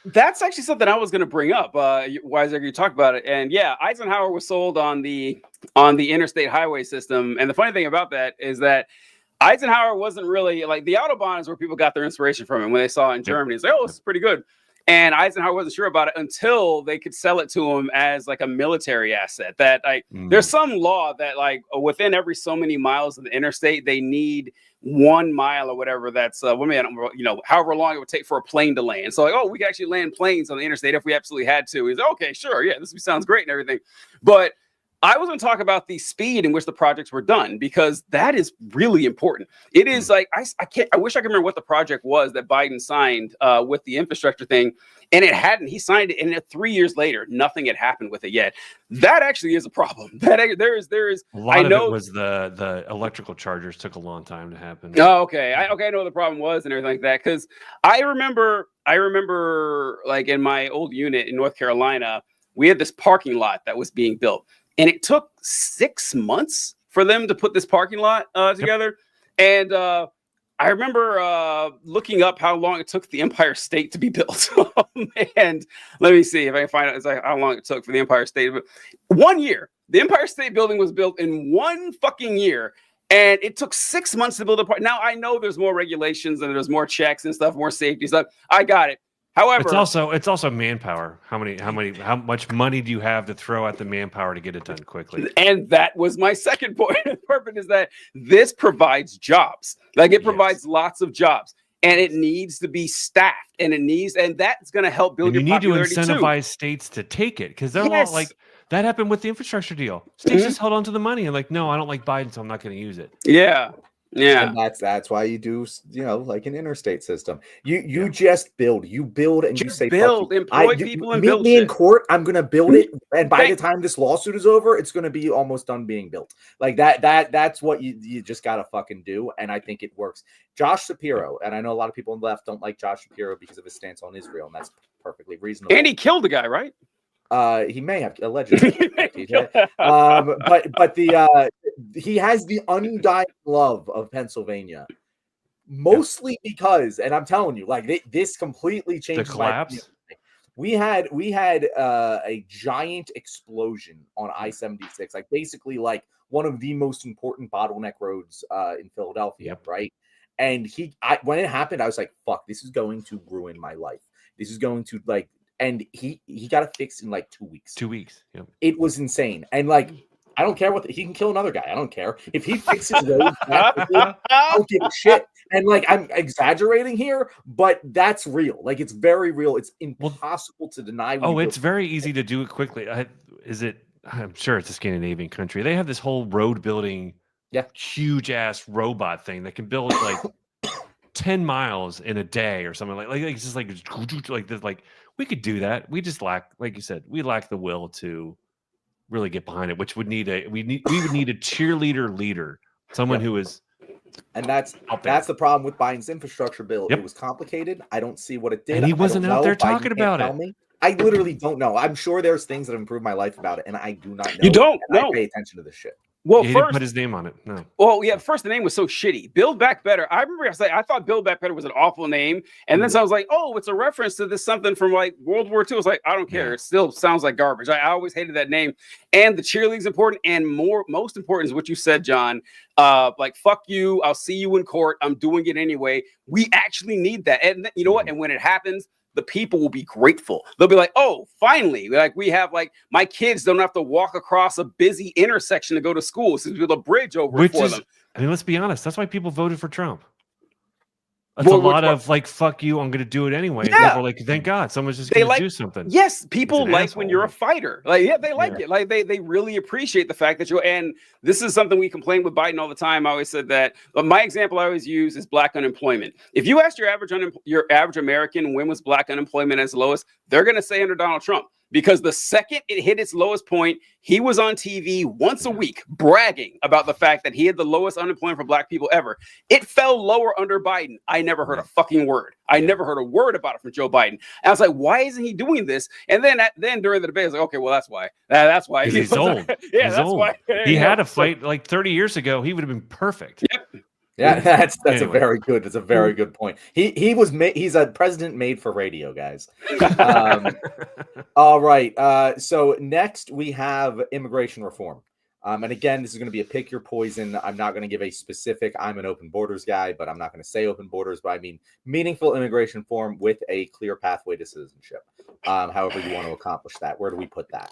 Speaker 1: That's actually something I was going to bring up. Wiseacre, you talked about it, and yeah, Eisenhower was sold on the interstate highway system. And the funny thing about that is that Eisenhower wasn't really like the Autobahn is where people got their inspiration from, and when they saw it in Germany, it's like, oh, this is pretty good. And Eisenhower wasn't sure about it until they could sell it to him as like a military asset. That there's some law that like within every so many miles of the interstate, they need 1 mile or whatever. That's however long it would take for a plane to land. So like, oh, we can actually land planes on the interstate if we absolutely had to. He's like, okay, sure, yeah, this sounds great and everything. But I was going to talk about the speed in which the projects were done, because that is really important. It is like, I wish I could remember what the project was that Biden signed with the infrastructure thing. And it hadn't. He signed it, and 3 years later, nothing had happened with it yet. That actually is a problem. There is.
Speaker 3: A lot of it was the electrical chargers took a long time to happen.
Speaker 1: Oh, okay. I know what the problem was and everything like that. Because I remember, like in my old unit in North Carolina, we had this parking lot that was being built, and it took 6 months for them to put this parking lot together. Yep. And I remember looking up how long it took the Empire State to be built. And let me see if I can find out exactly how long it took for the Empire State. 1 year. The Empire State Building was built in 1 fucking year. And it took 6 months to build a part. Now, I know there's more regulations and there's more checks and stuff, more safety stuff. I got it. However,
Speaker 3: it's also manpower. How much money do you have to throw at the manpower to get it done quickly?
Speaker 1: And that was my second point. Purpose is that this provides jobs. Like, it provides lots of jobs, and it needs to be staffed, and that's going to help build.
Speaker 3: And
Speaker 1: your
Speaker 3: you need to
Speaker 1: popularity
Speaker 3: incentivize
Speaker 1: too.
Speaker 3: States to take it, because they're all like, that happened with the infrastructure deal. States just held on to the money and like, no, I don't like Biden, so I'm not going to use it.
Speaker 1: Yeah. Yeah,
Speaker 2: and that's why you do, like an interstate system. You just build, and you say,
Speaker 1: employ people, and
Speaker 2: meet
Speaker 1: build.
Speaker 2: Me in court. I'm gonna build it, and by the time this lawsuit is over, it's gonna be almost done being built. Like that's what you just gotta fucking do, and I think it works. Josh Shapiro, and I know a lot of people on the left don't like Josh Shapiro because of his stance on Israel, and that's perfectly reasonable.
Speaker 1: And he killed the guy, right?
Speaker 2: He may have allegedly, but he has the undying love of Pennsylvania, mostly because, and I'm telling you, like this completely changed
Speaker 3: the collapse.
Speaker 2: We had a giant explosion on I-76, like basically like one of the most important bottleneck roads in Philadelphia, right? And when it happened, I was like, "Fuck, this is going to ruin my life. This is going to like." And he got it fixed in like 2 weeks.
Speaker 3: 2 weeks. Yep.
Speaker 2: It was insane. And like, I don't care he can kill another guy. I don't care if he fixes roads. I don't give a shit. And like, I'm exaggerating here, but that's real. Like, it's very real. It's impossible to deny.
Speaker 3: It's very easy to do it quickly. I'm sure it's a Scandinavian country. They have this whole road building, huge ass robot thing that can build like 10 miles in a day or something like it's just like this. Like, we could do that. We just lack, like you said, we lack the will to really get behind it, which we would need a cheerleader leader, someone who is.
Speaker 2: And that's the problem with Biden's infrastructure bill. It was complicated. I don't see what it did.
Speaker 3: And he wasn't out there talking about it.
Speaker 2: I literally don't know. I'm sure there's things that have improved my life about it, and I do not know.
Speaker 1: You don't know.
Speaker 2: I pay attention to this shit.
Speaker 1: Well,
Speaker 3: he didn't put his name on it. No.
Speaker 1: Well, yeah. First, the name was so shitty. Build Back Better. I remember I thought Build Back Better was an awful name, and then so I was like, oh, it's a reference to this something from like World War II. I was like, I don't care. It still sounds like garbage. I always hated that name. And the cheerleading's important, and most important is what you said, John. Like, fuck you. I'll see you in court. I'm doing it anyway. We actually need that, and you know what? And when it happens, the people will be grateful. They'll be like, oh, finally, like we have, like, my kids don't have to walk across a busy intersection to go to school since we have a bridge over for them.
Speaker 3: I mean, let's be honest. That's why people voted for Trump. That's a lot of like, fuck you, I'm going to do it anyway. Yeah. Like, thank God, someone's just going to do something.
Speaker 1: Yes, people like when you're a fighter. Like, they like it. Like, they really appreciate the fact that and this is something we complain with Biden all the time. I always said that. But my example I always use is black unemployment. If you ask your average American when was black unemployment as lowest, they're going to say under Donald Trump. Because the second it hit its lowest point, he was on TV once a week bragging about the fact that he had the lowest unemployment for black people ever. It fell lower under Biden. I never heard a fucking word. I never heard a word about it from Joe Biden. And I was like, why isn't he doing this? And then during the debate, I was like, okay, well, that's why. That's why.
Speaker 3: He's old. That's old. Why. He had a fight like 30 years ago. He would have been perfect.
Speaker 2: Yep. Yeah, that's a very good point. He's a president made for radio, guys. All right. So next we have immigration reform. And again, this is going to be a pick your poison. I'm not going to give a specific, I'm an open borders guy, but I'm not going to say open borders, but I mean meaningful immigration reform with a clear pathway to citizenship. However you want to accomplish that. Where do we put that?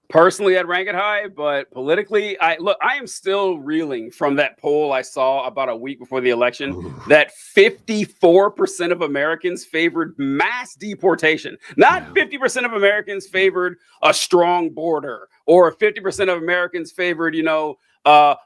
Speaker 1: Personally, I'd rank it high, but politically, I am still reeling from that poll I saw about a week before the election that 54% of Americans favored mass deportation. Not 50% of Americans favored a strong border, or 50% of Americans favored,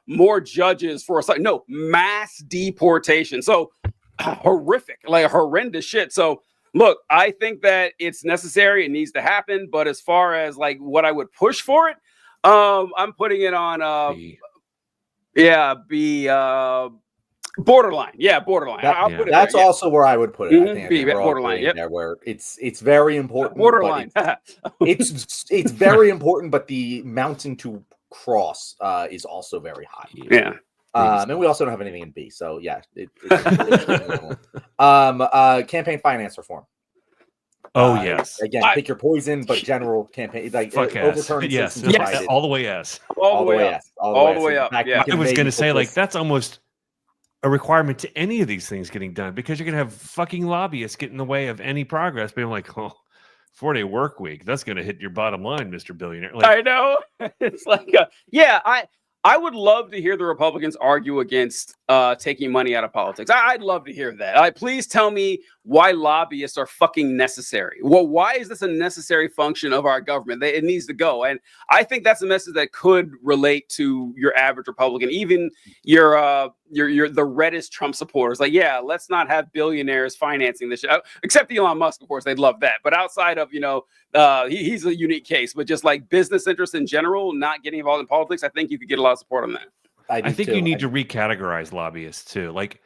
Speaker 1: more judges for a no, mass deportation. So horrific, like horrendous shit. So look, I think that it's necessary. It needs to happen. But as far as like what I would push for it, I'm putting it on borderline. Yeah, borderline. I'll put it
Speaker 2: that's
Speaker 1: there,
Speaker 2: also where I would put it. I think we're all
Speaker 1: borderline.
Speaker 2: there where it's very important.
Speaker 1: Borderline.
Speaker 2: It's very important, but the mountain to cross is also very high.
Speaker 1: Yeah.
Speaker 2: And we also don't have anything in B, so yeah. Campaign finance reform.
Speaker 3: Oh yes.
Speaker 2: Again, pick your poison, but general campaign like overturn.
Speaker 3: Yes, all the way yes.
Speaker 1: All the way up. Yeah.
Speaker 3: I was going to say like that's almost a requirement to any of these things getting done because you're going to have fucking lobbyists get in the way of any progress. Being like, 4-day work week. That's going to hit your bottom line, Mr. Billionaire. Like,
Speaker 1: I know. It's like, I would love to hear the Republicans argue against taking money out of politics. I'd love to hear that. Please tell me why lobbyists are fucking necessary. Well, why is this a necessary function of our government? It needs to go. And I think that's a message that could relate to your average Republican, even your the reddest Trump supporters. Like, yeah, let's not have billionaires financing this shit. Except Elon Musk, of course, they'd love that. But outside of, he's a unique case. But just like business interests in general, not getting involved in politics, I think you could get a lot of support on that.
Speaker 3: I think you need to recategorize lobbyists too. Like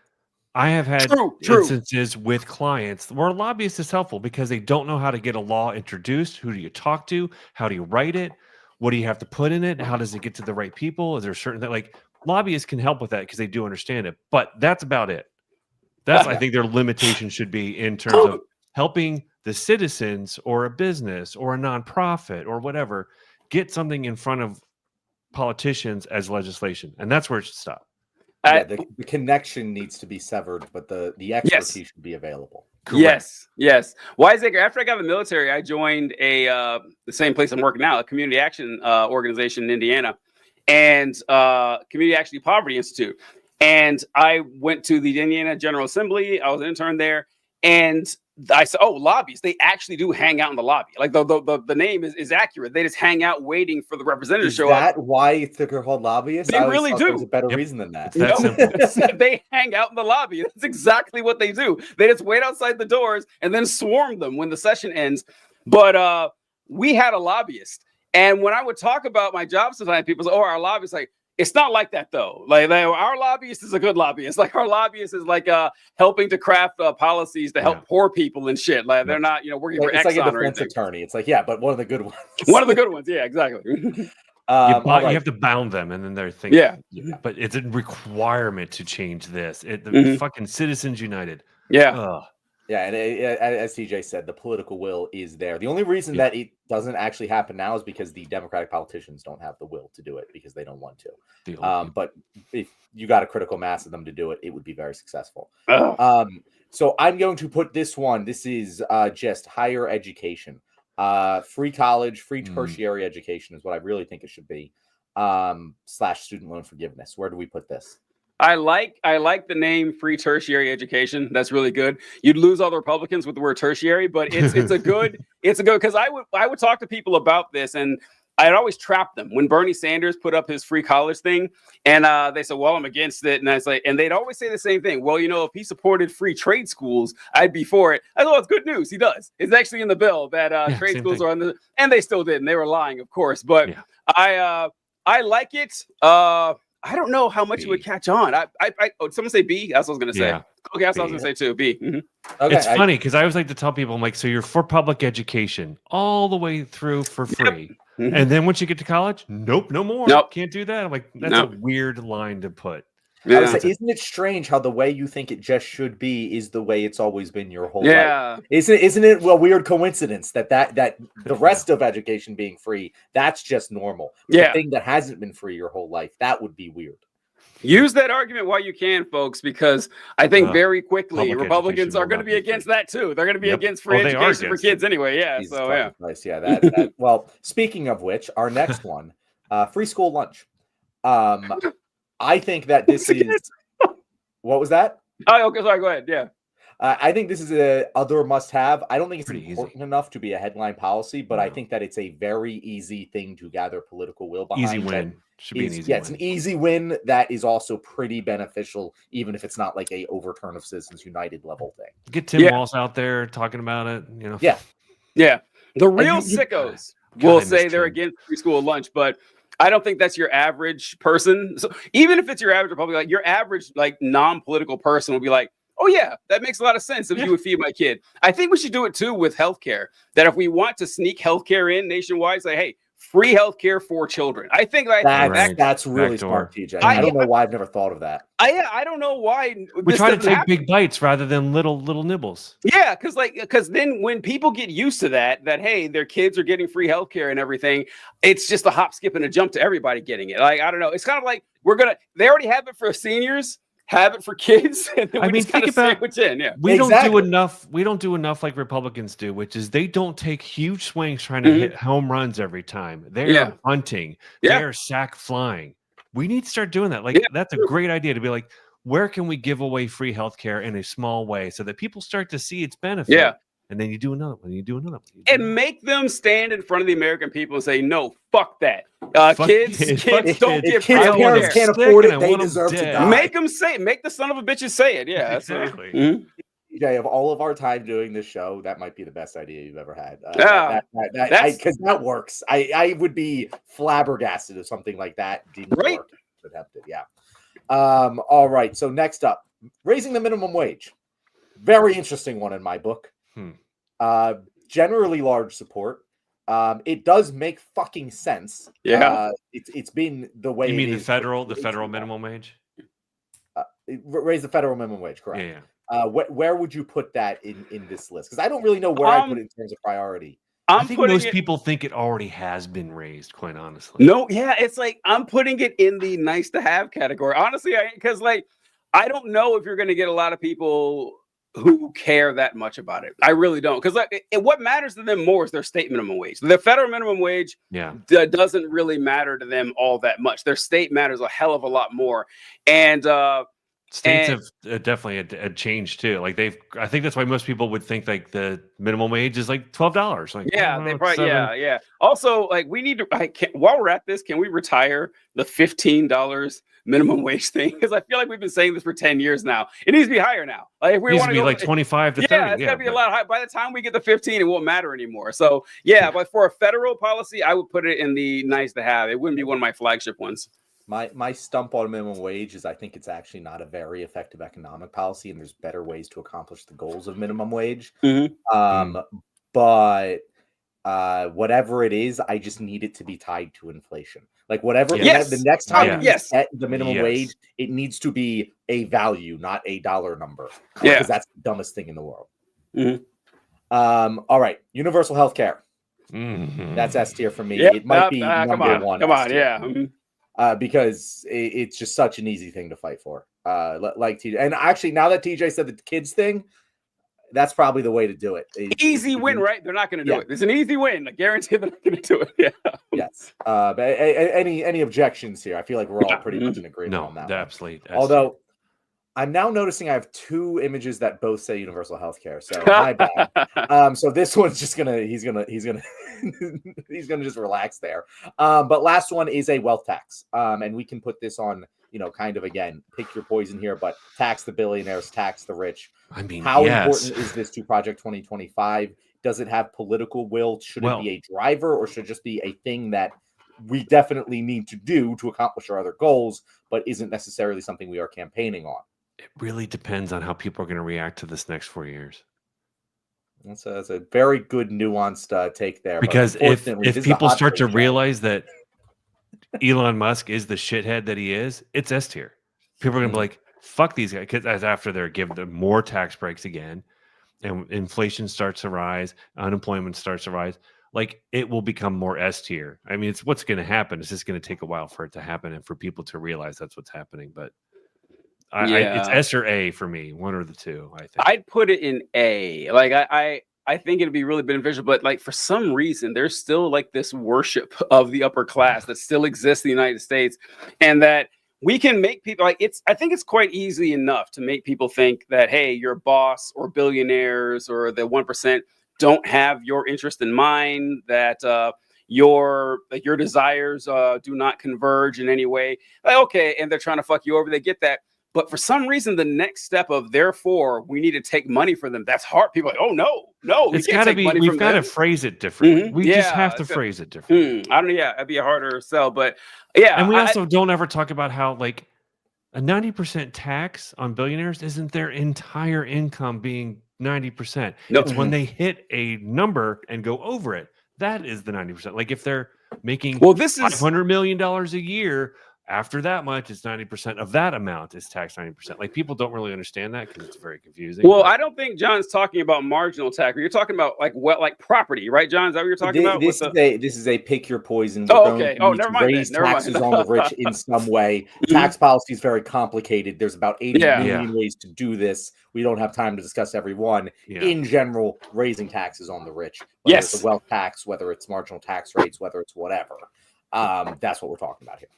Speaker 3: I have had instances with clients where a lobbyist is helpful because they don't know how to get a law introduced. Who do you talk to? How do you write it? What do you have to put in it? How does it get to the right people? Is there certain that like lobbyists can help with that because they do understand it, but that's about it. That's I think their limitation should be in terms of helping the citizens or a business or a nonprofit or whatever get something in front of politicians as legislation, and that's where it should stop.
Speaker 2: The connection needs to be severed, but the expertise should be available.
Speaker 3: Correct.
Speaker 1: Yes. Wiseacre, after I got in the military, I joined the same place I'm working now, a community action organization in Indiana, and Community Action Poverty Institute. And I went to the Indiana General Assembly. I was an intern there, and I said, lobbyists, they actually do hang out in the lobby. Like the name is accurate. They just hang out waiting for the representatives to show up.
Speaker 2: Is that why they're called lobbyists?
Speaker 1: They really do.
Speaker 2: There's a better reason than that.
Speaker 3: That's simple.
Speaker 1: They hang out in the lobby. That's exactly what they do. They just wait outside the doors and then swarm them when the session ends. But we had a lobbyist. And when I would talk about my job sometimes, people say, our lobbyist, like, it's not like that though. Like our lobbyist is a good lobbyist. Like our lobbyist is like helping to craft policies to help poor people and shit. Like they're not, working for
Speaker 2: it's
Speaker 1: Exxon
Speaker 2: like a defense attorney. It's like, but one of the good ones.
Speaker 1: One of the good ones. Yeah, exactly.
Speaker 3: You have to bound them, and then they're thinking, but it's a requirement to change this. The fucking Citizens United.
Speaker 1: Yeah.
Speaker 2: Yeah, and as TJ said, the political will is there. The only reason that it doesn't actually happen now is because the Democratic politicians don't have the will to do it because they don't want to. But if you got a critical mass of them to do it, it would be very successful. So I'm going to put this one. This is just higher education. Free college, free tertiary education is what I really think it should be. / student loan forgiveness. Where do we put this?
Speaker 1: I like the name free tertiary education. That's really good. You'd lose all the Republicans with the word tertiary, but it's a good because I would talk to people about this, and I'd always trap them when Bernie Sanders put up his free college thing, and they said, "Well, I'm against it," and I was like, and they'd always say the same thing. Well, if he supported free trade schools, I'd be for it. I thought it's good news. He does. It's actually in the bill that trade schools are on the, and they still didn't. They were lying, of course, but I like it. I don't know how much it would catch on. Someone say B. That's what I was going to say.
Speaker 3: Yeah.
Speaker 1: Okay, that's what I was going to say too. B. Mm-hmm.
Speaker 3: Okay, it's funny because I always like to tell people, I'm like, so you're for public education all the way through for free. Mm-hmm. And then once you get to college, nope, no more. Nope. Can't do that. I'm like, that's a weird line to put.
Speaker 2: Yeah. Isn't it strange how the way you think it just should be is the way it's always been your whole life? Isn't it a weird coincidence that the rest of education being free, that's just normal. The thing that hasn't been free your whole life, that would be weird.
Speaker 1: Use that argument while you can, folks, because I think very quickly
Speaker 3: public
Speaker 1: Republicans
Speaker 3: education
Speaker 1: are
Speaker 3: will
Speaker 1: going to
Speaker 3: not
Speaker 1: be
Speaker 3: be
Speaker 1: against
Speaker 3: free.
Speaker 1: that too. They're going to be
Speaker 3: Yep.
Speaker 1: against free
Speaker 3: They are
Speaker 1: education for
Speaker 3: against
Speaker 1: kids
Speaker 3: it.
Speaker 1: anyway. Yeah.
Speaker 2: Jesus
Speaker 1: So
Speaker 2: fucking Christ. Yeah. That well, speaking of which, our next one, free school lunch. I think that this is what was that?
Speaker 1: Oh, okay. Sorry. Go ahead. Yeah.
Speaker 2: I think this is a other must-have. I don't think it's
Speaker 3: Pretty
Speaker 2: important enough to be a headline policy, but I
Speaker 3: No.
Speaker 2: think that it's a very easy thing to gather political will behind.
Speaker 3: Easy
Speaker 2: that
Speaker 3: win. Should be an
Speaker 2: is-
Speaker 3: easy
Speaker 2: yeah,
Speaker 3: win.
Speaker 2: it's an easy win that is also pretty beneficial, even if it's not like a overturn of Citizens United level thing.
Speaker 3: Get Tim
Speaker 1: Yeah.
Speaker 3: Walz out there talking about it. You know.
Speaker 2: Yeah.
Speaker 1: Yeah. The real
Speaker 2: you-
Speaker 1: sickos
Speaker 3: God, I
Speaker 1: will
Speaker 3: miss
Speaker 1: say they're
Speaker 3: Tim.
Speaker 1: against free school lunch, but I don't think that's your average person. So even if it's your average Republican, like your average like non-political person will be like, oh yeah, that makes a lot of sense if you would feed my kid. I think we should do it too with healthcare. That if we want to sneak healthcare in nationwide, say, hey, free healthcare for children. I think
Speaker 2: That's really
Speaker 3: Backdoor.
Speaker 2: smart, TJ. I don't know why I've never thought of that.
Speaker 1: I don't know why
Speaker 3: We
Speaker 1: this
Speaker 3: try to
Speaker 1: doesn't
Speaker 3: take
Speaker 1: happen.
Speaker 3: big bites rather than little nibbles.
Speaker 1: Yeah, because then when people get used to that hey, their kids are getting free healthcare and everything, it's just a hop, skip, and a jump to everybody getting it. Like I don't know, it's kind of like they already have it for seniors, have it for kids, and then we just kind of sandwich in. Yeah,
Speaker 3: We don't do
Speaker 2: Exactly.
Speaker 3: enough. We don't do enough like Republicans do, which is they don't take huge swings trying to hit home runs every time. They are hunting.
Speaker 1: Yeah.
Speaker 3: They are sack flying. We need to start doing that. Like that's a great idea to be like, where can we give away free healthcare in a small way so that people start to see its benefit?
Speaker 1: Yeah.
Speaker 3: And then you do another one. You do another one.
Speaker 1: and make them stand in front of the American people and say, no, fuck that.
Speaker 3: Fuck
Speaker 1: Kids
Speaker 3: kids.
Speaker 1: don't
Speaker 2: If
Speaker 1: get free
Speaker 2: kids'
Speaker 3: I want
Speaker 2: parents
Speaker 1: healthcare.
Speaker 3: them
Speaker 2: can't
Speaker 3: sick
Speaker 2: afford
Speaker 3: and
Speaker 2: it,
Speaker 3: I
Speaker 2: they
Speaker 3: want 'em
Speaker 2: deserve to
Speaker 3: dead.
Speaker 2: die.
Speaker 1: Make them say it. Make the son of a bitches say it. Yeah, that's
Speaker 3: Exactly.
Speaker 1: Mhm.
Speaker 2: TJ, of all of our time doing this show, that might be the best idea you've ever had.
Speaker 1: That's-
Speaker 2: Because that works. I would be flabbergasted if something like that didn't
Speaker 1: Right.
Speaker 2: work. Attempted, yeah. All right. So next up, raising the minimum wage. Very interesting one in my book. Generally large support. It does make fucking sense.
Speaker 1: Yeah.
Speaker 2: It's been the way.
Speaker 3: You
Speaker 2: it
Speaker 3: mean the
Speaker 2: is
Speaker 3: federal
Speaker 2: for-
Speaker 3: minimum wage?
Speaker 2: raise the federal minimum wage, correct?
Speaker 3: Yeah.
Speaker 2: Where would you put that in this list? Because I don't really know where I put it in terms of priority.
Speaker 3: I
Speaker 1: I'm
Speaker 3: think
Speaker 1: putting
Speaker 3: most
Speaker 1: it.
Speaker 3: people think it already has been raised, quite honestly.
Speaker 1: No, yeah, it's like I'm putting it in the nice to have category. Honestly, because like I don't know if you're going to get a lot of people who care that much about it. I really don't, because like what matters to them more is their state minimum wage. The federal minimum wage doesn't really matter to them all that much. Their state matters a hell of a lot more, and
Speaker 3: states have definitely a change too. Like I think that's why most people would think like the minimum wage is like $12. Like
Speaker 1: yeah, they probably yeah. Also, like we need to. While we're at this, can we retire the $15 minimum wage thing? Because I feel like we've been saying this for 10 years now. It needs to be higher now. Like if we want to
Speaker 3: be
Speaker 1: go
Speaker 3: like 25 to 30.
Speaker 1: Yeah, it's gotta be a lot higher. By the time we get the 15, it won't matter anymore. So yeah, but for a federal policy, I would put it in the nice to have. It wouldn't be one of my flagship ones.
Speaker 2: My stump on minimum wage is I think it's actually not a very effective economic policy, and there's better ways to accomplish the goals of minimum wage. But whatever it is, I just need it to be tied to inflation. Like whatever the next time you set the minimum wage, it needs to be a value, not a dollar number. Because that's the dumbest thing in the world. All right, universal health care. That's S tier for me. It might be number one.
Speaker 1: Come on,
Speaker 2: because it's just such an easy thing to fight for. Like TJ, and actually, now that TJ said the kids thing, that's probably the way to do it.
Speaker 1: Easy win, right? They're not going to do it. It's an easy win. I guarantee they're not going to do it. Yeah.
Speaker 2: Yes. But any objections here? I feel like we're all pretty much in agreement on that.
Speaker 3: Absolutely.
Speaker 2: Although I'm now noticing I have two images that both say universal health care. So my bad. So this one's just he's gonna just relax there. But last one is a wealth tax. And we can put this on, kind of again, pick your poison here, but tax the billionaires, tax the rich.
Speaker 3: I mean,
Speaker 2: how important is this to Project 2025? Does it have political will? Should it be a driver, or should it just be a thing that we definitely need to do to accomplish our other goals, but isn't necessarily something we are campaigning on?
Speaker 3: It really depends on how people are going to react to this next 4 years.
Speaker 2: That's a very good nuanced take there.
Speaker 3: Because if people start to realize that Elon Musk is the shithead that he is, it's S tier. People are going to be like, fuck these guys. Because after they're given them more tax breaks again, and inflation starts to rise, unemployment starts to rise, like it will become more S tier. I mean, it's what's going to happen. It's just going to take a while for it to happen and for people to realize that's what's happening. But it's
Speaker 1: Yeah.
Speaker 3: S or A for me, one or the two. I think
Speaker 1: I'd put it in A. Like I think it'd be really beneficial, but like for some reason, there's still like this worship of the upper class that still exists in the United States, and that we can make people like it's. I think it's quite easy enough to make people think that hey, your boss or billionaires or the 1% don't have your interest in mind. That your desires do not converge in any way. Like okay, and they're trying to fuck you over. They get that. But for some reason, the next step of therefore we need to take money from them. That's hard. People are like, oh no, we
Speaker 3: it's
Speaker 1: can't
Speaker 3: got to
Speaker 1: take
Speaker 3: be.
Speaker 1: money
Speaker 3: We've
Speaker 1: from
Speaker 3: got to
Speaker 1: them.
Speaker 3: phrase it differently. We just
Speaker 1: Yeah,
Speaker 3: have to phrase it differently.
Speaker 1: I don't know. Yeah, it'd be a harder sell, but yeah.
Speaker 3: And we also don't ever talk about how like a 90% tax on billionaires isn't their entire income being 90%.
Speaker 1: No.
Speaker 3: It's when they hit a number and go over it. That is the 90%. Like if they're making
Speaker 1: this is
Speaker 3: $500 million a year, after that much, it's 90% of that amount is taxed 90%. Like people don't really understand that because it's very confusing.
Speaker 1: Well, I don't think John's talking about marginal tax. You're talking about like property, right, John? Is that what you're talking about?
Speaker 2: This is a pick your poison.
Speaker 1: Okay. Oh, never mind.
Speaker 2: Raise taxes on the rich in some way. Tax policy is very complicated. There's about 80 million ways to do this. We don't have time to discuss every one.
Speaker 3: Yeah.
Speaker 2: In general, raising taxes on the rich, whether it's a wealth tax, whether it's marginal tax rates, whether it's whatever. That's what we're talking about here.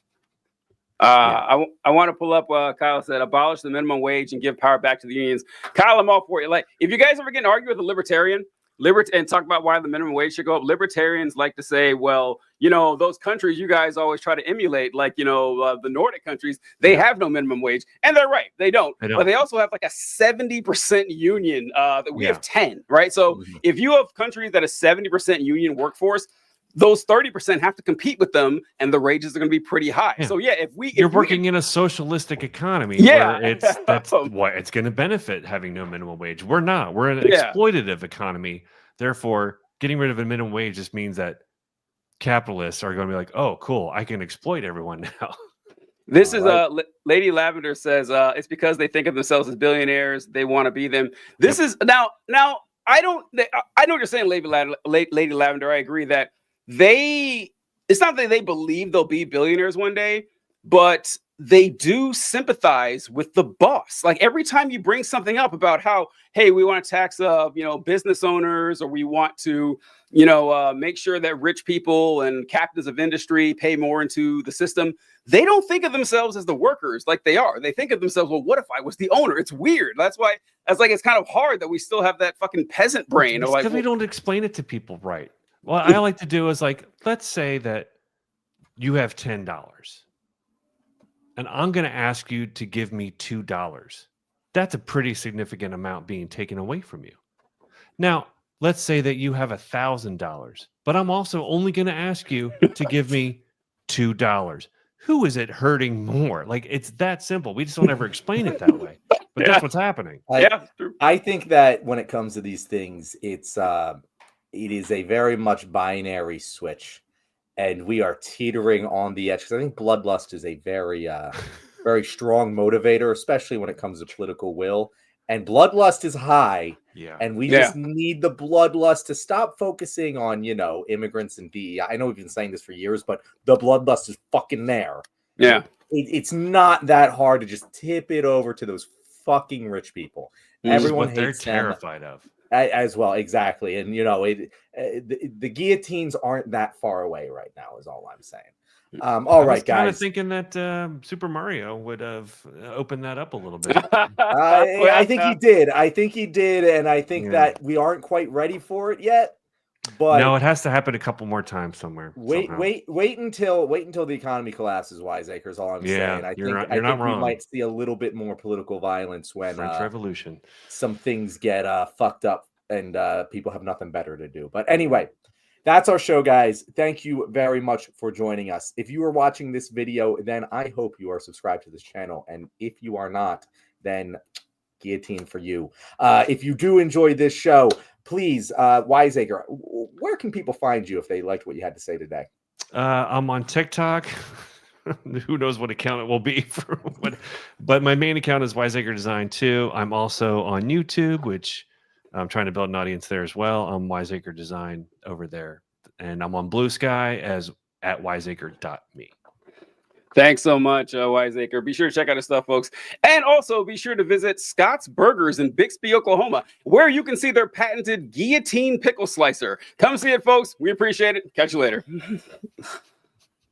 Speaker 1: I want to pull up Kyle said abolish the minimum wage and give power back to the unions. Kyle, I'm all for it. Like if you guys ever get in an argument with a libertarian and talk about why the minimum wage should go up, libertarians like to say, well, those countries you guys always try to emulate, like the Nordic countries, they have no minimum wage, and they're right, they don't. But they also have like a 70% union that we have 10, right? So if you have countries that a 70% union workforce, those 30% have to compete with them, and the wages are going to be pretty high. Yeah. So if you're
Speaker 3: working in a socialistic economy, where that's what it's going to benefit having no minimum wage. We're not. We're an exploitative economy. Therefore, getting rid of a minimum wage just means that capitalists are going to be like, "Oh, cool, I can exploit everyone now."
Speaker 1: This is Lady Lavender says it's because they think of themselves as billionaires. They want to be them. This is now. I know what you're saying, Lady Lavender. I agree that. It's not that they believe they'll be billionaires one day, but they do sympathize with the boss. Like every time you bring something up about how, hey, we want to tax, business owners, or we want to, make sure that rich people and captains of industry pay more into the system. They don't think of themselves as the workers like they are. They think of themselves, well, what if I was the owner? It's weird. That's why it's kind of hard that we still have that fucking peasant brain.
Speaker 3: Because we don't explain it to people right. What I like to do is let's say that you have $10 and I'm going to ask you to give me $2. That's a pretty significant amount being taken away from you. Now, let's say that you have $1,000, but I'm also only going to ask you to give me $2. Who is it hurting more? Like it's that simple. We just don't ever explain it that way, but that's what's happening.
Speaker 2: I think that when it comes to these things, it is a very much binary switch, and we are teetering on the edge. Because I think bloodlust is a very, very strong motivator, especially when it comes to political will. And bloodlust is high, and we just need the bloodlust to stop focusing on, immigrants and DEI. I know we've been saying this for years, but the bloodlust is fucking there.
Speaker 1: Yeah,
Speaker 2: it's not that hard to just tip it over to those fucking rich people. Everyone hates
Speaker 3: they're terrified of.
Speaker 2: As well, exactly, and the guillotines aren't that far away right now. Is all I'm saying. All right, guys.
Speaker 3: I was thinking that Super Mario would have opened that up a little bit.
Speaker 2: I think he did. And I think that we aren't quite ready for it yet. But
Speaker 3: no, it has to happen a couple more times somewhere.
Speaker 2: Wait until the economy collapses, Wiseacre, is all I'm saying. I think we might see a little bit more political violence when
Speaker 3: French Revolution.
Speaker 2: Some things get fucked up and people have nothing better to do. But anyway, that's our show, guys. Thank you very much for joining us. If you are watching this video, then I hope you are subscribed to this channel. And if you are not, then guillotine for you. If you do enjoy this show, please, Wiseacre, where can people find you if they liked what you had to say today?
Speaker 3: I'm on TikTok. Who knows what account it will be but my main account is Wiseacre Design 2. I'm also on YouTube, which I'm trying to build an audience there as well. I'm Wiseacre Design over there. And I'm on Blue Sky as at wiseacre.me.
Speaker 1: Thanks so much, Wiseacre. Be sure to check out his stuff, folks. And also be sure to visit Scott's Burgers in Bixby, Oklahoma, where you can see their patented guillotine pickle slicer. Come see it, folks. We appreciate it. Catch you later.